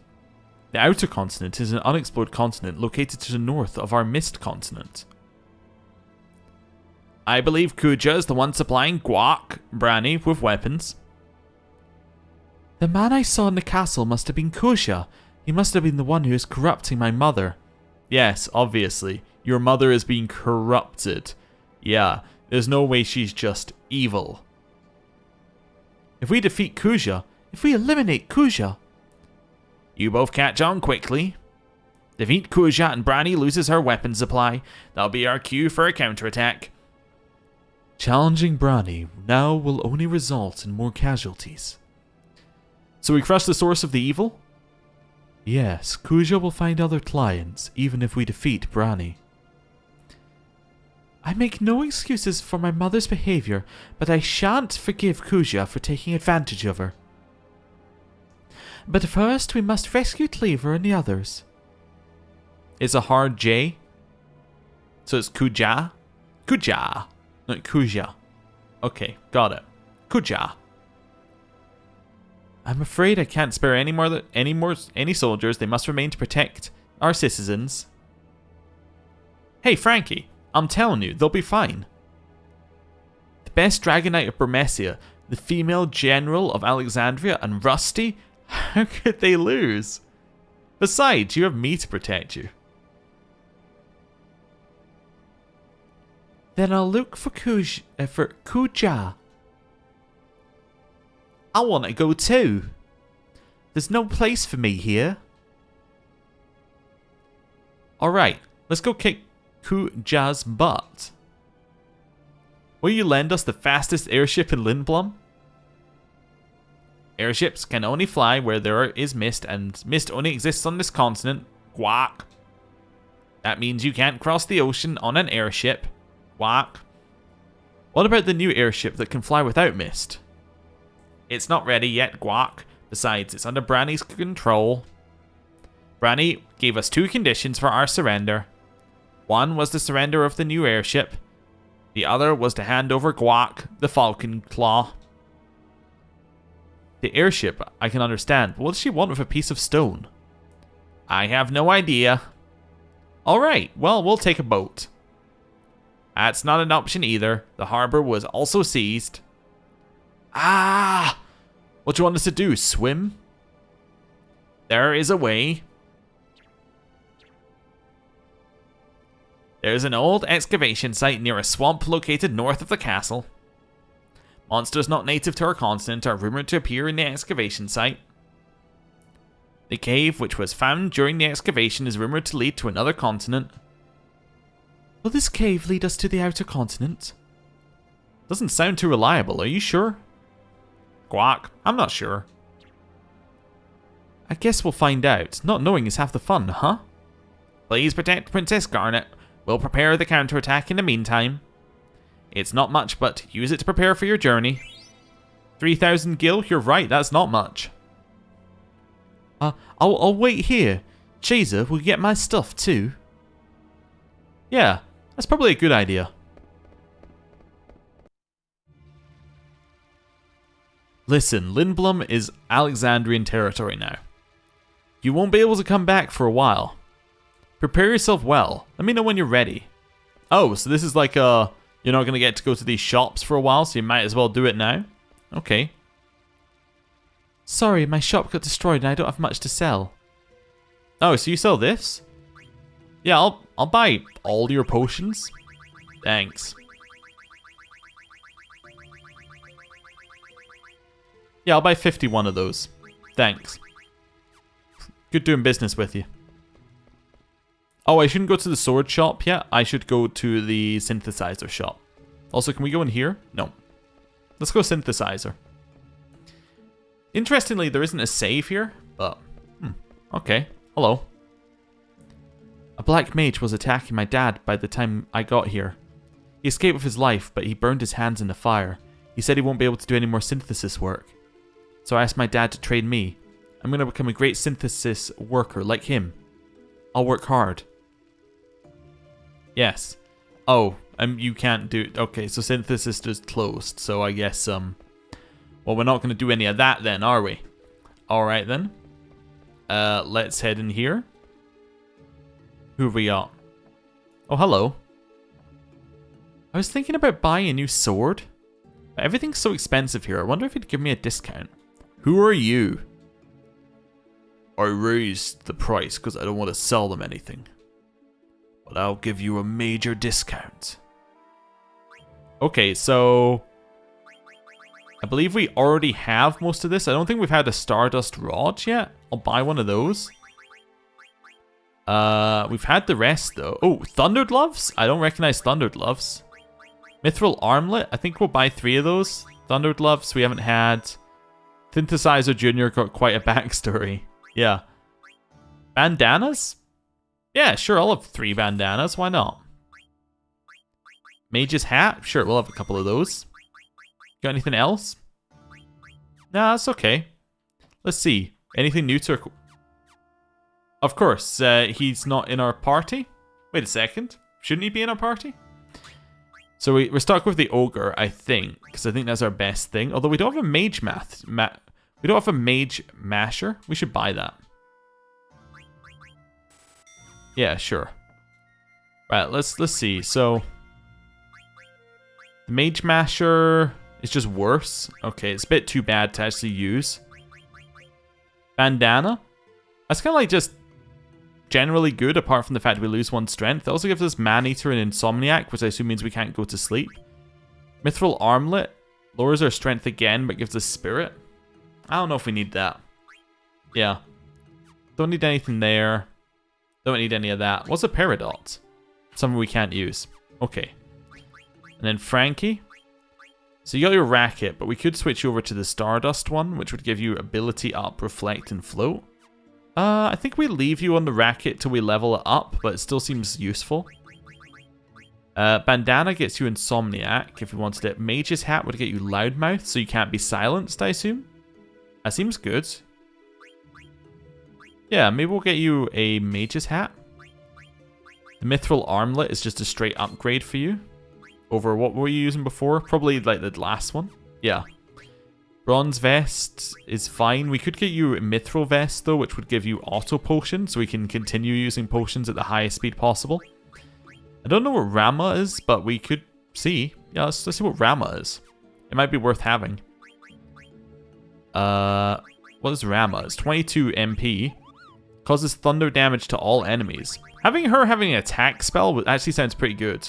The outer continent is an unexplored continent located to the north of our mist continent. I believe Kuja is the one supplying Guak, Branny, with weapons. The man I saw in the castle must have been Kuja. He must have been the one who is corrupting my mother. Yes, obviously. Your mother is being corrupted. Yeah, there's no way she's just evil. If we defeat Kuja, if we eliminate Kuja... You both catch on quickly. Defeat Kuja and Branny loses her weapon supply. That'll be our cue for a counterattack. Challenging Branny now will only result in more casualties. So we crush the source of the evil? Yes, Kuja will find other clients, even if we defeat Branny. I make no excuses for my mother's behavior, but I shan't forgive Kuja for taking advantage of her. But first, we must rescue Cleaver and the others. It's a hard J. So it's Kuja? Kuja. Not Kuja. Okay, got it. Kuja. I'm afraid I can't spare any soldiers. They must remain to protect our citizens. Hey, Frankie. I'm telling you, they'll be fine. The best Dragon Knight of Burmecia, the female general of Alexandria, and Rusty? How could they lose? Besides, you have me to protect you. Then I'll look for Kuja. I want to go too. There's no place for me here. Alright, let's go kick Kuja's butt. Will you lend us the fastest airship in Lindblum? Airships can only fly where there is mist, and mist only exists on this continent. Quack. That means you can't cross the ocean on an airship. Quack. What about the new airship that can fly without mist? It's not ready yet, Guak. Besides, it's under Branny's control. Branny gave us 2 conditions for our surrender. One was the surrender of the new airship. The other was to hand over Guak, the Falcon Claw. The airship, I can understand, but what does she want with a piece of stone? I have no idea. Alright, well, we'll take a boat. That's not an option either. The harbor was also seized. Ah! What do you want us to do? Swim? There is a way. There's an old excavation site near a swamp located north of the castle. Monsters not native to our continent are rumored to appear in the excavation site. The cave, which was found during the excavation, is rumored to lead to another continent. Will this cave lead us to the outer continent? Doesn't sound too reliable, are you sure? Quack, I'm not sure. I guess we'll find out. Not knowing is half the fun, huh? Please protect Princess Garnet. We'll prepare the counterattack in the meantime. It's not much, but use it to prepare for your journey. 3,000 gil? You're right, that's not much. I'll wait here. Chaser, will you get my stuff too? Yeah, that's probably a good idea. Listen, Lindblum is Alexandrian territory now. You won't be able to come back for a while. Prepare yourself well. Let me know when you're ready. Oh, so this is like a... You're not going to get to go to these shops for a while, so you might as well do it now. Okay. Sorry, my shop got destroyed and I don't have much to sell. Oh, so you sell this? Yeah, I'll buy all your potions. Thanks. Yeah, I'll buy 51 of those. Thanks. Good doing business with you. Oh, I shouldn't go to the sword shop yet. I should go to the synthesizer shop. Also, can we go in here? No. Let's go synthesizer. Interestingly, there isn't a save here, but... okay. Hello. A black mage was attacking my dad by the time I got here. He escaped with his life, but he burned his hands in the fire. He said he won't be able to do any more synthesis work. So I asked my dad to train me. I'm going to become a great synthesis worker like him. I'll work hard. Yes. Oh, you can't do... Okay, so synthesis is closed. So I guess, well, we're not going to do any of that then, are we? Alright then. Let's head in here. Who have we got? Oh, hello. I was thinking about buying a new sword. But everything's so expensive here. I wonder if he'd give me a discount. Who are you? I raised the price because I don't want to sell them anything. But I'll give you a major discount. Okay, so... I believe we already have most of this. I don't think we've had a Stardust Rod yet. I'll buy one of those. We've had the rest though. Oh, Thunder Gloves? I don't recognize Thunder Gloves. Mithril Armlet? I think we'll buy 3 of those. Thunder Gloves we haven't had. Synthesizer Jr. got quite a backstory. Yeah. Bandanas? Yeah, sure, I'll have 3 bandanas. Why not? Mage's Hat? Sure, we'll have a couple of those. Got anything else? Nah, that's okay. Let's see. Anything new to... Of course, he's not in our party. Wait a second. Shouldn't he be in our party? So we're stuck with the Ogre, I think. Because I think that's our best thing. Although we don't have a Mage we don't have a Mage Masher. We should buy that. Yeah, sure. Right, let's see. So... The Mage Masher... It's just worse. Okay, it's a bit too bad to actually use. Bandana? That's kind of like just generally good, apart from the fact we lose 1 strength. It also gives us Man-Eater and Insomniac, which I assume means we can't go to sleep. Mithril Armlet lowers our strength again, but gives us Spirit. I don't know if we need that. Yeah. Don't need anything there. Don't need any of that. What's a Peridot? Something we can't use. Okay. And then Frankie. So you got your racket, but we could switch over to the Stardust one, which would give you ability up, reflect, and float. I think we leave you on the racket till we level it up, but it still seems useful. Bandana gets you Insomniac if you wanted it. Mage's Hat would get you Loudmouth, so you can't be silenced, I assume. That seems good. Yeah, maybe we'll get you a Mage's Hat. The Mithril Armlet is just a straight upgrade for you. Over what were you using before? Probably like the last one. Yeah. Bronze Vest is fine. We could get you a Mithril Vest though, which would give you auto potion, so we can continue using potions at the highest speed possible. I don't know what Rama is, but we could see. Yeah, let's see what Rama is. It might be worth having. What is Rama? It's 22 MP. Causes thunder damage to all enemies. Having an attack spell actually sounds pretty good.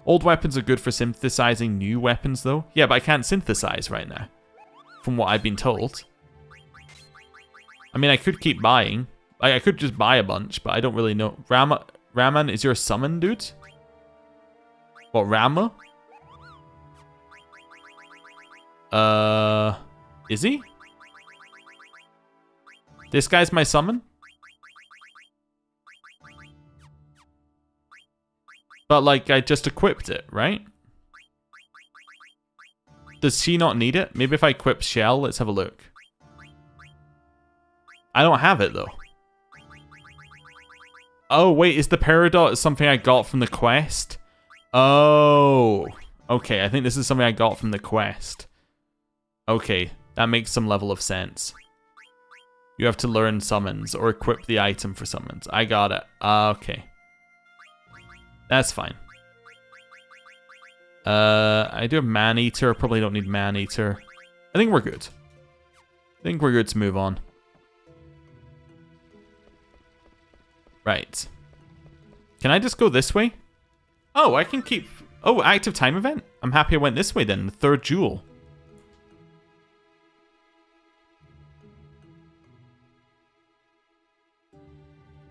Old weapons are good for synthesizing new weapons, though. Yeah, but I can't synthesize right now, from what I've been told. I mean, I could keep buying. I could just buy a bunch, but I don't really know. Raman is your summon, dude? What, Rama? Is he? This guy's my summon? But, like, I just equipped it, right? Does she not need it? Maybe if I equip Shell, let's have a look. I don't have it, though. Oh, wait, is the Peridot something I got from the quest? Oh. Okay, I think this is something I got from the quest. Okay, that makes some level of sense. You have to learn summons, or equip the item for summons. I got it. Okay. That's fine. I do have Man-Eater. Probably don't need Man-Eater. I think we're good. I think we're good to move on. Right. Can I just go this way? Oh, I can keep... Oh, active time event? I'm happy I went this way then. The 3rd jewel.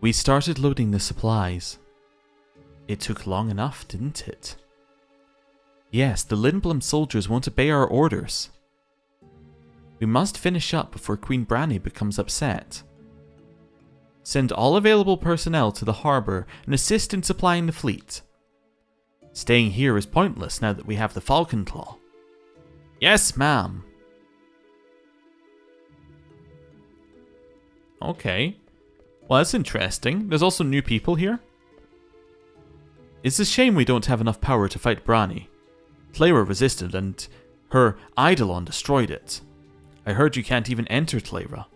We started loading the supplies. It took long enough, didn't it? Yes, the Lindblom soldiers won't obey our orders. We must finish up before Queen Branny becomes upset. Send all available personnel to the harbour and assist in supplying the fleet. Staying here is pointless now that we have the Falcon Claw. Yes, ma'am. Okay. Well, that's interesting. There's also new people here. It's a shame we don't have enough power to fight Brani. Tlayra resisted and her Eidolon destroyed it. I heard you can't even enter Tlayra.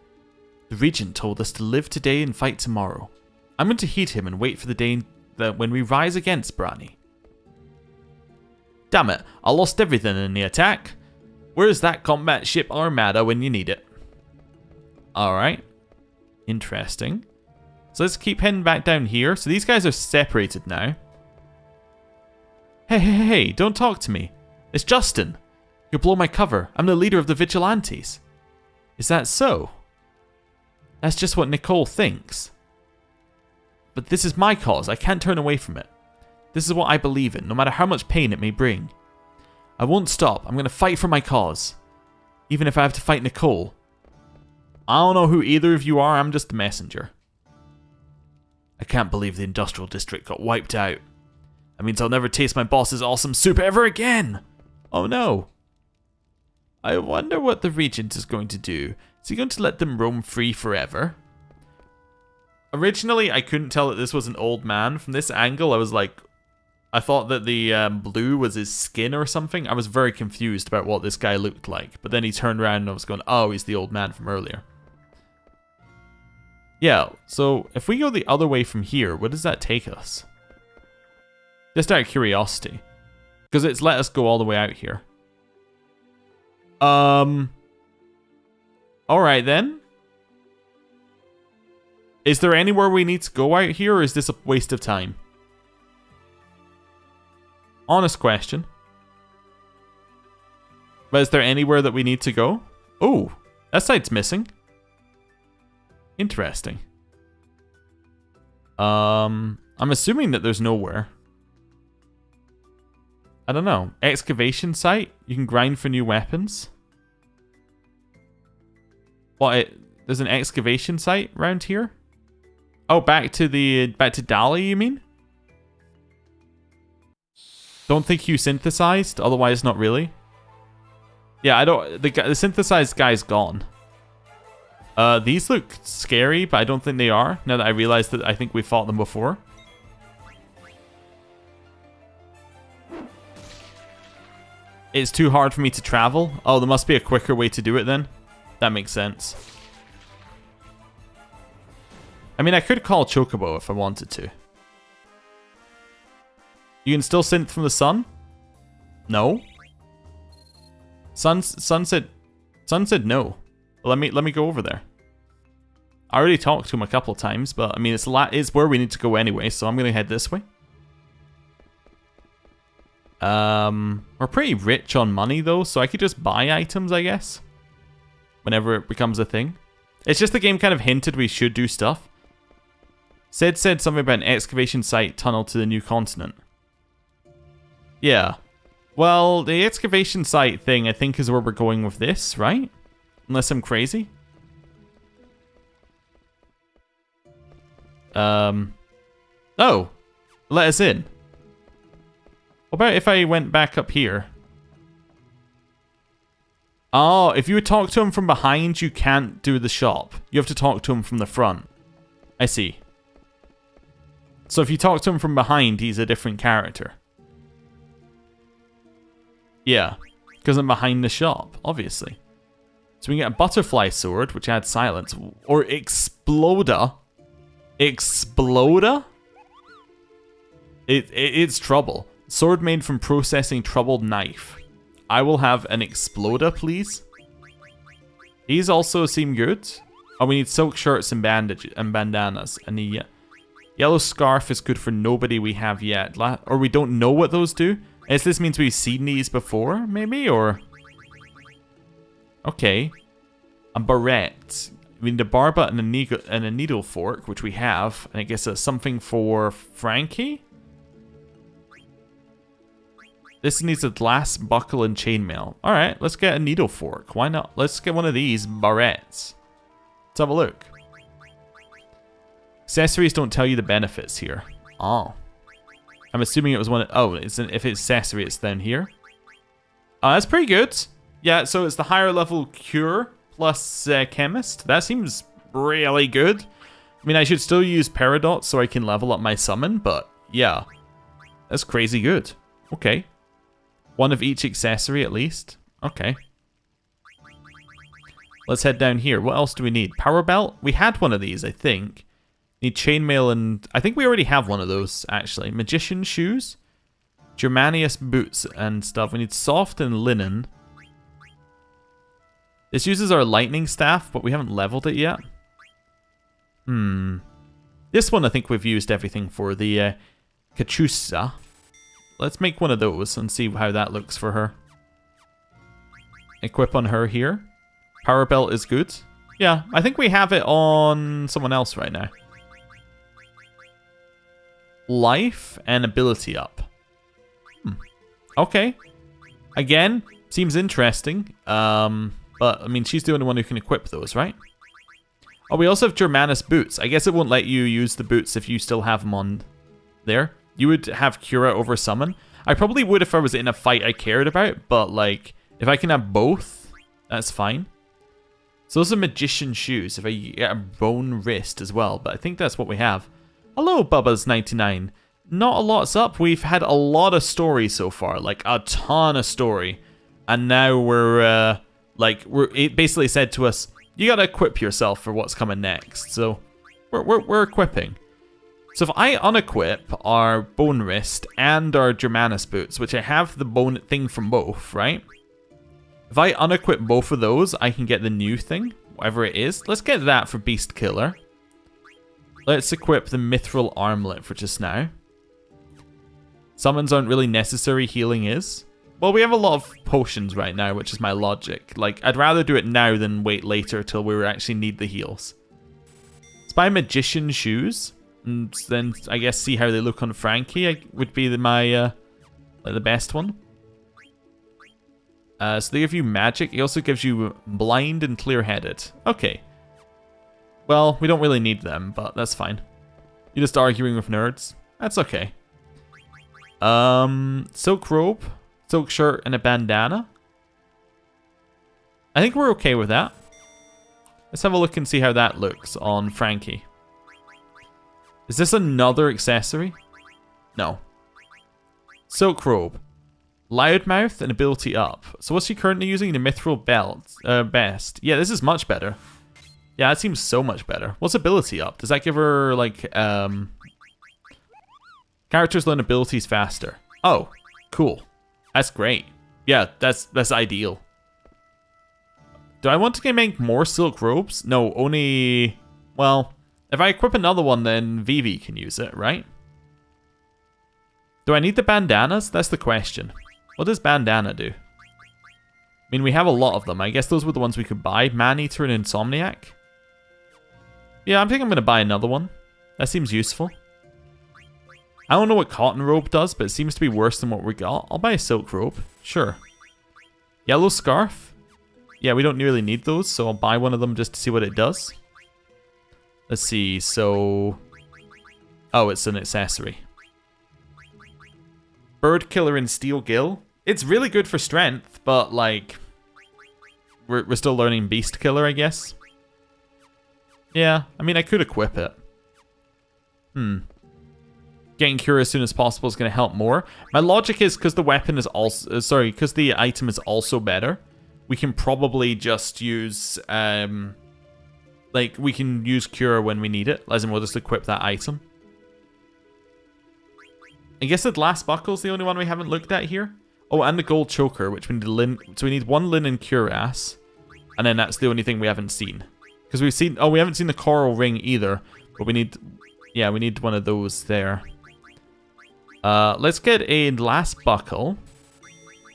The Regent told us to live today and fight tomorrow. I'm going to heed him and wait for the day that when we rise against Brani. Damn it, I lost everything in the attack. Where's that combat ship Armada when you need it? Alright. Interesting. So let's keep heading back down here. So these guys are separated now. Hey, don't talk to me. It's Justin. You'll blow my cover. I'm the leader of the Vigilantes. Is that so? That's just what Nicole thinks. But this is my cause. I can't turn away from it. This is what I believe in, no matter how much pain it may bring. I won't stop. I'm going to fight for my cause. Even if I have to fight Nicole. I don't know who either of you are. I'm just a messenger. I can't believe the industrial district got wiped out. That means I'll never taste my boss's awesome soup ever again. Oh no. I wonder what the Regent is going to do. Is he going to let them roam free forever? Originally, I couldn't tell that this was an old man. From this angle, I was like, I thought that the blue was his skin or something. I was very confused about what this guy looked like. But then he turned around and I was going, oh, he's the old man from earlier. Yeah, so if we go the other way from here, where does that take us? Just out of curiosity. Because it's let us go all the way out here. Alright then. Is there anywhere we need to go out here, or is this a waste of time? Honest question. But is there anywhere that we need to go? Oh, that side's missing. Interesting. I'm assuming that there's nowhere. I don't know. Excavation site? You can grind for new weapons? What? There's an excavation site around here? Oh, back to Dali, you mean? Don't think you synthesized, otherwise not really. Yeah, I don't. The synthesized guy's gone. These look scary, but I don't think they are. Now that I realize that I think we fought them before. It's too hard for me to travel. Oh, there must be a quicker way to do it then. That makes sense. I mean, I could call Chocobo if I wanted to. You can still synth from the sun? No. Sun said no. Well, let me go over there. I already talked to him a couple of times, but I mean, it's where we need to go anyway, so I'm gonna head this way. We're pretty rich on money though, so I could just buy items, I guess. Whenever it becomes a thing. It's just the game kind of hinted we should do stuff. Said something about an excavation site tunnel to the new continent. Yeah. Well, the excavation site thing I think is where we're going with this, right? Unless I'm crazy. Oh. Let us in. What about if I went back up here? Oh, if you talk to him from behind, you can't do the shop. You have to talk to him from the front. I see. So if you talk to him from behind, he's a different character. Yeah, because I'm behind the shop, obviously. So we can get a butterfly sword, which adds silence. Or exploder. Exploder? It's trouble. Sword made from processing troubled knife. I will have an exploder, please. These also seem good. Oh, we need silk shirts and bandanas. And the yellow scarf is good for nobody we have yet. Or we don't know what those do. Guess this means we've seen these before, maybe? Or... Okay. A barrette. We need a barba and a needle fork, which we have. And I guess something for Frankie? This needs a glass buckle and chainmail. Alright, let's get a needle fork. Why not? Let's get one of these barrettes. Let's have a look. Accessories don't tell you the benefits here. Oh. I'm assuming it was one... Oh, if it's accessory, it's then here. Oh, that's pretty good. Yeah, so it's the higher level cure plus chemist. That seems really good. I mean, I should still use Paradots so I can level up my summon, but yeah. That's crazy good. Okay. One of each accessory at least. Okay. Let's head down here. What else do we need? Power Belt? We had one of these, I think. Need Chainmail and... I think we already have one of those, actually. Magician Shoes? Germanius Boots and stuff. We need Soft and Linen. This uses our Lightning Staff, but we haven't leveled it yet. This one I think we've used everything for. The Kachusa. Let's make one of those and see how that looks for her. Equip on her here. Power Belt is good. Yeah, I think we have it on someone else right now. Life and ability up. Okay. Again, seems interesting. But, I mean, she's the only one who can equip those, right? Oh, we also have Germanus Boots. I guess it won't let you use the boots if you still have them on there. You would have Cura over Summon. I probably would if I was in a fight I cared about, but, like, if I can have both, that's fine. So those are Magician Shoes. If I get a Bone Wrist as well, but I think that's what we have. Hello, Bubba's99. Not a lot's up. We've had a lot of story so far, like a ton of story. And now we're, it basically said to us, you gotta equip yourself for what's coming next. So we're equipping. So if I unequip our Bone Wrist and our Germanus Boots, which I have the bone thing from both, right? If I unequip both of those, I can get the new thing, whatever it is. Let's get that for Beast Killer. Let's equip the Mithril Armlet for just now. Summons aren't really necessary, healing is. Well, we have a lot of potions right now, which is my logic. Like, I'd rather do it now than wait later till we actually need the heals. Let's buy Magician Shoes. And then, I guess, see how they look on Frankie would be the best one. So they give you magic. He also gives you blind and clear-headed. Okay. Well, we don't really need them, but that's fine. You're just arguing with nerds. That's okay. Silk robe, silk shirt, and a bandana. I think we're okay with that. Let's have a look and see how that looks on Frankie. Is this another accessory? No. Silk robe. Loudmouth and ability up. So what's she currently using? The Mithril belt. Best. Yeah, this is much better. Yeah, it seems so much better. What's ability up? Does that give her, like, characters learn abilities faster. Oh, cool. That's great. Yeah, that's ideal. Do I want to make more silk robes? No, only... Well, if I equip another one, then Vivi can use it, right? Do I need the bandanas? That's the question. What does bandana do? I mean, we have a lot of them. I guess those were the ones we could buy. Maneater and Insomniac. Yeah, I think I'm going to buy another one. That seems useful. I don't know what cotton robe does, but it seems to be worse than what we got. I'll buy a silk robe. Sure. Yellow scarf. Yeah, we don't really need those, so I'll buy one of them just to see what it does. Let's see, so... Oh, it's an accessory. Bird Killer and Steel Gill. It's really good for strength, but, like... We're still learning Beast Killer, I guess. Yeah, I mean, I could equip it. Getting Cure as soon as possible is going to help more. My logic is because the weapon is also... because the item is also better. We can probably just use... we can use Cure when we need it. As in, we'll just equip that item. I guess the Glass Buckle's the only one we haven't looked at here. Oh, and the Gold Choker, which we need so we need one Linen Cuirass. And then that's the only thing we haven't seen. Because we've seen... Oh, we haven't seen the Coral Ring either. But we need... Yeah, we need one of those there. Let's get a Glass Buckle.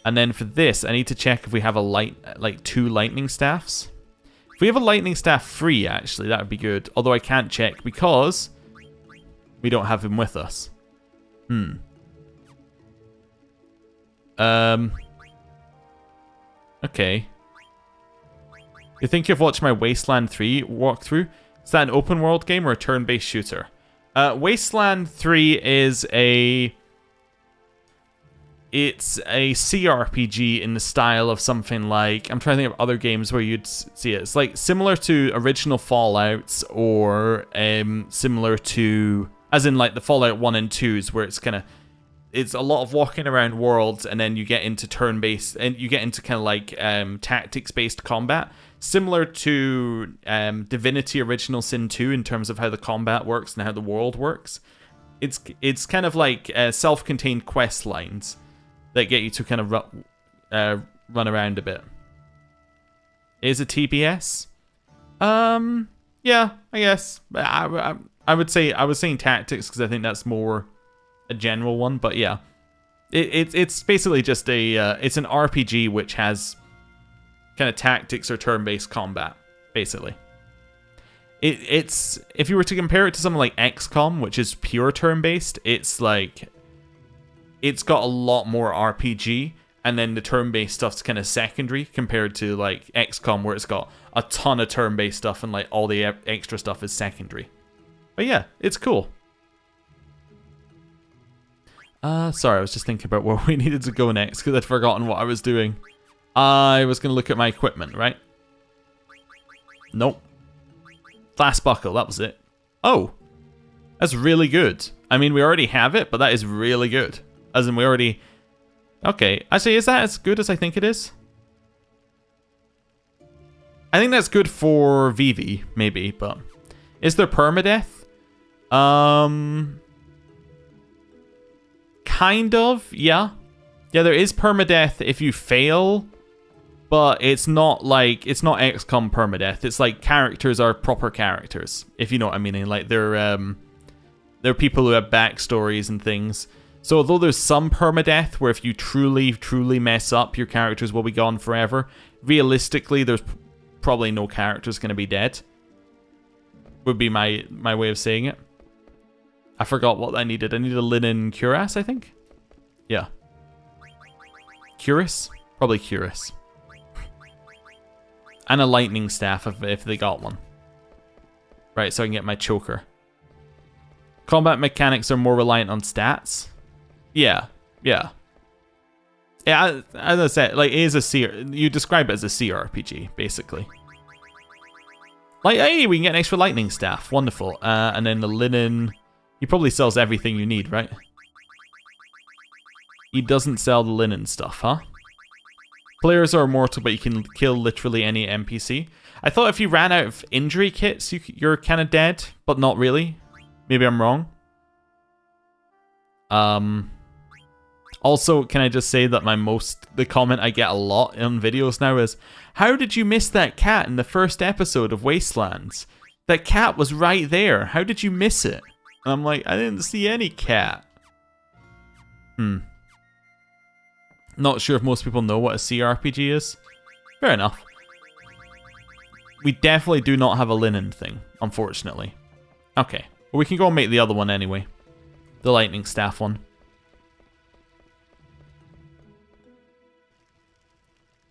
And then for this, I need to check if we have a 2 lightning staffs. If we have a lightning staff free, actually, that would be good. Although I can't check because we don't have him with us. Okay. You think you've watched my Wasteland 3 walkthrough? Is that an open world game or a turn-based shooter? Wasteland 3 is a... it's a CRPG in the style of something like, I'm trying to think of other games where you'd see it. It's like similar to original Fallouts, or similar to, as in like the Fallout 1 and 2s, where it's a lot of walking around worlds, and then you get into turn-based, and you get into kind of like tactics-based combat, similar to Divinity Original Sin 2 in terms of how the combat works and how the world works. It's kind of like self-contained quest lines that get you to kind of run around a bit. Is it TBS? Yeah, I guess. I would say, I was saying tactics because I think that's more a general one, but yeah, it's basically just it's an RPG which has kind of tactics or turn-based combat, basically. It's if you were to compare it to something like XCOM, which is pure turn-based, it's got a lot more RPG, and then the turn-based stuff's kind of secondary compared to like XCOM, where it's got a ton of turn-based stuff and like all the extra stuff is secondary. But yeah, it's cool. Sorry, I was just thinking about where we needed to go next because I'd forgotten what I was doing. I was going to look at my equipment, right? Nope. Glass buckle, that was it. Oh, that's really good. I mean, we already have it, but that is really good. As in, we already... Okay, actually, is that as good as I think it is? I think that's good for Vivi, maybe, but... Is there permadeath? Kind of, yeah. Yeah, there is permadeath if you fail, but it's not like, it's not XCOM permadeath. It's like characters are proper characters, if you know what I mean. Like they're people who have backstories and things. So although there's some permadeath where if you truly mess up, your characters will be gone forever, realistically, there's probably no characters going to be dead. Would be my way of saying it. I forgot what I needed. I needed a linen cuirass, I think? Yeah. Cuirass? Probably cuirass. And a lightning staff if they got one. Right, so I can get my choker. Combat mechanics are more reliant on stats. Yeah. Yeah, as I said, like, it is you describe it as a CRPG, basically. Like, hey, we can get an extra lightning staff. Wonderful. And then the linen... He probably sells everything you need, right? He doesn't sell the linen stuff, huh? Players are immortal, but you can kill literally any NPC. I thought if you ran out of injury kits, you're kind of dead, but not really. Maybe I'm wrong. Also, can I just say that the comment I get a lot on videos now is, how did you miss that cat in the first episode of Wastelands? That cat was right there. How did you miss it? And I'm like, I didn't see any cat. Not sure if most people know what a CRPG is. Fair enough. We definitely do not have a linen thing, unfortunately. Okay, well, we can go and make the other one anyway. The lightning staff one.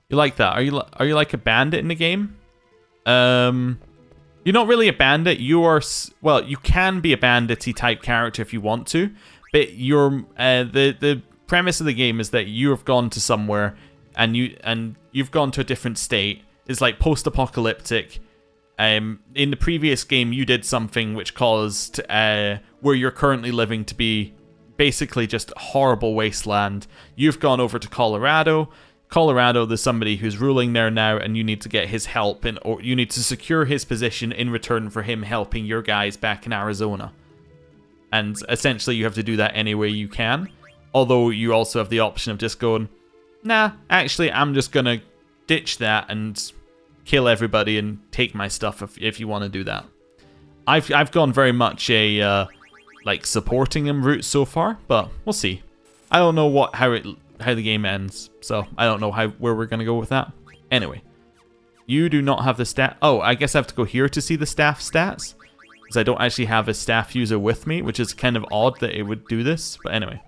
You like that? Are you like a bandit in the game? You're not really a bandit. You are, well, you can be a bandit-y type character if you want to, but you're the premise of the game is that you have gone to somewhere and you've gone to a different state. It's like post-apocalyptic. In the previous game, you did something which caused where you're currently living to be basically just a horrible wasteland. You've gone over to Colorado. There's somebody who's ruling there now, and you need to get his help, or you need to secure his position in return for him helping your guys back in Arizona. And essentially, you have to do that any way you can. Although you also have the option of just going, nah, actually, I'm just gonna ditch that and kill everybody and take my stuff if you want to do that. I've gone very much a like supporting him route so far, but we'll see. I don't know how the game ends, so I don't know where we're gonna go with that. Anyway, you do not have the stat. Oh, I guess I have to go here to see the staff stats, because I don't actually have a staff user with me, which is kind of odd that it would do this. But anyway,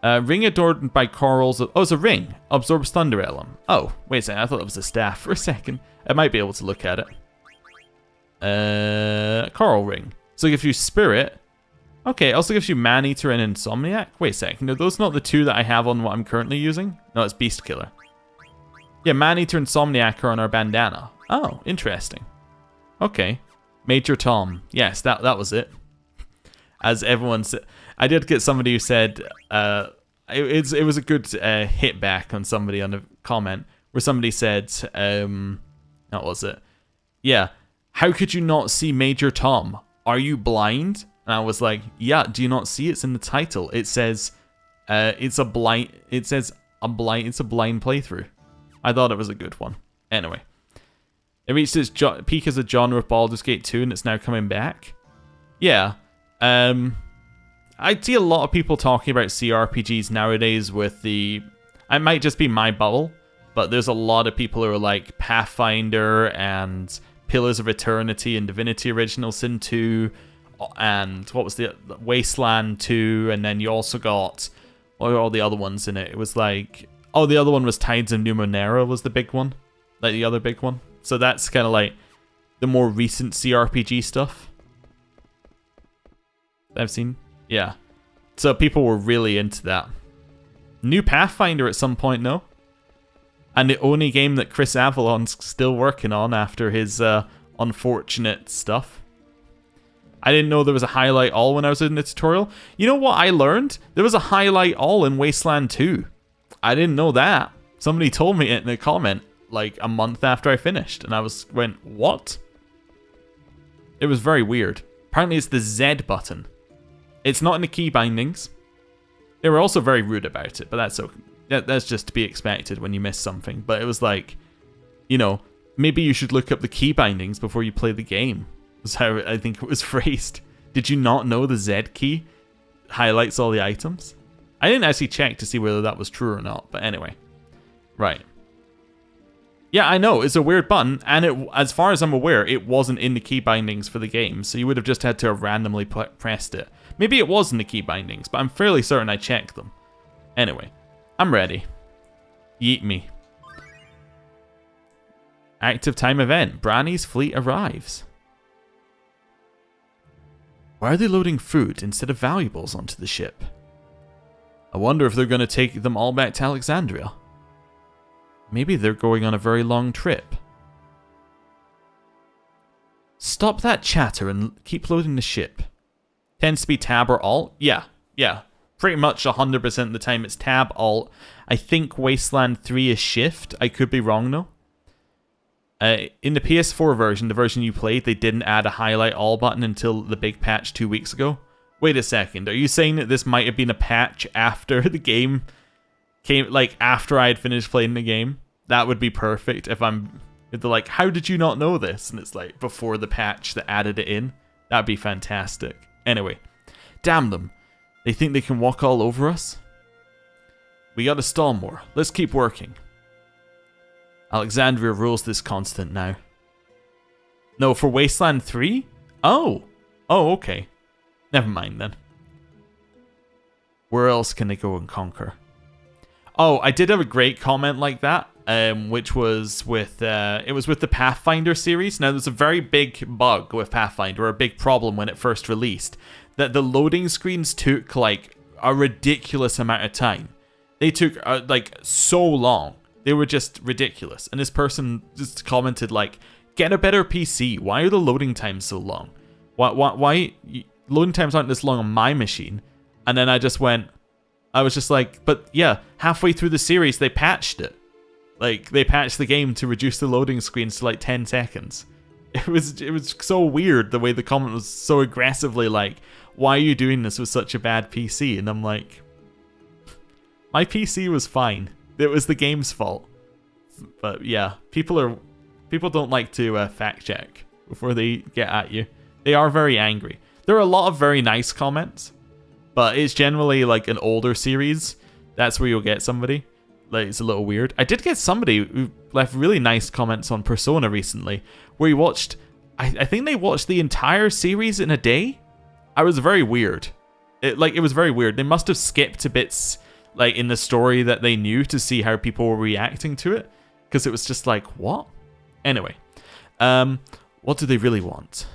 ring adorned by corals. Oh, it's a ring. Absorbs thunder element. Oh, wait a second. I thought it was a staff for a second. I might be able to look at it. Coral ring. So if you spirit. Okay, it also gives you Man-Eater and Insomniac. Wait a second, are those not the two that I have on what I'm currently using? No, it's Beast Killer. Yeah, Man-Eater and Insomniac are on our bandana. Oh, interesting. Okay. Major Tom. Yes, that was it. As everyone said, I did get somebody who said it was a good hit back on somebody on a comment where somebody said, what was it? Yeah, how could you not see Major Tom? Are you blind? And I was like, yeah, do you not see it's in the title? It says it's a blind playthrough. I thought it was a good one. Anyway, it reached its peak as a genre of Baldur's Gate 2 and it's now coming back. Yeah. I see a lot of people talking about CRPGs nowadays with the... It might just be my bubble, but there's a lot of people who are like Pathfinder and Pillars of Eternity and Divinity Original Sin 2 and what was the Wasteland 2, and then you also got all the other ones in it. It was like... Oh, the other one was Tides of Numenera was the big one. Like the other big one. So that's kind of like the more recent CRPG stuff I've seen. Yeah. So people were really into that. New Pathfinder at some point, no? And the only game that Chris Avalon's still working on after his unfortunate stuff. I didn't know there was a highlight all when I was in the tutorial. You know what I learned? There was a highlight all in Wasteland 2. I didn't know that. Somebody told me it in a comment like a month after I finished. And I went, what? It was very weird. Apparently it's the Z button. It's not in the key bindings. They were also very rude about it, but that's okay. That's just to be expected when you miss something. But it was like, you know, maybe you should look up the key bindings before you play the game. Was how I think it was phrased. Did you not know the Z key highlights all the items? I didn't actually check to see whether that was true or not, but anyway. Right. Yeah, I know, it's a weird button, and it, as far as I'm aware, it wasn't in the key bindings for the game, so you would have just had to have randomly pressed it. Maybe it was in the key bindings, but I'm fairly certain I checked them. Anyway, I'm ready. Yeet me. Active time event. Branny's fleet arrives. Why are they loading food instead of valuables onto the ship? I wonder if they're going to take them all back to Alexandria. Maybe they're going on a very long trip. Stop that chatter and keep loading the ship. Tends to be tab or alt. Yeah. Pretty much 100% of the time it's tab, alt. I think Wasteland 3 is shift. I could be wrong though. In the PS4 version, the version you played, they didn't add a highlight all button until the big patch 2 weeks ago. Wait a second, are you saying that this might have been a patch after the game came, like after I had finished playing the game? That would be perfect if they're like, how did you not know this? And it's like before the patch that added it in. That'd be fantastic. Anyway, damn them. They think they can walk all over us? We gotta stall more. Let's keep working. Alexandria rules this constant now. No, for Wasteland 3? Oh, okay. Never mind then. Where else can they go and conquer? Oh, I did have a great comment like that, which was with it was with the Pathfinder series. Now, there's a very big bug with Pathfinder, or a big problem when it first released, that the loading screens took like a ridiculous amount of time. They took like so long. They were just ridiculous. And this person just commented like, "Get a better PC. Why are the loading times so long? Why loading times aren't this long on my machine?" And then I was just like, but yeah, halfway through the series, they patched it. Like, they patched the game to reduce the loading screens to like 10 seconds. It was so weird the way the comment was so aggressively like, why are you doing this with such a bad PC? And I'm like, my PC was fine. It was the game's fault. But yeah, people don't like to fact check before they get at you. They are very angry. There are a lot of very nice comments, but it's generally like an older series. That's where you'll get somebody. Like, it's a little weird. I did get somebody who left really nice comments on Persona recently, where he watched, I think they watched the entire series in a day. I was very weird. It was very weird. They must have skipped bits like in the story that they knew to see how people were reacting to it, because it was just like, what? Anyway, what do they really want?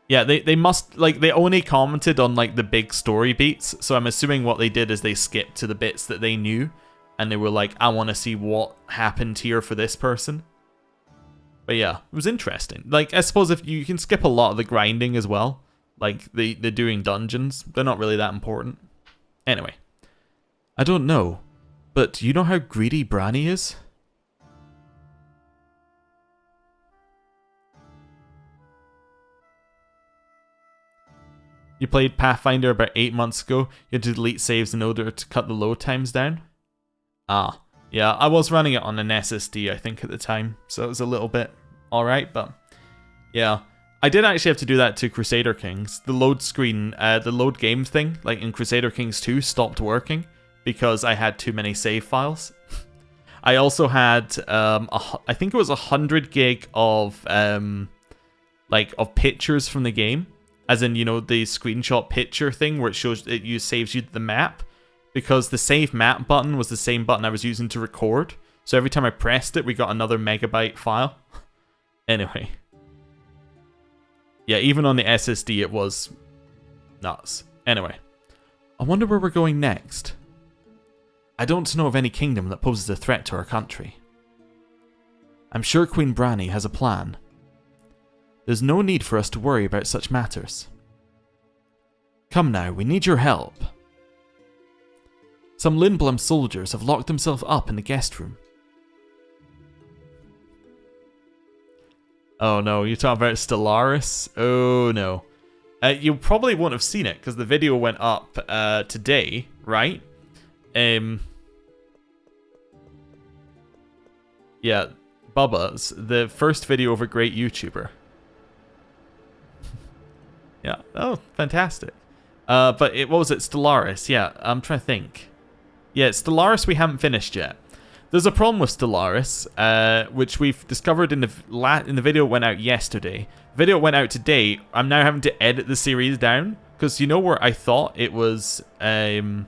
Yeah, they must, like, they only commented on, like, the big story beats, so I'm assuming what they did is they skipped to the bits that they knew, and they were like, I want to see what happened here for this person. But yeah, it was interesting. Like, I suppose if you can skip a lot of the grinding as well, like, the doing dungeons, they're not really that important. Anyway. I don't know, but you know how greedy Branny is? You played Pathfinder about 8 months ago. You had to delete saves in order to cut the load times down. Ah, yeah, I was running it on an SSD, I think, at the time, so it was a little bit alright, but yeah. I did actually have to do that to Crusader Kings. The load screen, the load game thing, like in Crusader Kings 2, stopped working because I had too many save files. I also had, I think it was 100 gig of, like, of pictures from the game. As in, you know, the screenshot picture thing where it shows it saves you the map, because the save map button was the same button I was using to record. So every time I pressed it, we got another megabyte file. Anyway. Yeah, even on the SSD it was nuts. Anyway. I wonder where we're going next. I don't know of any kingdom that poses a threat to our country. I'm sure Queen Branny has a plan. There's no need for us to worry about such matters. Come now, we need your help. Some Lindblom soldiers have locked themselves up in the guest room. Oh no, you're talking about Stellaris? Oh no. You probably won't have seen it, because the video went up today, right? Yeah, Bubba's, the first video of a great YouTuber. Yeah. Oh, fantastic. But what was it? Stellaris. Yeah, I'm trying to think. Yeah, Stellaris we haven't finished yet. There's a problem with Stellaris, which we've discovered in the video that went out yesterday. The video went out today. I'm now having to edit the series down, because you know where I thought it was, what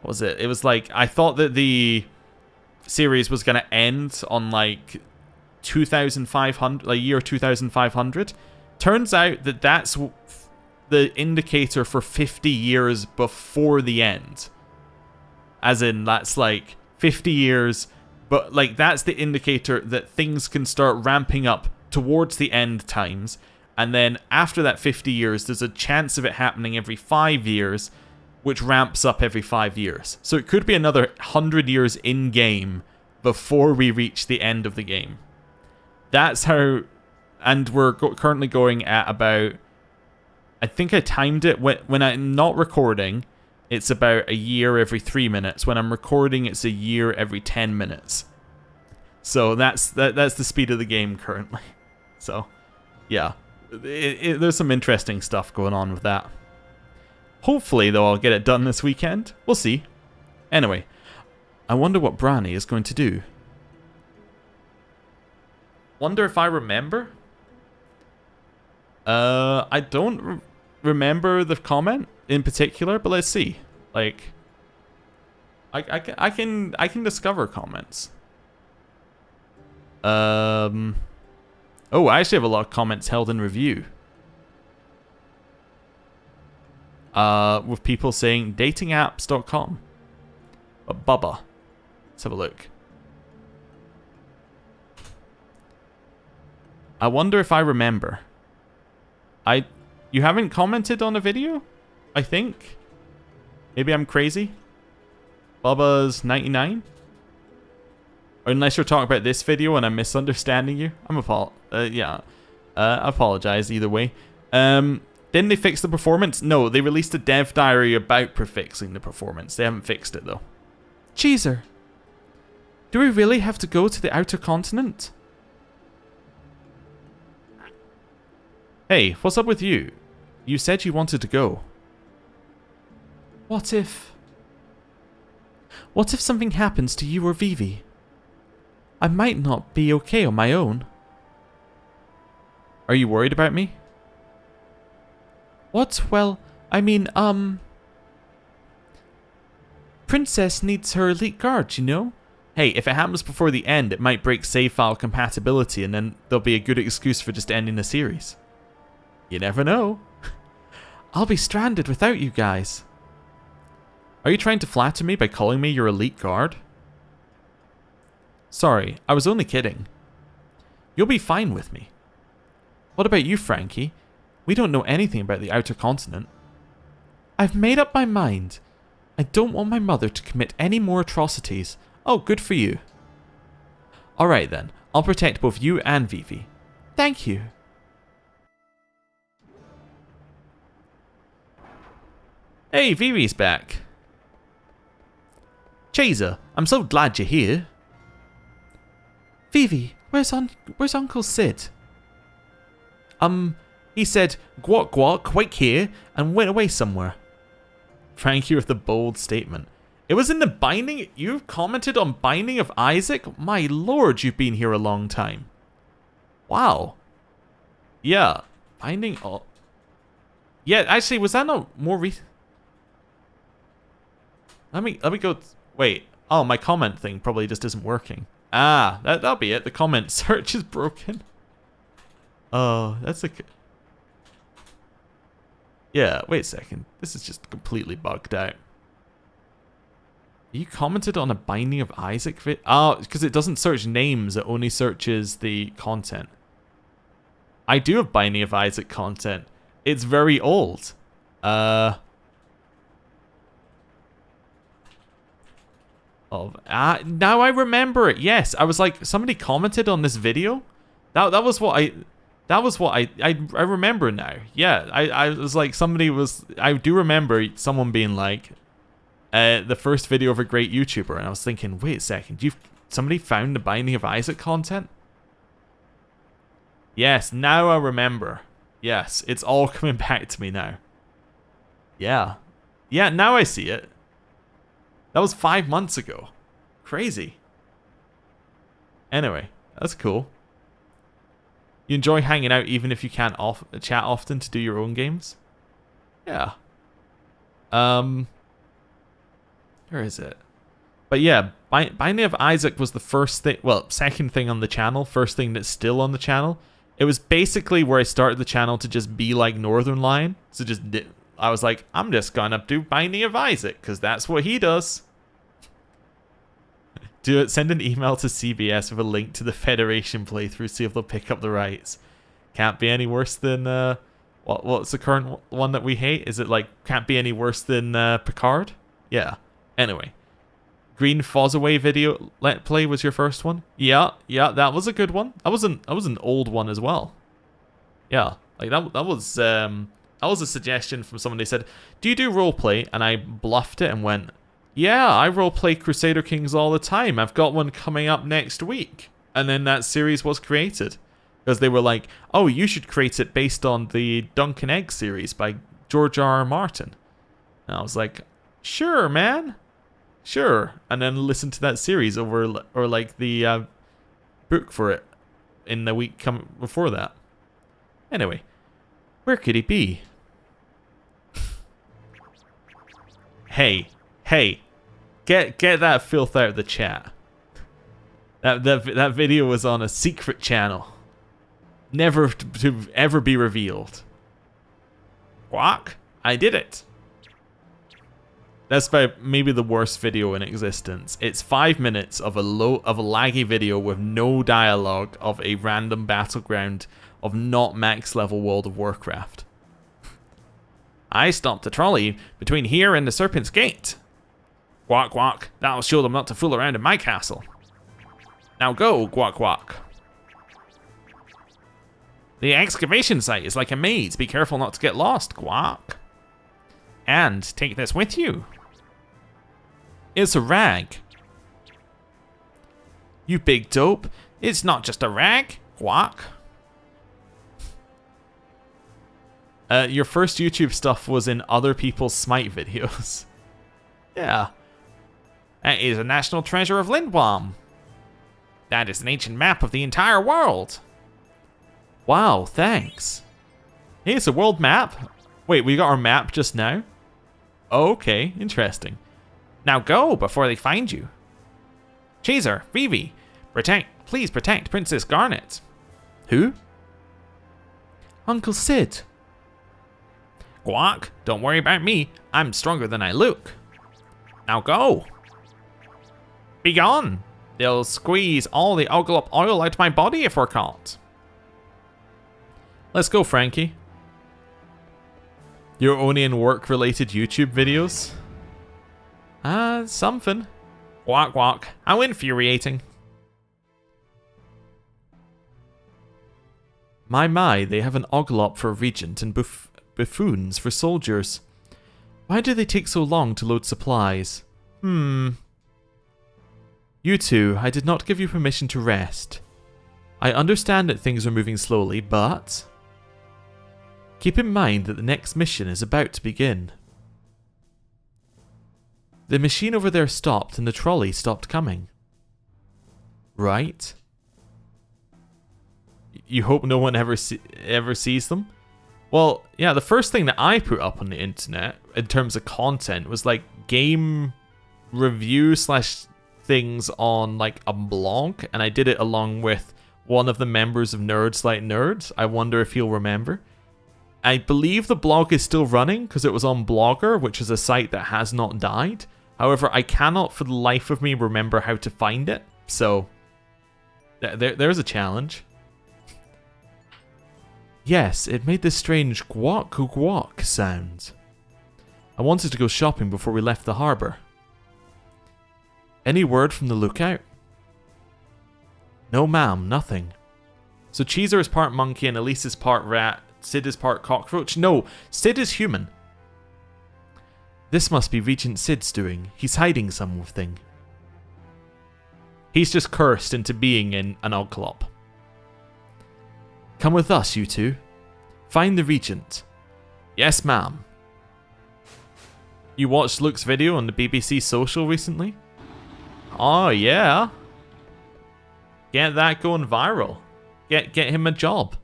was it? It was like, I thought that the series was going to end on like 2,500, like year 2,500. Turns out that that's the indicator for 50 years before the end. As in, that's like 50 years, but like that's the indicator that things can start ramping up towards the end times. And then after that 50 years, there's a chance of it happening every 5 years, which ramps up every 5 years. So it could be another 100 years in-game before we reach the end of the game. That's how... And we're currently going at about... I think I timed it. When I'm not recording, it's about a year every 3 minutes. When I'm recording, it's a year every 10 minutes. So that's the speed of the game currently. So, yeah. There's some interesting stuff going on with that. Hopefully, though, I'll get it done this weekend. We'll see. Anyway, I wonder what Branny is going to do. Wonder if I remember? I don't remember the comment in particular, but let's see. Like, I can discover comments. Oh, I actually have a lot of comments held in review. With people saying datingapps.com. Bubba. Let's have a look. I wonder if I remember. You haven't commented on a video? I think. Maybe I'm crazy. Bubba's 99? Or unless you're talking about this video and I'm misunderstanding you. I apologize either way. Didn't they fix the performance? No, they released a dev diary about fixing the performance. They haven't fixed it though. Cheeser. Do we really have to go to the outer continent? Hey, what's up with you? You said you wanted to go. What if something happens to you or Vivi? I might not be okay on my own. Are you worried about me? What? Well, I mean, Princess needs her elite guard, you know? Hey, if it happens before the end, it might break save file compatibility and then there'll be a good excuse for just ending the series. You never know. I'll be stranded without you guys. Are you trying to flatter me by calling me your elite guard? Sorry, I was only kidding. You'll be fine with me. What about you, Frankie? We don't know anything about the outer continent. I've made up my mind. I don't want my mother to commit any more atrocities. Oh, good for you. Alright then, I'll protect both you and Vivi. Thank you. Hey, Vivi's back. Chaser, I'm so glad you're here. Vivi, where's Uncle Sid? He said, "Gwok gwok, quick here," and went away somewhere. Frankie with the bold statement. It was in the Binding. You've commented on Binding of Isaac? My lord, you've been here a long time. Wow. Yeah. Binding. Oh. Yeah, actually, was that not more recent? Let me go. Wait. Oh, my comment thing probably just isn't working. Ah, that'll be it. The comment search is broken. Oh, that's a. Yeah, wait a second. This is just completely bugged out. You commented on a Binding of Isaac vid? Oh, because it doesn't search names, it only searches the content. I do have Binding of Isaac content. It's very old. Now I remember it. Yes, I was like, somebody commented on this video. That was what I remember now. Yeah, I was like, I do remember someone being like, the first video of a great YouTuber, and I was thinking, wait a second, somebody found the Binding of Isaac content? Yes, now I remember. Yes, it's all coming back to me now. Yeah. Yeah, now I see it. That was 5 months ago. Crazy. Anyway, that's cool. You enjoy hanging out even if you can't chat often to do your own games? Yeah. Where is it? But yeah, Binding of Isaac was the first thing, well, second thing on the channel, first thing that's still on the channel. It was basically where I started the channel to just be like Northern Lion. So I was like, I'm just gonna do Binding of Isaac, because that's what he does. Do it. Send an email to CBS with a link to the Federation playthrough, see if they'll pick up the rights. Can't be any worse than, what's the current one that we hate? Is it like, can't be any worse than Picard? Yeah. Anyway. Green Fozzaway video Let Play was your first one? Yeah, that was a good one. That was an old one as well. Yeah, like that was a suggestion from someone. They said, "Do you do roleplay?" And I bluffed it and went, "Yeah, I roleplay Crusader Kings all the time. I've got one coming up next week." And then that series was created because they were like, "Oh, you should create it based on the Dunk and Egg series by George R.R. Martin." And I was like, "Sure, man. Sure," and then listen to that series over, or like the book for it in the week before that. Anyway, where could he be? Hey, get that filth out of the chat. That video was on a secret channel, never to ever be revealed. Quack! I did it. That's maybe the worst video in existence. It's 5 minutes of a laggy video with no dialogue of a random battleground of not max level World of Warcraft. I stopped the trolley between here and the Serpent's Gate. Quack quack, that'll show them not to fool around in my castle. Now go, quack quack. The excavation site is like a maze. Be careful not to get lost, quack. And take this with you. It's a rag. You big dope. It's not just a rag. Quack. Your first YouTube stuff was in other people's Smite videos. Yeah. That is a national treasure of Lindblom. That is an ancient map of the entire world. Wow, thanks. Hey, it's a world map. Wait, we got our map just now? Okay, interesting. Now go before they find you. Chaser, Vivi, please protect Princess Garnet. Who? Uncle Sid, Guac, don't worry about me. I'm stronger than I look. Now go. Be gone. They'll squeeze all the Oglop oil out of my body if we're caught. Let's go, Frankie. You're only in work-related YouTube videos? Something. Guac guac. How infuriating. My, they have an Oglop for regent and buffoons for soldiers. Why do they take so long to load supplies? You two, I did not give you permission to rest. I understand that things are moving slowly, but keep in mind that the next mission is about to begin. The machine over there stopped and the trolley stopped coming. Right? You hope no one ever sees them? Well, yeah, the first thing that I put up on the internet in terms of content was like game review / things on like a blog, and I did it along with one of the members of Nerds Like Nerds. I wonder if he'll remember. I believe the blog is still running because it was on Blogger, which is a site that has not died. However, I cannot for the life of me remember how to find it, so there's a challenge. Yes, it made this strange guac guac sound. I wanted to go shopping before we left the harbour. Any word from the lookout? No, ma'am, nothing. So Cheezer is part monkey and Elise is part rat. Sid is part cockroach? No, Sid is human. This must be Regent Sid's doing. He's hiding something. He's just cursed into being in an Oglop. Come with us, you two. Find the Regent. Yes, ma'am. You watched Luke's video on the BBC Social recently? Oh, yeah. Get that going viral. Get him a job.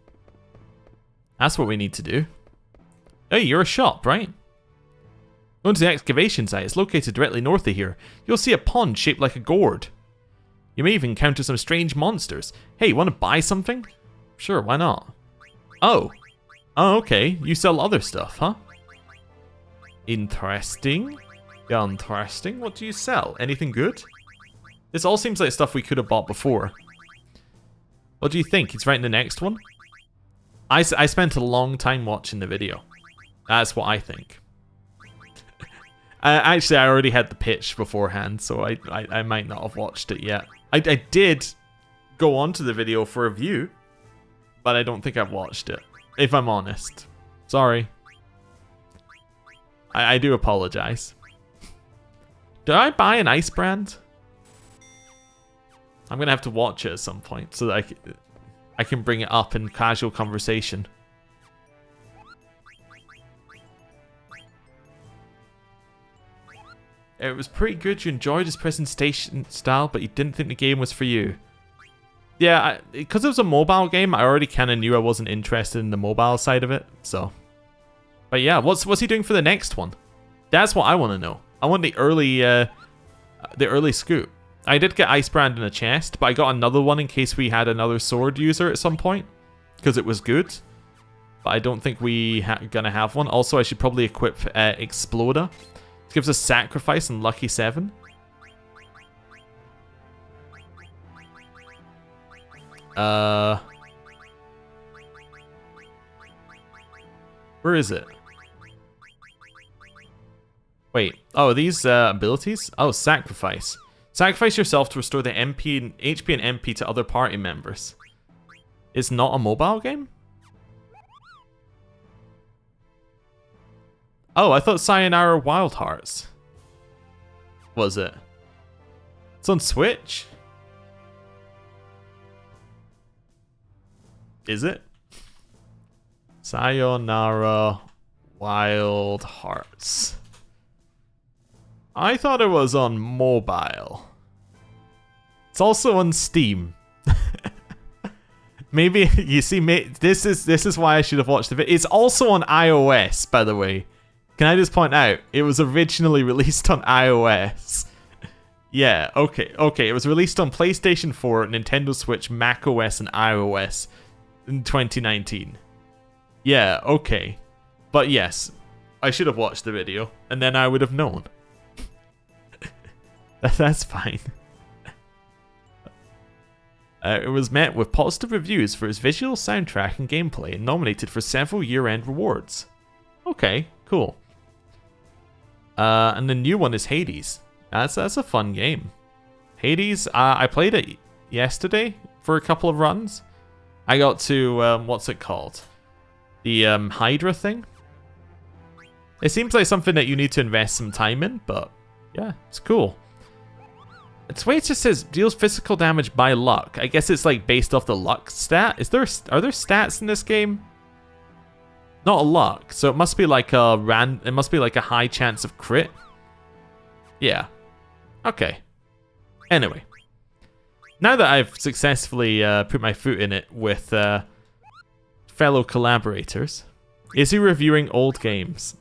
That's what we need to do. Hey, you're a shop, right? Go to the excavation site. It's located directly north of here. You'll see a pond shaped like a gourd. You may even encounter some strange monsters. Hey, you want to buy something? Sure, why not? Oh, okay. You sell other stuff, huh? Interesting. Interesting. What do you sell? Anything good? This all seems like stuff we could have bought before. What do you think? It's right in the next one? I spent a long time watching the video. That's what I think. Actually, I already had the pitch beforehand, so I might not have watched it yet. I did go onto the video for a view, but I don't think I've watched it, if I'm honest. Sorry. I do apologize. Did I buy an ice brand? I'm going to have to watch it at some point so that I can bring it up in casual conversation. It was pretty good. You enjoyed his presentation style, but you didn't think the game was for you. Yeah, because it was a mobile game, I already kind of knew I wasn't interested in the mobile side of it, so. But yeah, what's he doing for the next one? That's what I want to know. I want the early scoop. I did get Ice Brand in a chest, but I got another one in case we had another sword user at some point, because it was good. But I don't think we gonna have one. Also, I should probably equip Exploder. It gives us Sacrifice and Lucky 7. Where is it? Wait. Oh, these abilities? Oh, Sacrifice. Sacrifice yourself to restore the HP and MP to other party members. It's not a mobile game? Oh, I thought Sayonara Wild Hearts was it? It's on Switch? Is it? Sayonara Wild Hearts. I thought it was on mobile. It's also on Steam. Maybe, you see, this is why I should have watched the video. It's also on iOS, by the way. Can I just point out, it was originally released on iOS. Yeah, okay. It was released on PlayStation 4, Nintendo Switch, macOS, and iOS in 2019. Yeah, okay. But yes, have watched the video, and then I would have known. That's fine. It was met with positive reviews for its visual soundtrack and gameplay, and nominated for several year-end rewards. Okay, cool. And the new one is Hades. That's a fun game. Hades, I played it yesterday for a couple of runs. I got to, what's it called? The Hydra thing. It seems like something that you need to invest some time in, but yeah, it's cool. Its way it just says deals physical damage by luck. I guess it's like based off the luck stat. Are there stats in this game? Not a luck, so it must be like a high chance of crit. Yeah. Okay. Anyway. Now that I've successfully put my foot in it with fellow collaborators, is he reviewing old games?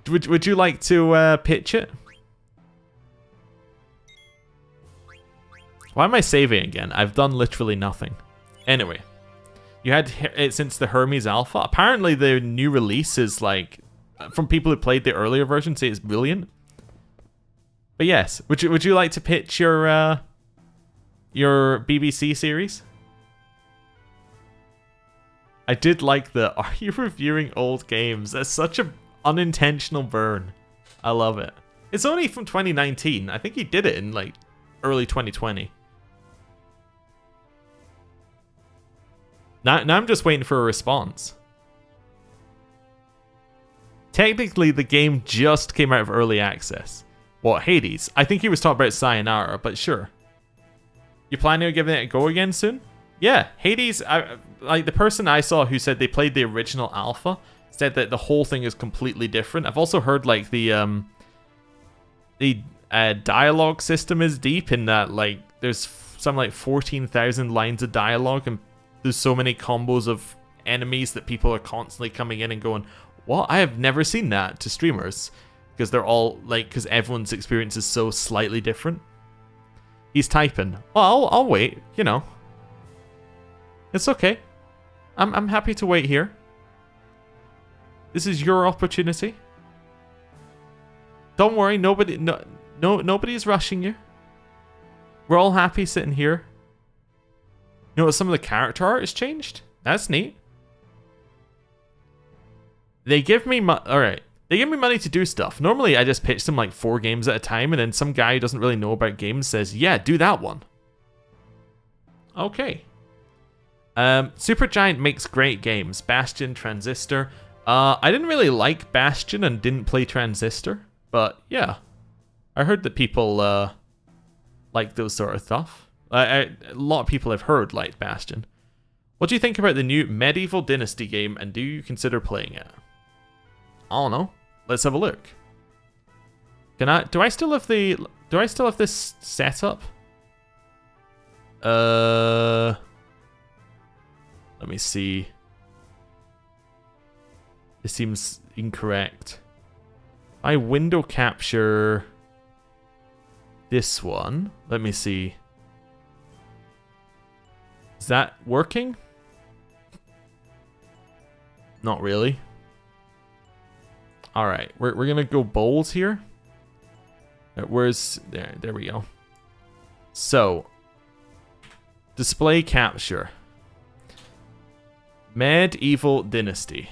Would you like to pitch it? Why am I saving again? I've done literally nothing. Anyway, you had it since the Hermes Alpha. Apparently the new release is like, from people who played the earlier version, say it's brilliant. But yes, would you like to pitch your BBC series? I did like the, are you reviewing old games? That's such an unintentional burn. I love it. It's only from 2019. I think he did it in like early 2020. Now I'm just waiting for a response. Technically, the game just came out of early access. What, Hades? I think he was talking about Sayonara, but sure. You planning on giving it a go again soon? Yeah, Hades, like the person I saw who said they played the original alpha said that the whole thing is completely different. I've also heard like the dialogue system is deep in that like there's some like 14,000 lines of dialogue and there's so many combos of enemies that people are constantly coming in and going, what? I have never seen that to streamers. Because they're all like, because everyone's experience is so slightly different. He's typing. Well, I'll wait, you know. It's okay. I'm happy to wait here. This is your opportunity. Don't worry, nobody's rushing you. We're all happy sitting here. You know what, some of the character art has changed? That's neat. They give me alright. They give me money to do stuff. Normally, I just pitch them like 4 games at a time, and then some guy who doesn't really know about games says, yeah, do that one. Okay. Supergiant makes great games. Bastion, Transistor. I didn't really like Bastion and didn't play Transistor, but yeah. I heard that people like those sort of stuff. A lot of people I've heard liked Bastion. What do you think about the new Medieval Dynasty game, and do you consider playing it? I don't know. Let's have a look. Do I still have this setup? Let me see. This seems incorrect. I window capture this one. Let me see. Is that working? Not really. All right, we're gonna go bold here. Where's there? There we go. So, display capture. Medieval Dynasty.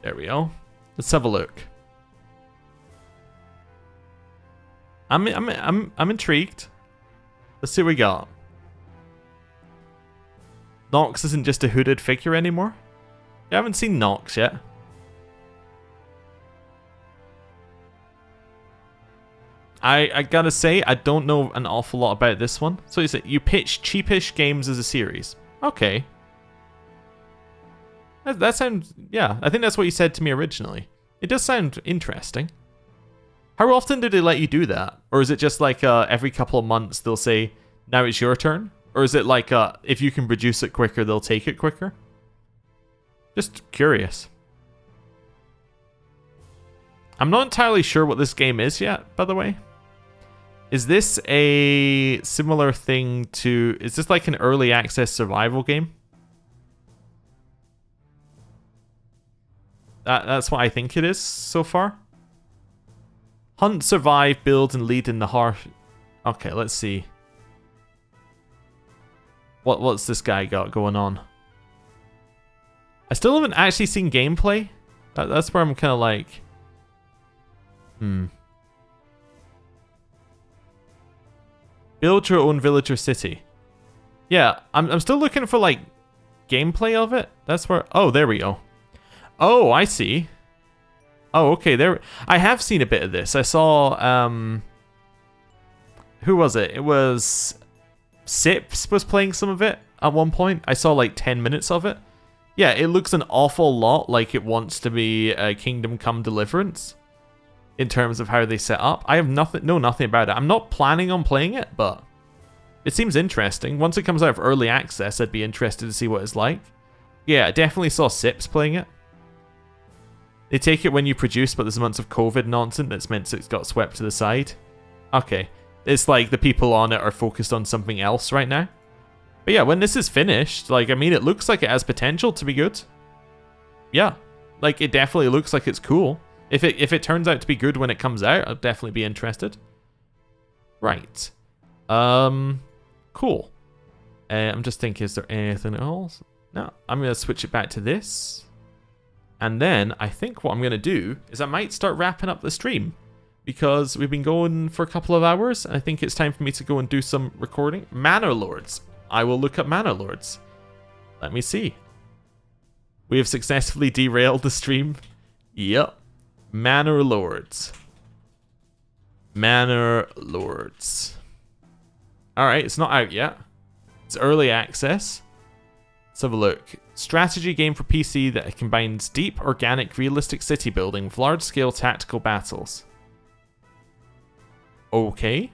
There we go. Let's have a look. I'm intrigued. Let's see what we got. Nox isn't just a hooded figure anymore. I haven't seen Nox yet. I gotta say, I don't know an awful lot about this one. So you say you pitch cheapish games as a series. Okay. That sounds, yeah, I think that's what you said to me originally. It does sound interesting. How often do they let you do that? Or is it just like every couple of months they'll say, now it's your turn? Or is it like if you can produce it quicker, they'll take it quicker? Just curious. I'm not entirely sure what this game is yet, by the way. Is this a similar thing to... Is this like an early access survival game? That's what I think it is so far. Hunt, survive, build, and lead in the heart. Okay, let's see. What's this guy got going on? I still haven't actually seen gameplay. That's where I'm kind of like... Build your own village or city. Yeah, I'm still looking for, like, gameplay of it. That's where... Oh, there we go. Oh, I see. Oh, okay, there... I have seen a bit of this. I saw, who was it? It was... Sips was playing some of it at one point. I saw, like, 10 minutes of it. Yeah, it looks an awful lot like it wants to be a Kingdom Come Deliverance in terms of how they set up. I have nothing about it. I'm not planning on playing it, but it seems interesting. Once it comes out of early access, I'd be interested to see what it's like. Yeah, I definitely saw Sips playing it. They take it when you produce, but there's months of COVID nonsense that's meant it's got swept to the side. Okay. It's like the people on it are focused on something else right now. But yeah, when this is finished, like, I mean, it looks like it has potential to be good. Yeah. Like, it definitely looks like it's cool. If it turns out to be good when it comes out, I'll definitely be interested. Right. Cool. I'm just thinking, is there anything else? No. I'm going to switch it back to this. And then I think what I'm going to do is I might start wrapping up the stream. Because we've been going for a couple of hours. And I think it's time for me to go and do some recording. Manor Lords. I will look up Manor Lords. Let me see. We have successfully derailed the stream. Yep. Manor Lords. Manor Lords. Alright, it's not out yet. It's early access. Let's have a look. Strategy game for PC that combines deep, organic, realistic city building with large-scale tactical battles. Okay.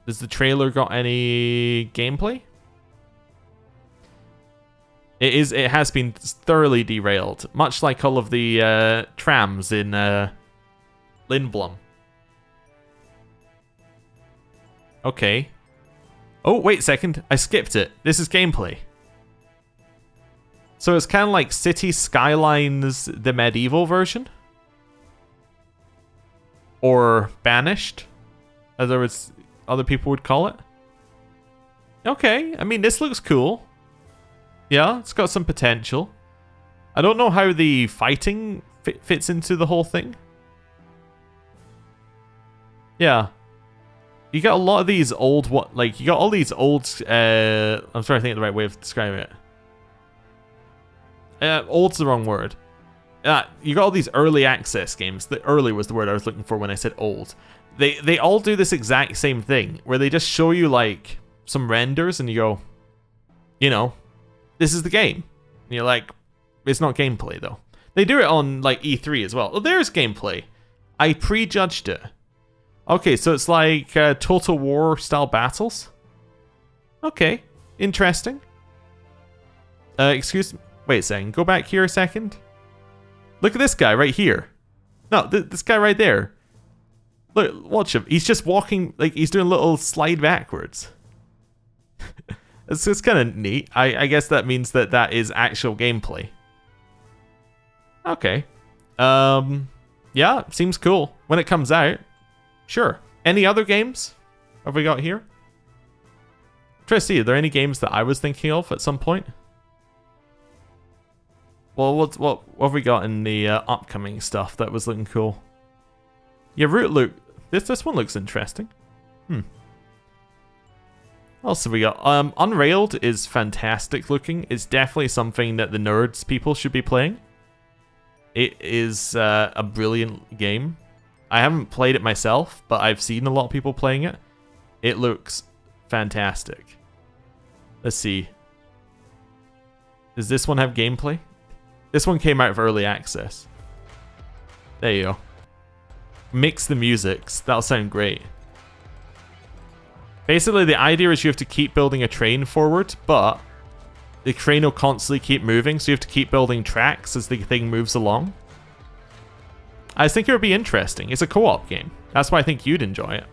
Does the trailer got any gameplay? It has been thoroughly derailed, much like all of the trams in Lindblom. Okay. Oh, wait a second. I skipped it. This is gameplay. So it's kind of like City Skylines, the medieval version? Or Banished, as other people would call it. Okay, I mean, this looks cool. Yeah, it's got some potential. I don't know how the fighting fits into the whole thing. Yeah. You got a lot of these old, you got all these old, I'm trying to think of the right way of describing it. Old's the wrong word. You got all these early access games. The early was the word I was looking for when I said old. They all do this exact same thing, where they just show you, like, some renders, and you go, you know, this is the game. And you're like, it's not gameplay, though. They do it on, like, E3 as well. Oh, there's gameplay. I prejudged it. Okay, so it's like Total War style battles. Okay, interesting. Excuse me. Wait a second. Go back here a second. Look at this guy right here. No, this guy right there. Look, watch him. He's just walking, like, he's doing a little slide backwards. It's kind of neat. I guess that means that is actual gameplay. Okay. Yeah, seems cool. When it comes out, sure. Any other games have we got here? I'm trying to see, are there any games that I was thinking of at some point? Well, what have we got in the upcoming stuff that was looking cool? Yeah, this one looks interesting. What else have we got? Unrailed is fantastic looking. It's definitely something that the nerds people should be playing. It is a brilliant game. I haven't played it myself, but I've seen a lot of people playing it. It looks fantastic. Let's see. Does this one have gameplay? This one came out of early access. There you go. Mix the musics. That'll sound great. Basically, the idea is you have to keep building a train forward, but the train will constantly keep moving, so you have to keep building tracks as the thing moves along. I think it would be interesting. It's a co-op game. That's why I think you'd enjoy it.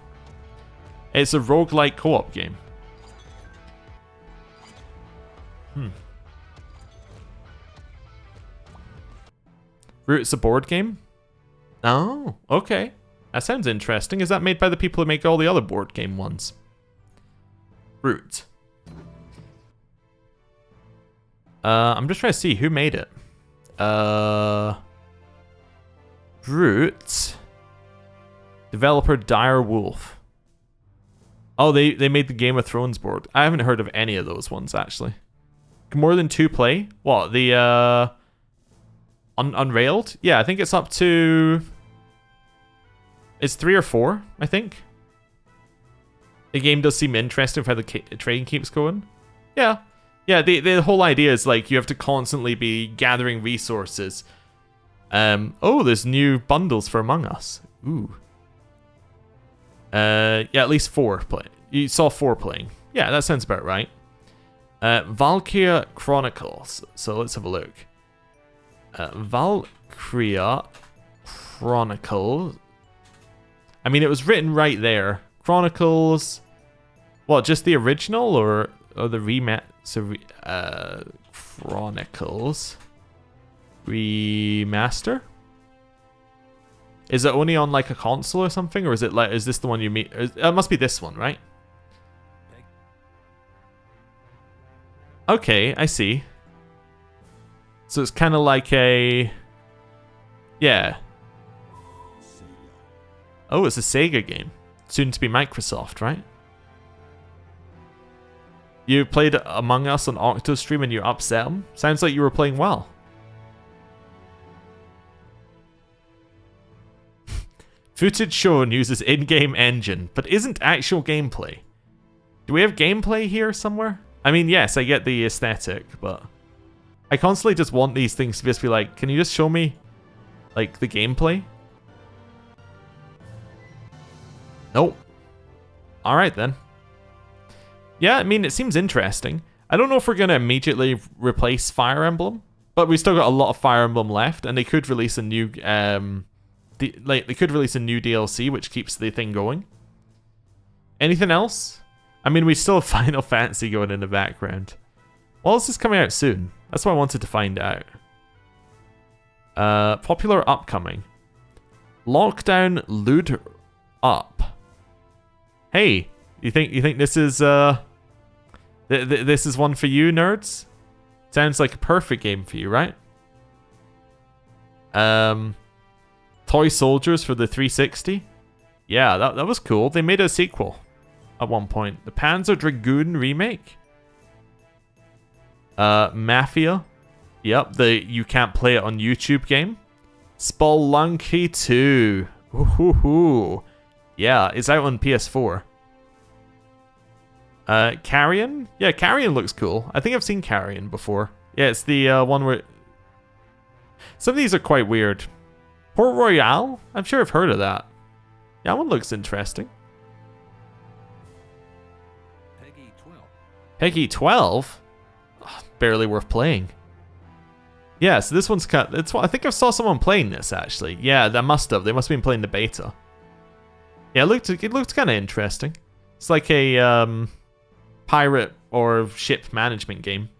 It's a roguelike co-op game. Roots a board game? Oh, okay. That sounds interesting. Is that made by the people who make all the other board game ones? Root. I'm just trying to see who made it. Root. Developer Dire Wolf. Oh, they made the Game of Thrones board. I haven't heard of any of those ones, actually. More than 2 play? What, the, Unrailed? Yeah, I think it's up to... It's 3 or 4, I think. The game does seem interesting for how the trading keeps going. Yeah. Yeah, the whole idea is, like, you have to constantly be gathering resources. Oh, there's new bundles for Among Us. Ooh. Yeah, at least 4 play. You saw 4 playing. Yeah, that sounds about right. Valkyria Chronicles. So let's have a look. Valkyria Chronicles. I mean, it was written right there. Chronicles. What, just the original or the Chronicles remaster? Is it only on like a console or something, or is it like, is this the one you meet? It must be this one, right? Okay, I see. So it's kind of like a... Yeah. Oh, it's a Sega game. Soon to be Microsoft, right? You played Among Us on Octostream and you upset them? Sounds like you were playing well. Footage shown uses in-game engine, but isn't actual gameplay. Do we have gameplay here somewhere? I mean, yes, I get the aesthetic, but... I constantly just want these things to just be like, can you just show me, like, the gameplay? Nope. Alright then. Yeah, I mean, it seems interesting. I don't know if we're going to immediately replace Fire Emblem, but we still got a lot of Fire Emblem left, and they could release a new, they could release a new DLC, which keeps the thing going. Anything else? I mean, we still have Final Fantasy going in the background. Well, this is coming out soon. That's what I wanted to find out. Popular upcoming. Lockdown Loot Up. Hey, you think this is this is one for you, nerds? Sounds like a perfect game for you, right? Toy Soldiers for the 360. Yeah, that was cool. They made a sequel at one point. The Panzer Dragoon remake. Mafia. Yep, the you can't play it on YouTube game. Spelunky 2. Ooh. Yeah, it's out on PS4. Carrion? Yeah, Carrion looks cool. I think I've seen Carrion before. Yeah, it's the one where... Some of these are quite weird. Port Royale? I'm sure I've heard of that. Yeah, that one looks interesting. Peggy 12. Peggy 12? Oh, barely worth playing. Yeah, so this one's cut. I think I saw someone playing this actually. Yeah, they must have. They must have been playing the beta. Yeah, it looked kind of interesting. It's like a pirate or ship management game.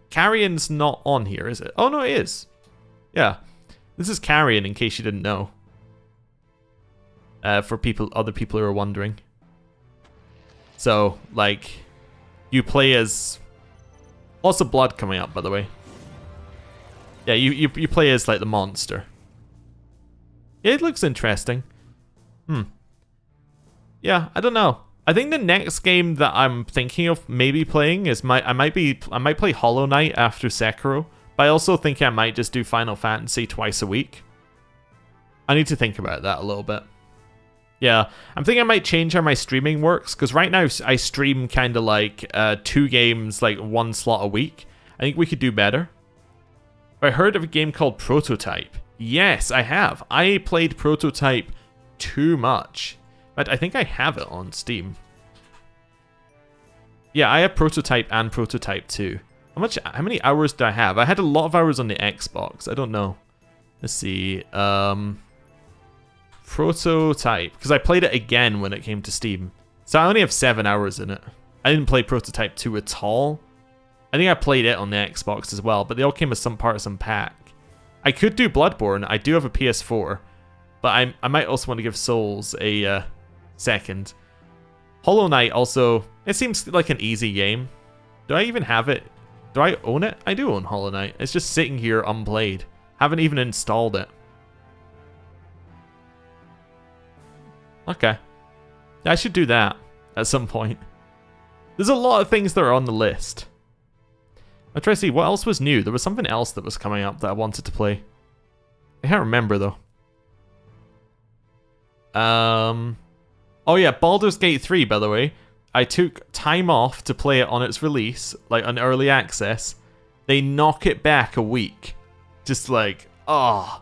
Carrion's not on here, is it? Oh no, it is. Yeah, this is Carrion in case you didn't know. For other people who are wondering. So, like, you play as... Lots of blood coming up, by the way. Yeah, you play as, like, the monster. Yeah, it looks interesting. Yeah, I don't know. I think the next game that I'm thinking of maybe playing is I might play Hollow Knight after Sekiro, but I also think I might just do Final Fantasy twice a week. I need to think about that a little bit. Yeah, I'm thinking I might change how my streaming works, because right now I stream kind of like 2 games, like 1 slot a week. I think we could do better. I heard of a game called Prototype. Yes, I have. I played Prototype too much. But I think I have it on Steam. Yeah, I have Prototype and Prototype 2. How many hours do I have? I had a lot of hours on the Xbox. I don't know. Let's see. Prototype. Because I played it again when it came to Steam. So I only have 7 hours in it. I didn't play Prototype 2 at all. I think I played it on the Xbox as well, but they all came as some part of some pack. I could do Bloodborne. I do have a PS4. But I might also want to give Souls a second. Hollow Knight also, it seems like an easy game. Do I even have it? Do I own it? I do own Hollow Knight. It's just sitting here unplayed. Haven't even installed it. Okay. I should do that at some point. There's a lot of things that are on the list. I'm trying to see what else was new. There was something else that was coming up that I wanted to play. I can't remember though. Oh yeah, Baldur's Gate 3, by the way. I took time off to play it on its release, like on early access. They knock it back a week. Just like, oh,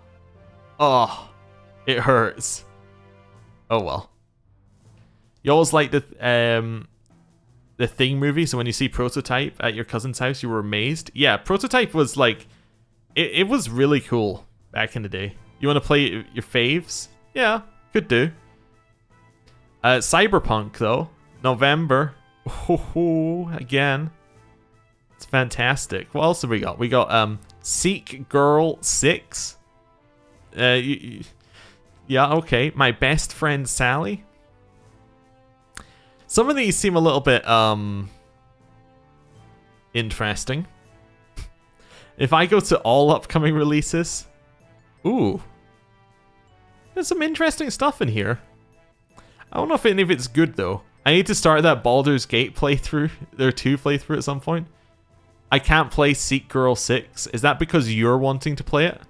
it hurts. Oh well. You always like the Thing movie, so when you see Prototype at your cousin's house, you were amazed. Yeah, Prototype was like, it was really cool back in the day. You want to play your faves? Yeah, could do. Cyberpunk though, November. Oh, again, it's fantastic. What else have we got? We got Seek Girl 6. Yeah, okay. My Best Friend Sally. Some of these seem a little bit interesting. If I go to all upcoming releases, ooh, there's some interesting stuff in here. I don't know if any of it's good though. I need to start that Baldur's Gate playthrough, their 2 playthrough at some point. I can't play Seek Girl 6. Is that because you're wanting to play it?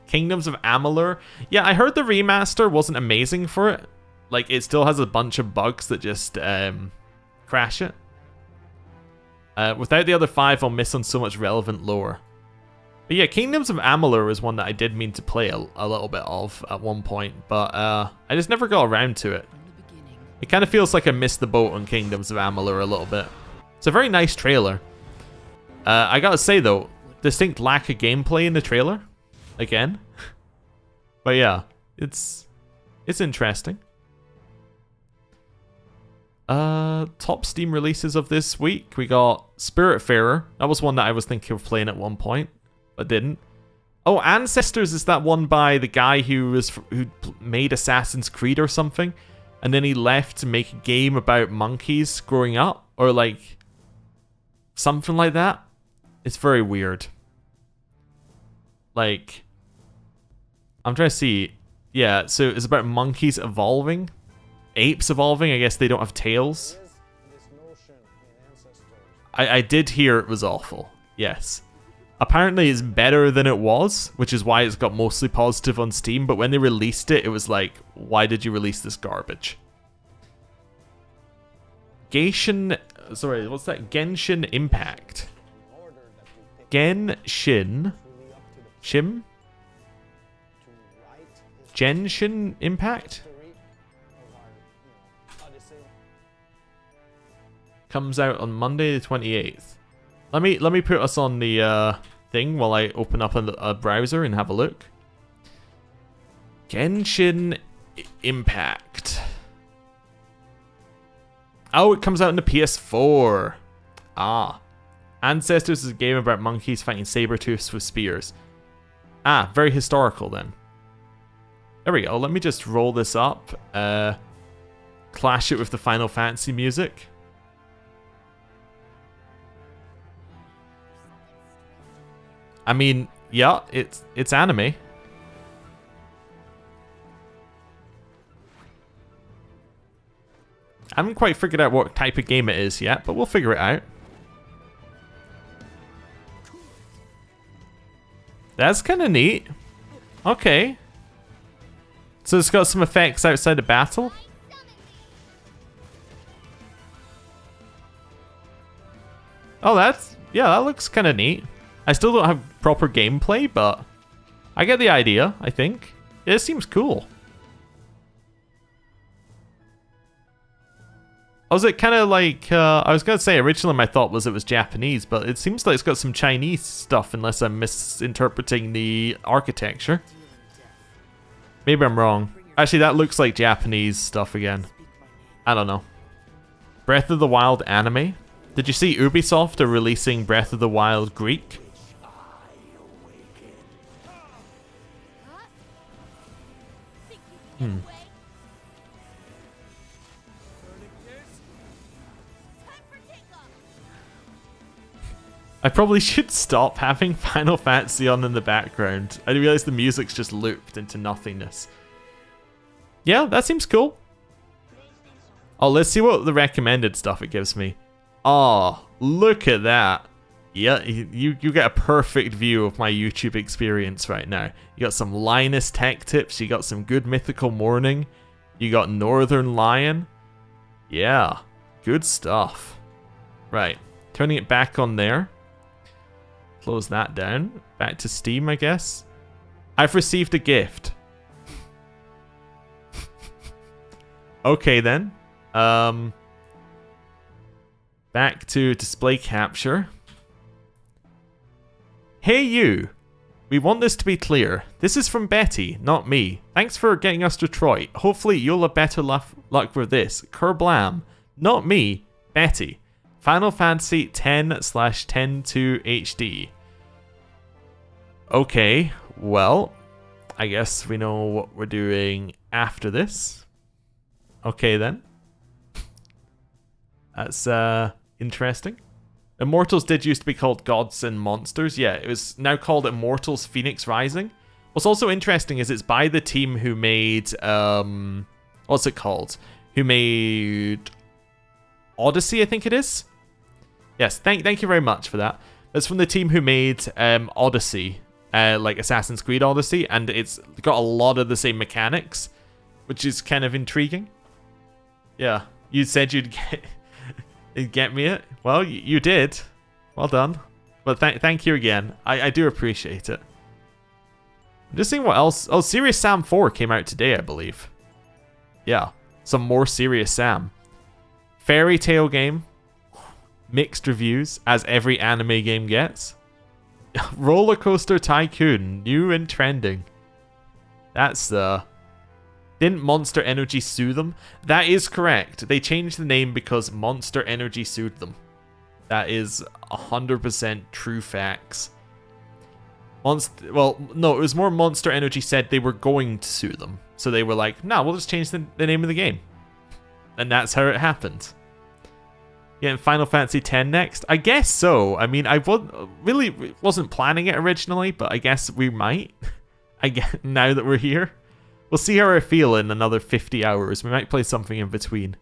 Kingdoms of Amalur. Yeah, I heard the remaster wasn't amazing for it. Like, it still has a bunch of bugs that just crash it. Without the other 5, I'll miss on so much relevant lore. But yeah, Kingdoms of Amalur is one that I did mean to play a little bit of at one point, but I just never got around to it. It kind of feels like I missed the boat on Kingdoms of Amalur a little bit. It's a very nice trailer. I gotta say though, distinct lack of gameplay in the trailer. Again. But yeah, it's interesting. Top Steam releases of this week. We got Spiritfarer. That was one that I was thinking of playing at one point, but didn't. Oh, Ancestors is that one by the guy who made Assassin's Creed or something, and then he left to make a game about monkeys growing up, or like something like that. It's very weird. Like, I'm trying to see. Yeah, so it's about monkeys evolving. Apes evolving. I guess they don't have tails. I did hear it was awful. Yes. Apparently it's better than it was, which is why it's got mostly positive on Steam, but when they released it, it was like, why did you release this garbage? Genshin Impact. Genshin Impact? Comes out on Monday the 28th. Let me put us on the thing while I open up a browser and have a look. Genshin Impact. Oh, it comes out on the PS4. Ah. Ancestors is a game about monkeys fighting saber-tooths with spears. Ah, very historical then. There we go. Let me just roll this up. Clash it with the Final Fantasy music. I mean, yeah, it's anime. I haven't quite figured out what type of game it is yet, but we'll figure it out. That's kind of neat. Okay. So it's got some effects outside of battle. Oh, yeah, that looks kind of neat. I still don't have proper gameplay, but I get the idea, I think. It seems cool. Was it kind of like, I was going to say originally my thought was it was Japanese, but it seems like it's got some Chinese stuff unless I'm misinterpreting the architecture. Maybe I'm wrong. Actually, that looks like Japanese stuff again. I don't know. Breath of the Wild anime? Did you see Ubisoft are releasing Breath of the Wild Greek? I probably should stop having Final Fantasy on in the background. I realized the music's just looped into nothingness. Yeah, that seems cool. Oh, let's see what the recommended stuff it gives me. Oh, look at that. Yeah, you get a perfect view of my YouTube experience right now. You got some Linus tech tips, you got some good mythical morning, you got Northern Lion. Yeah, good stuff. Right, turning it back on there. Close that down. Back to Steam, I guess. I've received a gift. Okay then. Back to display capture. Hey you! We want this to be clear. This is from Betty, not me. Thanks for getting us Detroit. Hopefully you'll have better luck with this. Kerblam. Not me, Betty. Final Fantasy 10/10-2 HD. Okay, well, I guess we know what we're doing after this. Okay then. That's interesting. Immortals did used to be called Gods and Monsters. Yeah, it was now called Immortals Phoenix Rising. What's also interesting is it's by the team who made what's it called? Who made Odyssey, I think it is. Yes, thank you very much for that. It's from the team who made Odyssey, like Assassin's Creed Odyssey, and it's got a lot of the same mechanics, which is kind of intriguing. Yeah, you said you'd get me it. Well, you did. Well done. But thank you again. I do appreciate it. I'm just seeing what else. Oh, Serious Sam 4 came out today, I believe. Yeah, some more Serious Sam. Fairy Tail game. Mixed reviews, as every anime game gets. Roller Coaster Tycoon, new and trending. That's Didn't Monster Energy sue them? That is correct. They changed the name because Monster Energy sued them. That is 100% true facts. Well, no, it was more Monster Energy said they were going to sue them. So they were like, no, we'll just change the name of the game. And that's how it happened. Yeah, Final Fantasy X next? I guess so. I mean, I really wasn't planning it originally, but I guess we might. I guess now that we're here. We'll see how I feel in another 50 hours. We might play something in between.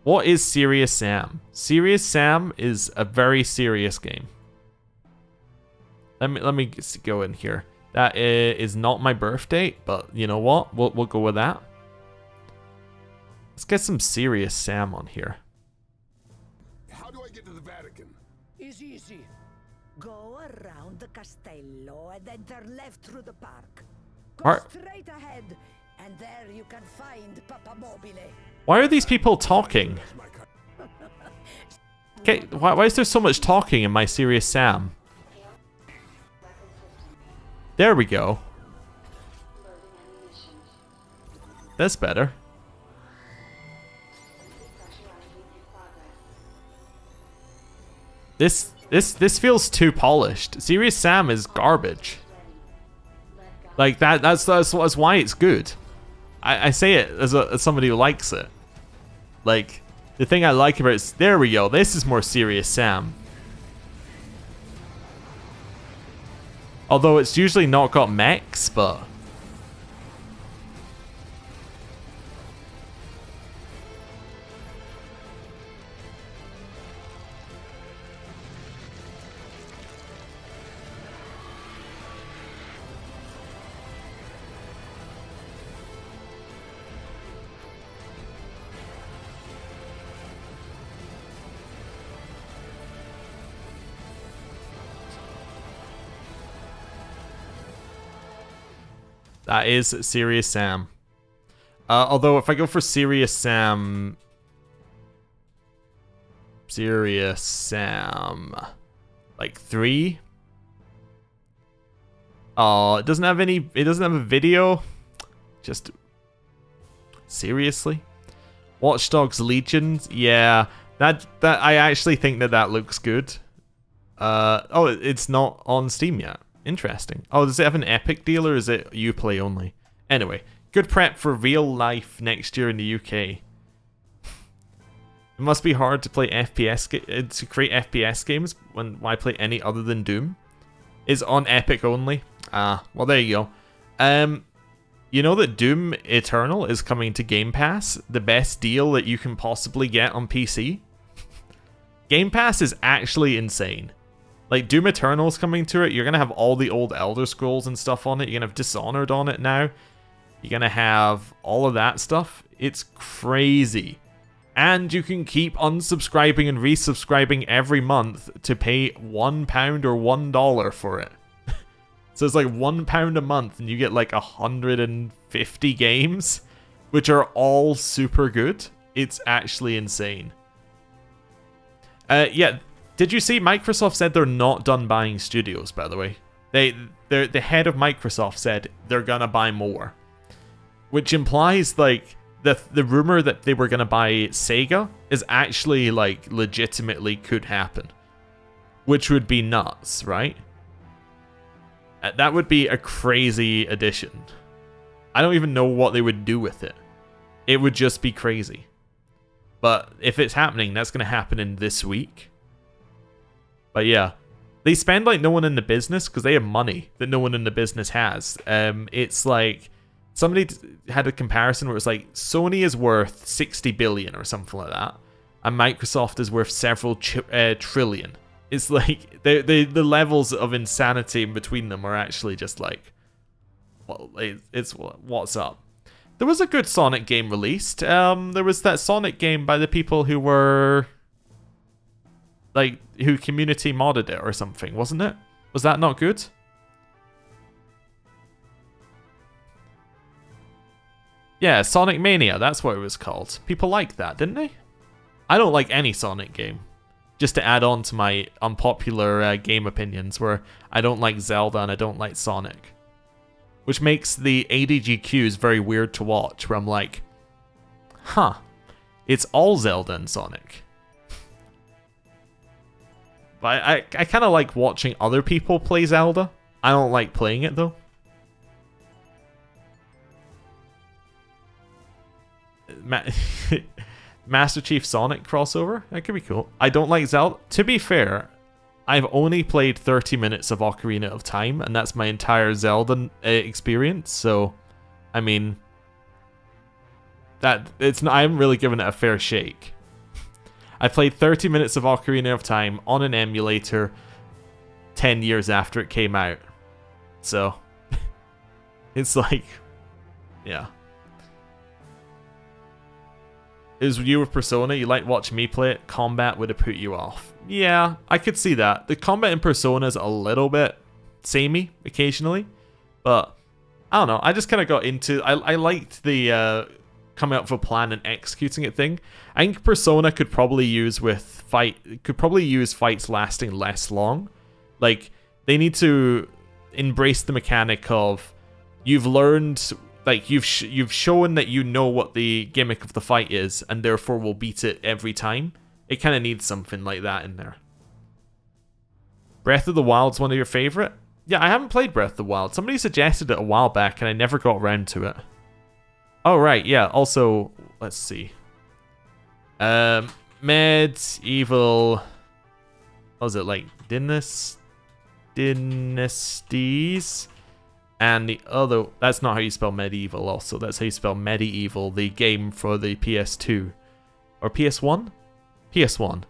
What is Serious Sam? Serious Sam is a very serious game. Let me go in here. That is not my birth date, but you know what? We'll go with that. Let's get some Serious Sam on here. How do I get to the Vatican? It's easy. Go around the castello and then turn left through the park. Go straight ahead, and there you can find Papa Mobile. Why are these people talking? Okay, why is there so much talking in my Serious Sam? There we go. That's better. This feels too polished. Serious Sam is garbage. Like that's why it's good. I say it as somebody who likes it. Like the thing I like about it is, there we go. This is more Serious Sam. Although it's usually not got mechs, but that is Serious Sam. Although if I go for Serious Sam, like 3. Oh, it doesn't have any. It doesn't have a video. Just seriously, Watch Dogs Legion. Yeah, that I actually think that looks good. Oh, it's not on Steam yet. Interesting. Oh, does it have an Epic deal or is it Uplay only? Anyway, good prep for real life next year in the UK. It must be hard to play to create FPS games when why play any other than Doom. Is on Epic only. Well there you go. You know that Doom Eternal is coming to Game Pass, the best deal that you can possibly get on PC. Game Pass is actually insane. Like, Doom Eternal is coming to it. You're going to have all the old Elder Scrolls and stuff on it. You're going to have Dishonored on it now. You're going to have all of that stuff. It's crazy. And you can keep unsubscribing and resubscribing every month to pay £1 or $1 for it. So it's like £1 a month and you get like 150 games, which are all super good. It's actually insane. Yeah, did you see Microsoft said they're not done buying studios, by the way? The head of Microsoft said they're gonna buy more. Which implies like the rumor that they were gonna buy Sega is actually like legitimately could happen. Which would be nuts, right? That would be a crazy addition. I don't even know what they would do with it. It would just be crazy. But if it's happening, that's going to happen in this week. But yeah, they spend like no one in the business because they have money that no one in the business has. It's like somebody had a comparison where it's like Sony is worth 60 billion or something like that, and Microsoft is worth several trillion. It's like the levels of insanity in between them are actually just like, well, it's what's up. There was a good Sonic game released. There was that Sonic game by the people who were like who community modded it or something, wasn't it? Was that not good? Yeah, Sonic Mania, that's what it was called. People liked that, didn't they? I don't like any Sonic game. Just to add on to my unpopular game opinions, where I don't like Zelda and I don't like Sonic. Which makes the ADGQs very weird to watch, where I'm like, huh, it's all Zelda and Sonic. But I kind of like watching other people play Zelda. I don't like playing it, though. Master Chief Sonic crossover? That could be cool. I don't like Zelda. To be fair, I've only played 30 minutes of Ocarina of Time, and that's my entire Zelda experience, so, I mean, I haven't really given it a fair shake. I played 30 minutes of Ocarina of Time on an emulator 10 years after it came out. So, it's like, yeah. Is you with Persona, you like watching me play it, combat would have put you off. Yeah, I could see that. The combat in Persona is a little bit samey occasionally, but I don't know. I just kind of got into. I liked the coming up with a plan and executing it thing. I think Persona could probably use fights lasting less long. Like, they need to embrace the mechanic of you've learned. Like, you've shown that you know what the gimmick of the fight is, and therefore will beat it every time. It kind of needs something like that in there. Breath of the Wild's one of your favorite? Yeah, I haven't played Breath of the Wild. Somebody suggested it a while back, and I never got around to it. Oh, right, yeah. Also, let's see. Medieval... What was it, like, Dynasties? And the other, that's not how you spell medieval also, that's how you spell Medieval, the game for the PS2. Or PS1? PS1.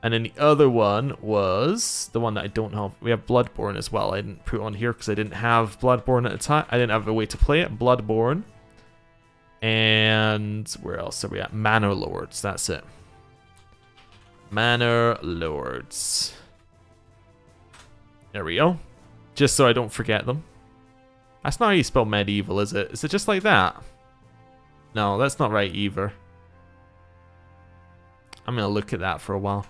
And then the other one was, the one that I don't have, we have Bloodborne as well. I didn't put it on here because I didn't have Bloodborne at the time. I didn't have a way to play it. Bloodborne. And where else are we at? Manor Lords, that's it. Manor Lords. There we go. Just so I don't forget them. That's not how you spell medieval, is it? Is it just like that? No, that's not right either. I'm going to look at that for a while.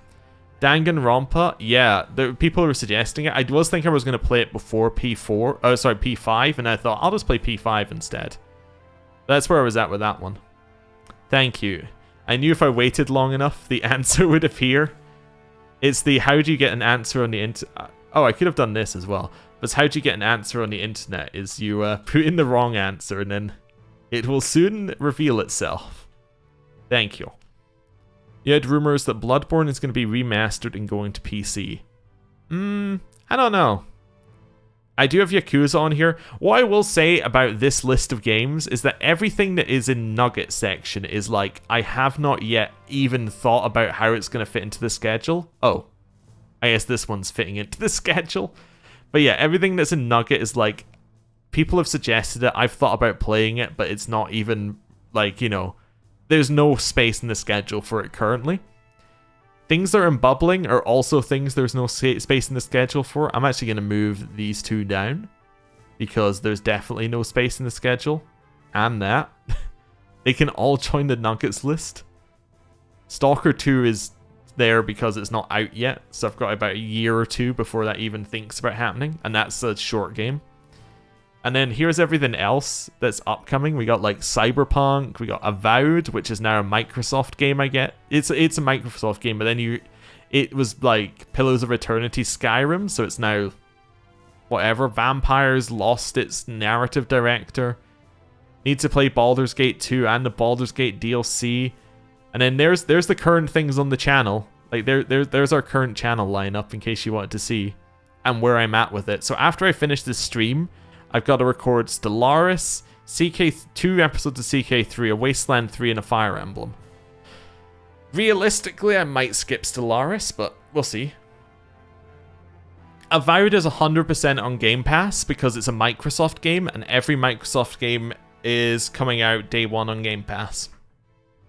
Danganronpa, yeah, people were suggesting it. I was thinking I was going to play it before P5, and I thought I'll just play P5 instead. That's where I was at with that one. Thank you. I knew if I waited long enough, the answer would appear. It's the how do you get an answer on the internet. Oh, I could have done this as well. But how do you get an answer on the internet is you put in the wrong answer and then it will soon reveal itself. Thank you. You had rumors that Bloodborne is going to be remastered and going to PC. I don't know. I do have Yakuza on here. What I will say about this list of games is that everything that is in Nugget section is like, I have not yet even thought about how it's going to fit into the schedule. Oh, I guess this one's fitting into the schedule. But yeah, everything that's in Nugget is like, people have suggested it, I've thought about playing it, but it's not even, like, you know, there's no space in the schedule for it currently. Things that are in Bubbling are also things there's no space in the schedule for. I'm actually going to move these two down, because there's definitely no space in the schedule. And that. They can all join the Nuggets list. Stalker 2 is there because it's not out yet, so I've got about a year or two before that even thinks about happening, and that's a short game. And then here's everything else that's upcoming. We got like Cyberpunk, we got Avowed, which is now a Microsoft game, I get. It's a Microsoft game, but then it was like Pillars of Eternity Skyrim, so it's now whatever. Vampires lost its narrative director. Need to play Baldur's Gate 2 and the Baldur's Gate DLC. And then there's the current things on the channel. Like there's our current channel lineup in case you wanted to see and where I'm at with it. So after I finish this stream, I've got to record Stellaris, 2 episodes of CK3, a Wasteland 3, and a Fire Emblem. Realistically, I might skip Stellaris, but we'll see. Avowed is 100% on Game Pass because it's a Microsoft game, and every Microsoft game is coming out day one on Game Pass.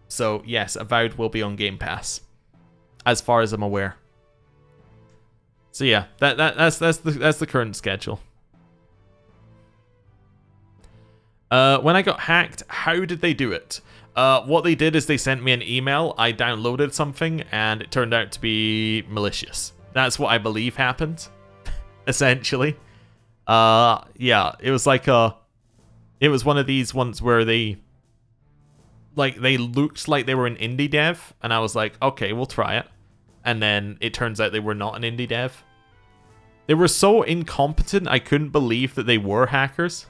So yes, Avowed will be on Game Pass, as far as I'm aware. So yeah, that's the current schedule. When I got hacked, how did they do it? What they did is they sent me an email, I downloaded something, and it turned out to be malicious. That's what I believe happened, essentially. Yeah, it was like it was one of these ones where they looked like they were an indie dev, and I was like, okay, we'll try it. And then it turns out they were not an indie dev. They were so incompetent, I couldn't believe that they were hackers.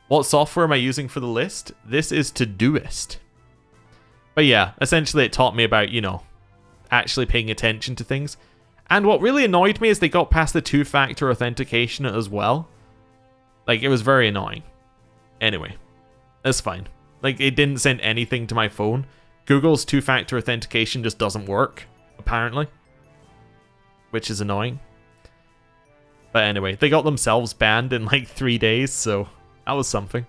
What software am I using for the list? This is Todoist. But yeah, essentially it taught me about, you know, actually paying attention to things. And what really annoyed me is they got past the 2-factor authentication as well. Like, it was very annoying. Anyway, that's fine. Like, it didn't send anything to my phone. Google's 2-factor authentication just doesn't work, apparently. Which is annoying. But anyway, they got themselves banned in like 3 days, so that was something.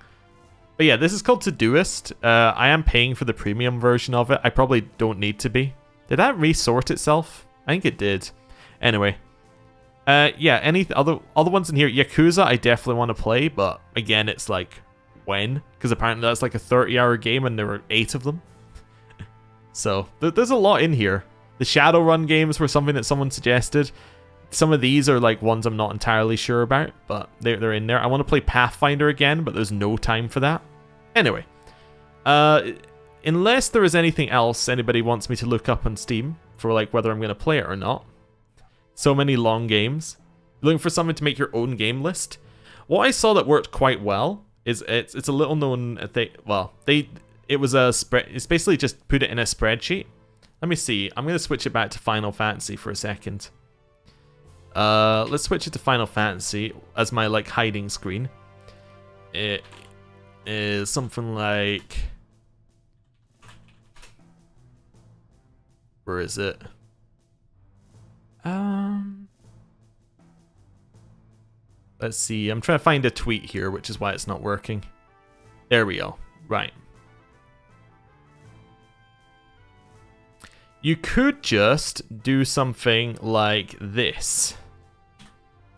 But yeah, this is called Todoist. I am paying for the premium version of it. I probably don't need to be. Did that resort itself? I think it did. Anyway. Yeah, any other ones in here? Yakuza, I definitely want to play, but again, it's like, when? Because apparently that's like a 30-hour game and there were 8 of them. So, there's a lot in here. The Shadowrun games were something that someone suggested. Some of these are like ones I'm not entirely sure about, but they're in there. I want to play Pathfinder again, but there's no time for that. Anyway, unless there is anything else anybody wants me to look up on Steam for like whether I'm going to play it or not. So many long games. Looking for something to make your own game list. What I saw that worked quite well is it's a little known thing. Well, it was a spread. It's basically just put it in a spreadsheet. Let me see. I'm going to switch it back to Final Fantasy for a second. Let's switch it to Final Fantasy as my like hiding screen. It is something like, where is it? Let's see. I'm trying to find a tweet here, which is why it's not working. There we go. Right. You could just do something like this.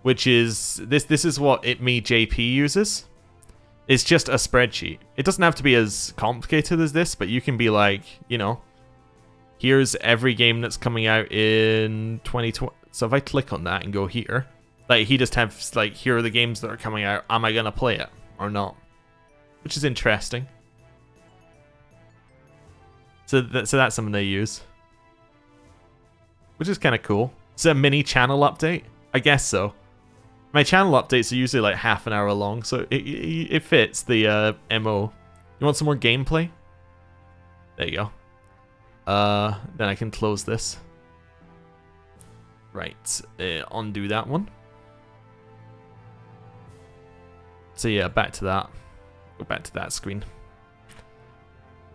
Which is, this is what JP uses. It's just a spreadsheet. It doesn't have to be as complicated as this, but you can be like, you know, here's every game that's coming out in 2020. So if I click on that and go here, like he just has like, here are the games that are coming out. Am I gonna play it or not? Which is interesting. So that's something they use. Which is kind of cool. It's a mini channel update. I guess so. my channel updates are usually like half an hour long, so it fits the MO. You want some more gameplay? There you go. Then I can close this. Right, undo that one. So yeah, back to that. Go back to that screen.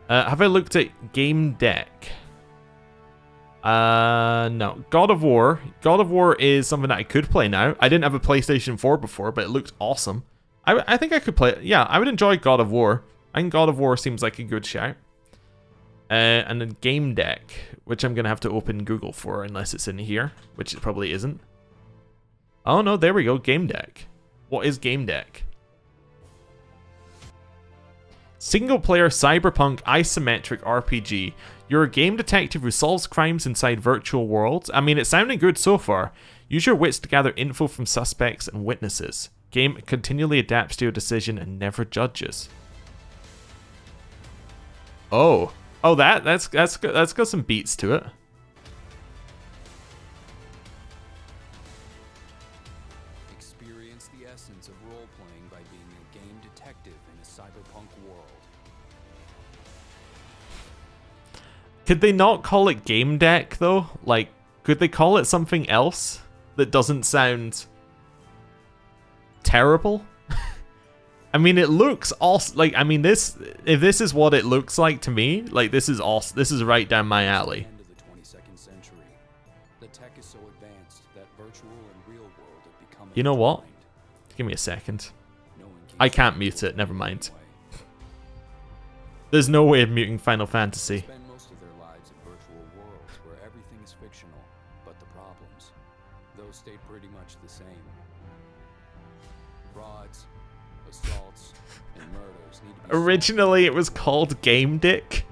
Have I looked at game deck? No. God of War. God of War is something that I could play now. I didn't have a PlayStation 4 before, but it looked awesome. I think I could play it. Yeah, I would enjoy God of War. I think God of War seems like a good shout. And then game deck, which I'm going to have to open Google for unless it's in here, which it probably isn't. Oh no, there we go, game deck. What is game deck? Single-player cyberpunk isometric RPG. You're a game detective who solves crimes inside virtual worlds. I mean, it's sounding good so far. Use your wits to gather info from suspects and witnesses. Game continually adapts to your decision and never judges. Oh, that's got some beats to it. Experience the essence of role-playing by being a game detective in a cyberpunk world. Could they not call it game deck though? Like, could they call it something else that doesn't sound terrible? I mean, it looks awesome. Like, I mean, if this is what it looks like to me, like, this is awesome. This is right down my alley. End of the 22nd century. The tech is so advanced that virtual and real world have become You know what? intertwined. Give me a second. No one keeps I can't track mute of it. Never mind. anyway. There's no way of muting Final Fantasy. Spend most of their lives in virtual worlds where everything is fictional, but the problems, those stay pretty much the same. Frauds, assaults, and murders need to be Originally, it was called Game Dick.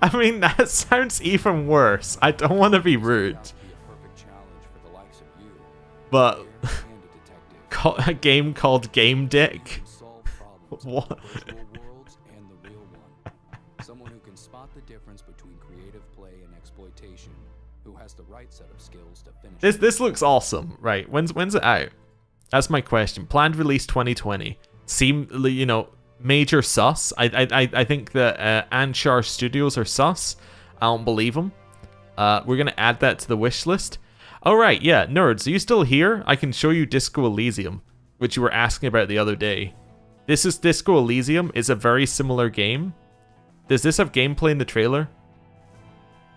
I mean, that sounds even worse. I don't want to be rude, solved. Be a perfect challenge for the likes of you, but player and a detective. a game called Game You Dick. can solve problems in What? the virtual worlds and the real one. Someone who can spot the difference between creative play and exploitation, who has the right set of skills to finish. This looks awesome. Right? When's it out? That's my question. Planned release 2020. You know, major sus. I think that Anshar Studios are sus. I don't believe them. We're gonna add that to the wish list. All right, yeah, nerds, are you still here? I can show you Disco Elysium, which you were asking about the other day. This is Disco Elysium. It's a very similar game. Does this have gameplay in the trailer?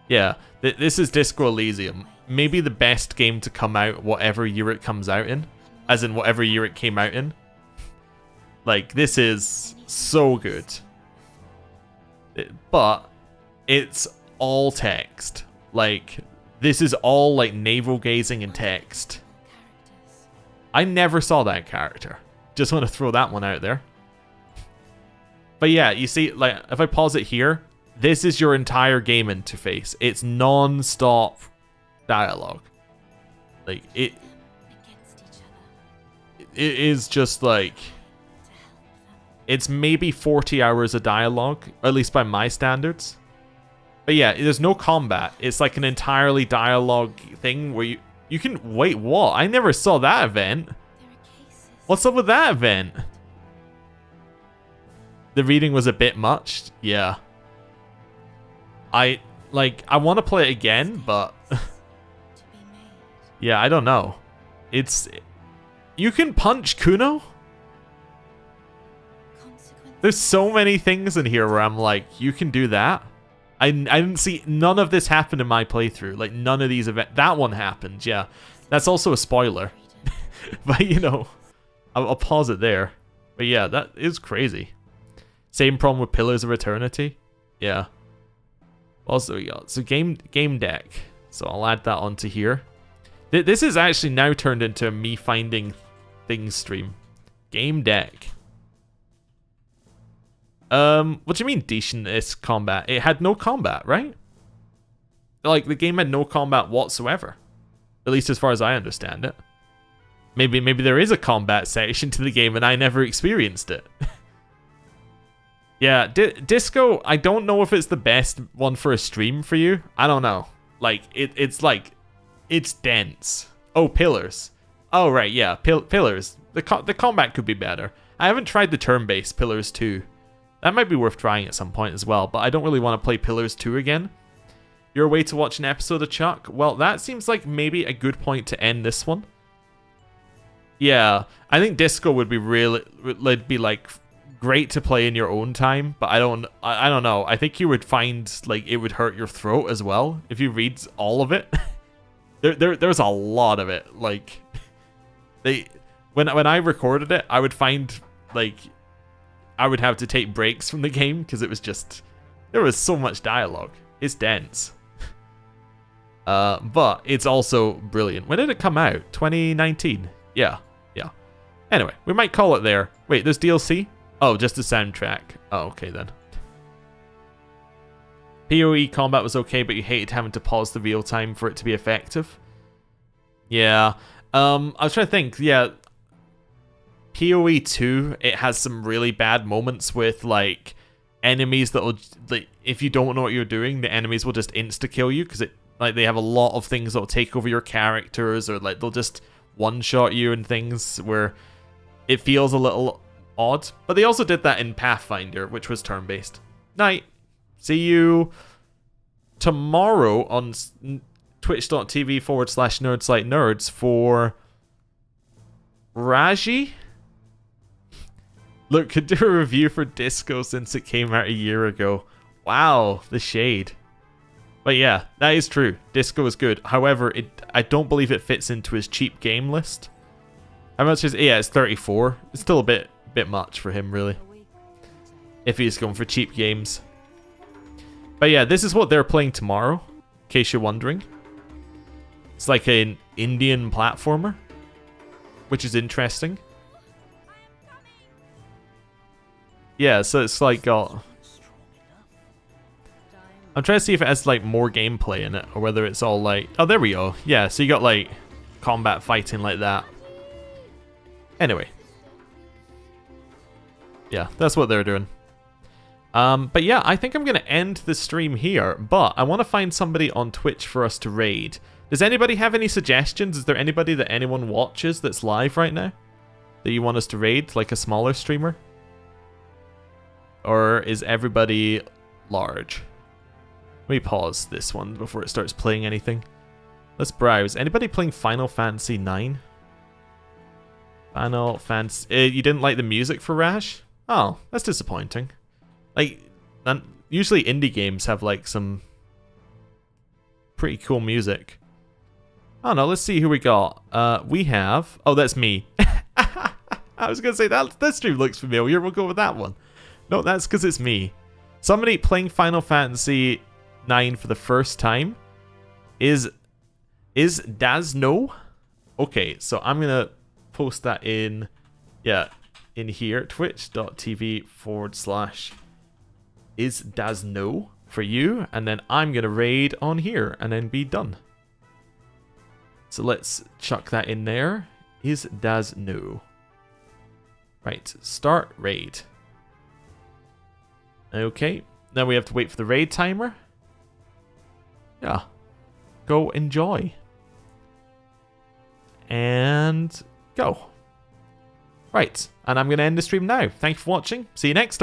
Yeah, this is Disco Elysium. Maybe the best game to come out whatever year it comes out in. As in whatever year it came out in. Like, this is so good. But it's all text. Like, this is all like navel gazing and text. I never saw that character. Just want to throw that one out there. But yeah, you see, like, if I pause it here, this is your entire game interface. It's non-stop dialogue. Like, it is just like, it's maybe 40 hours of dialogue, at least by my standards. But yeah, there's no combat. It's like an entirely dialogue thing where you can, wait, what? I never saw that event. What's up with that event? The reading was a bit much. Yeah. I want to play it again, but yeah, I don't know. You can punch Kuno? There's so many things in here where I'm like, you can do that? I didn't see none of this happen in my playthrough. Like, none of these events. That one happened, yeah. That's also a spoiler. But, you know, I'll pause it there. But yeah, that is crazy. Same problem with Pillars of Eternity. Yeah. Also, we got so game deck. So I'll add that onto here. This is actually now turned into a me finding things stream. Game deck. What do you mean decent-ish combat? It had no combat, right? Like, the game had no combat whatsoever. At least as far as I understand it. Maybe there is a combat section to the game and I never experienced it. Yeah, Disco, I don't know if it's the best one for a stream for you. I don't know. Like, it's dense. Oh, pillars. Oh, right, yeah, pillars. The combat could be better. I haven't tried the turn-based Pillars 2. That might be worth trying at some point as well, but I don't really want to play Pillars 2 again. You're away to watch an episode of Chuck? Well, that seems like maybe a good point to end this one. Yeah, I think Disco would be like great to play in your own time, but I don't know. I think you would find like it would hurt your throat as well if you read all of it. There's a lot of it. Like when I recorded it, I would find like I would have to take breaks from the game because it was just there was so much dialogue. It's dense. But it's also brilliant. When did it come out? 2019. Yeah. Anyway, we might call it there. Wait, there's DLC? Oh, just the soundtrack. Oh, okay then. PoE combat was okay, but you hated having to pause the real time for it to be effective. Yeah. I was trying to think. Yeah. PoE 2, it has some really bad moments with like enemies that will, like, if you don't know what you're doing, the enemies will just insta kill you because they have a lot of things that will take over your characters, or like they'll just one shot you and things where it feels a little odd. But they also did that in Pathfinder, which was turn-based. Night. See you tomorrow on twitch.tv/nerds for Raji. Look, could do a review for Disco since it came out a year ago. Wow, the shade. But yeah, that is true. Disco is good. However, I don't believe it fits into his cheap game list. How much is it? Yeah, it's 34. It's still a bit much for him, really. If he's going for cheap games. But yeah, this is what they're playing tomorrow, in case you're wondering. It's like an Indian platformer, which is interesting. Yeah, so it's like got... I'm trying to see if it has like more gameplay in it, or whether it's all like... Oh, there we go. Yeah, so you got like combat fighting like that. Anyway. Yeah, that's what they're doing. But yeah, I think I'm going to end the stream here, but I want to find somebody on Twitch for us to raid. Does anybody have any suggestions? Is there anybody that anyone watches that's live right now that you want us to raid, like a smaller streamer? Or is everybody large? Let me pause this one before it starts playing anything. Let's browse. Anybody playing Final Fantasy IX? Final Fantasy... you didn't like the music for Rash? Oh, that's disappointing. Like, usually indie games have like some pretty cool music. Oh no, let's see who we got. We have... Oh, that's me. I was going to say, that stream looks familiar. We'll go with that one. No, that's because it's me. Somebody playing Final Fantasy IX for the first time is Dazno. Okay, so I'm going to post that in... Yeah, in here. Twitch.tv/isdazno for you. And then I'm going to raid on here and then be done. So let's chuck that in there. Isdazno. Right, start raid. Okay, now we have to wait for the raid timer. Yeah, go enjoy. And go. Right, and I'm going to end the stream now. Thank you for watching. See you next time.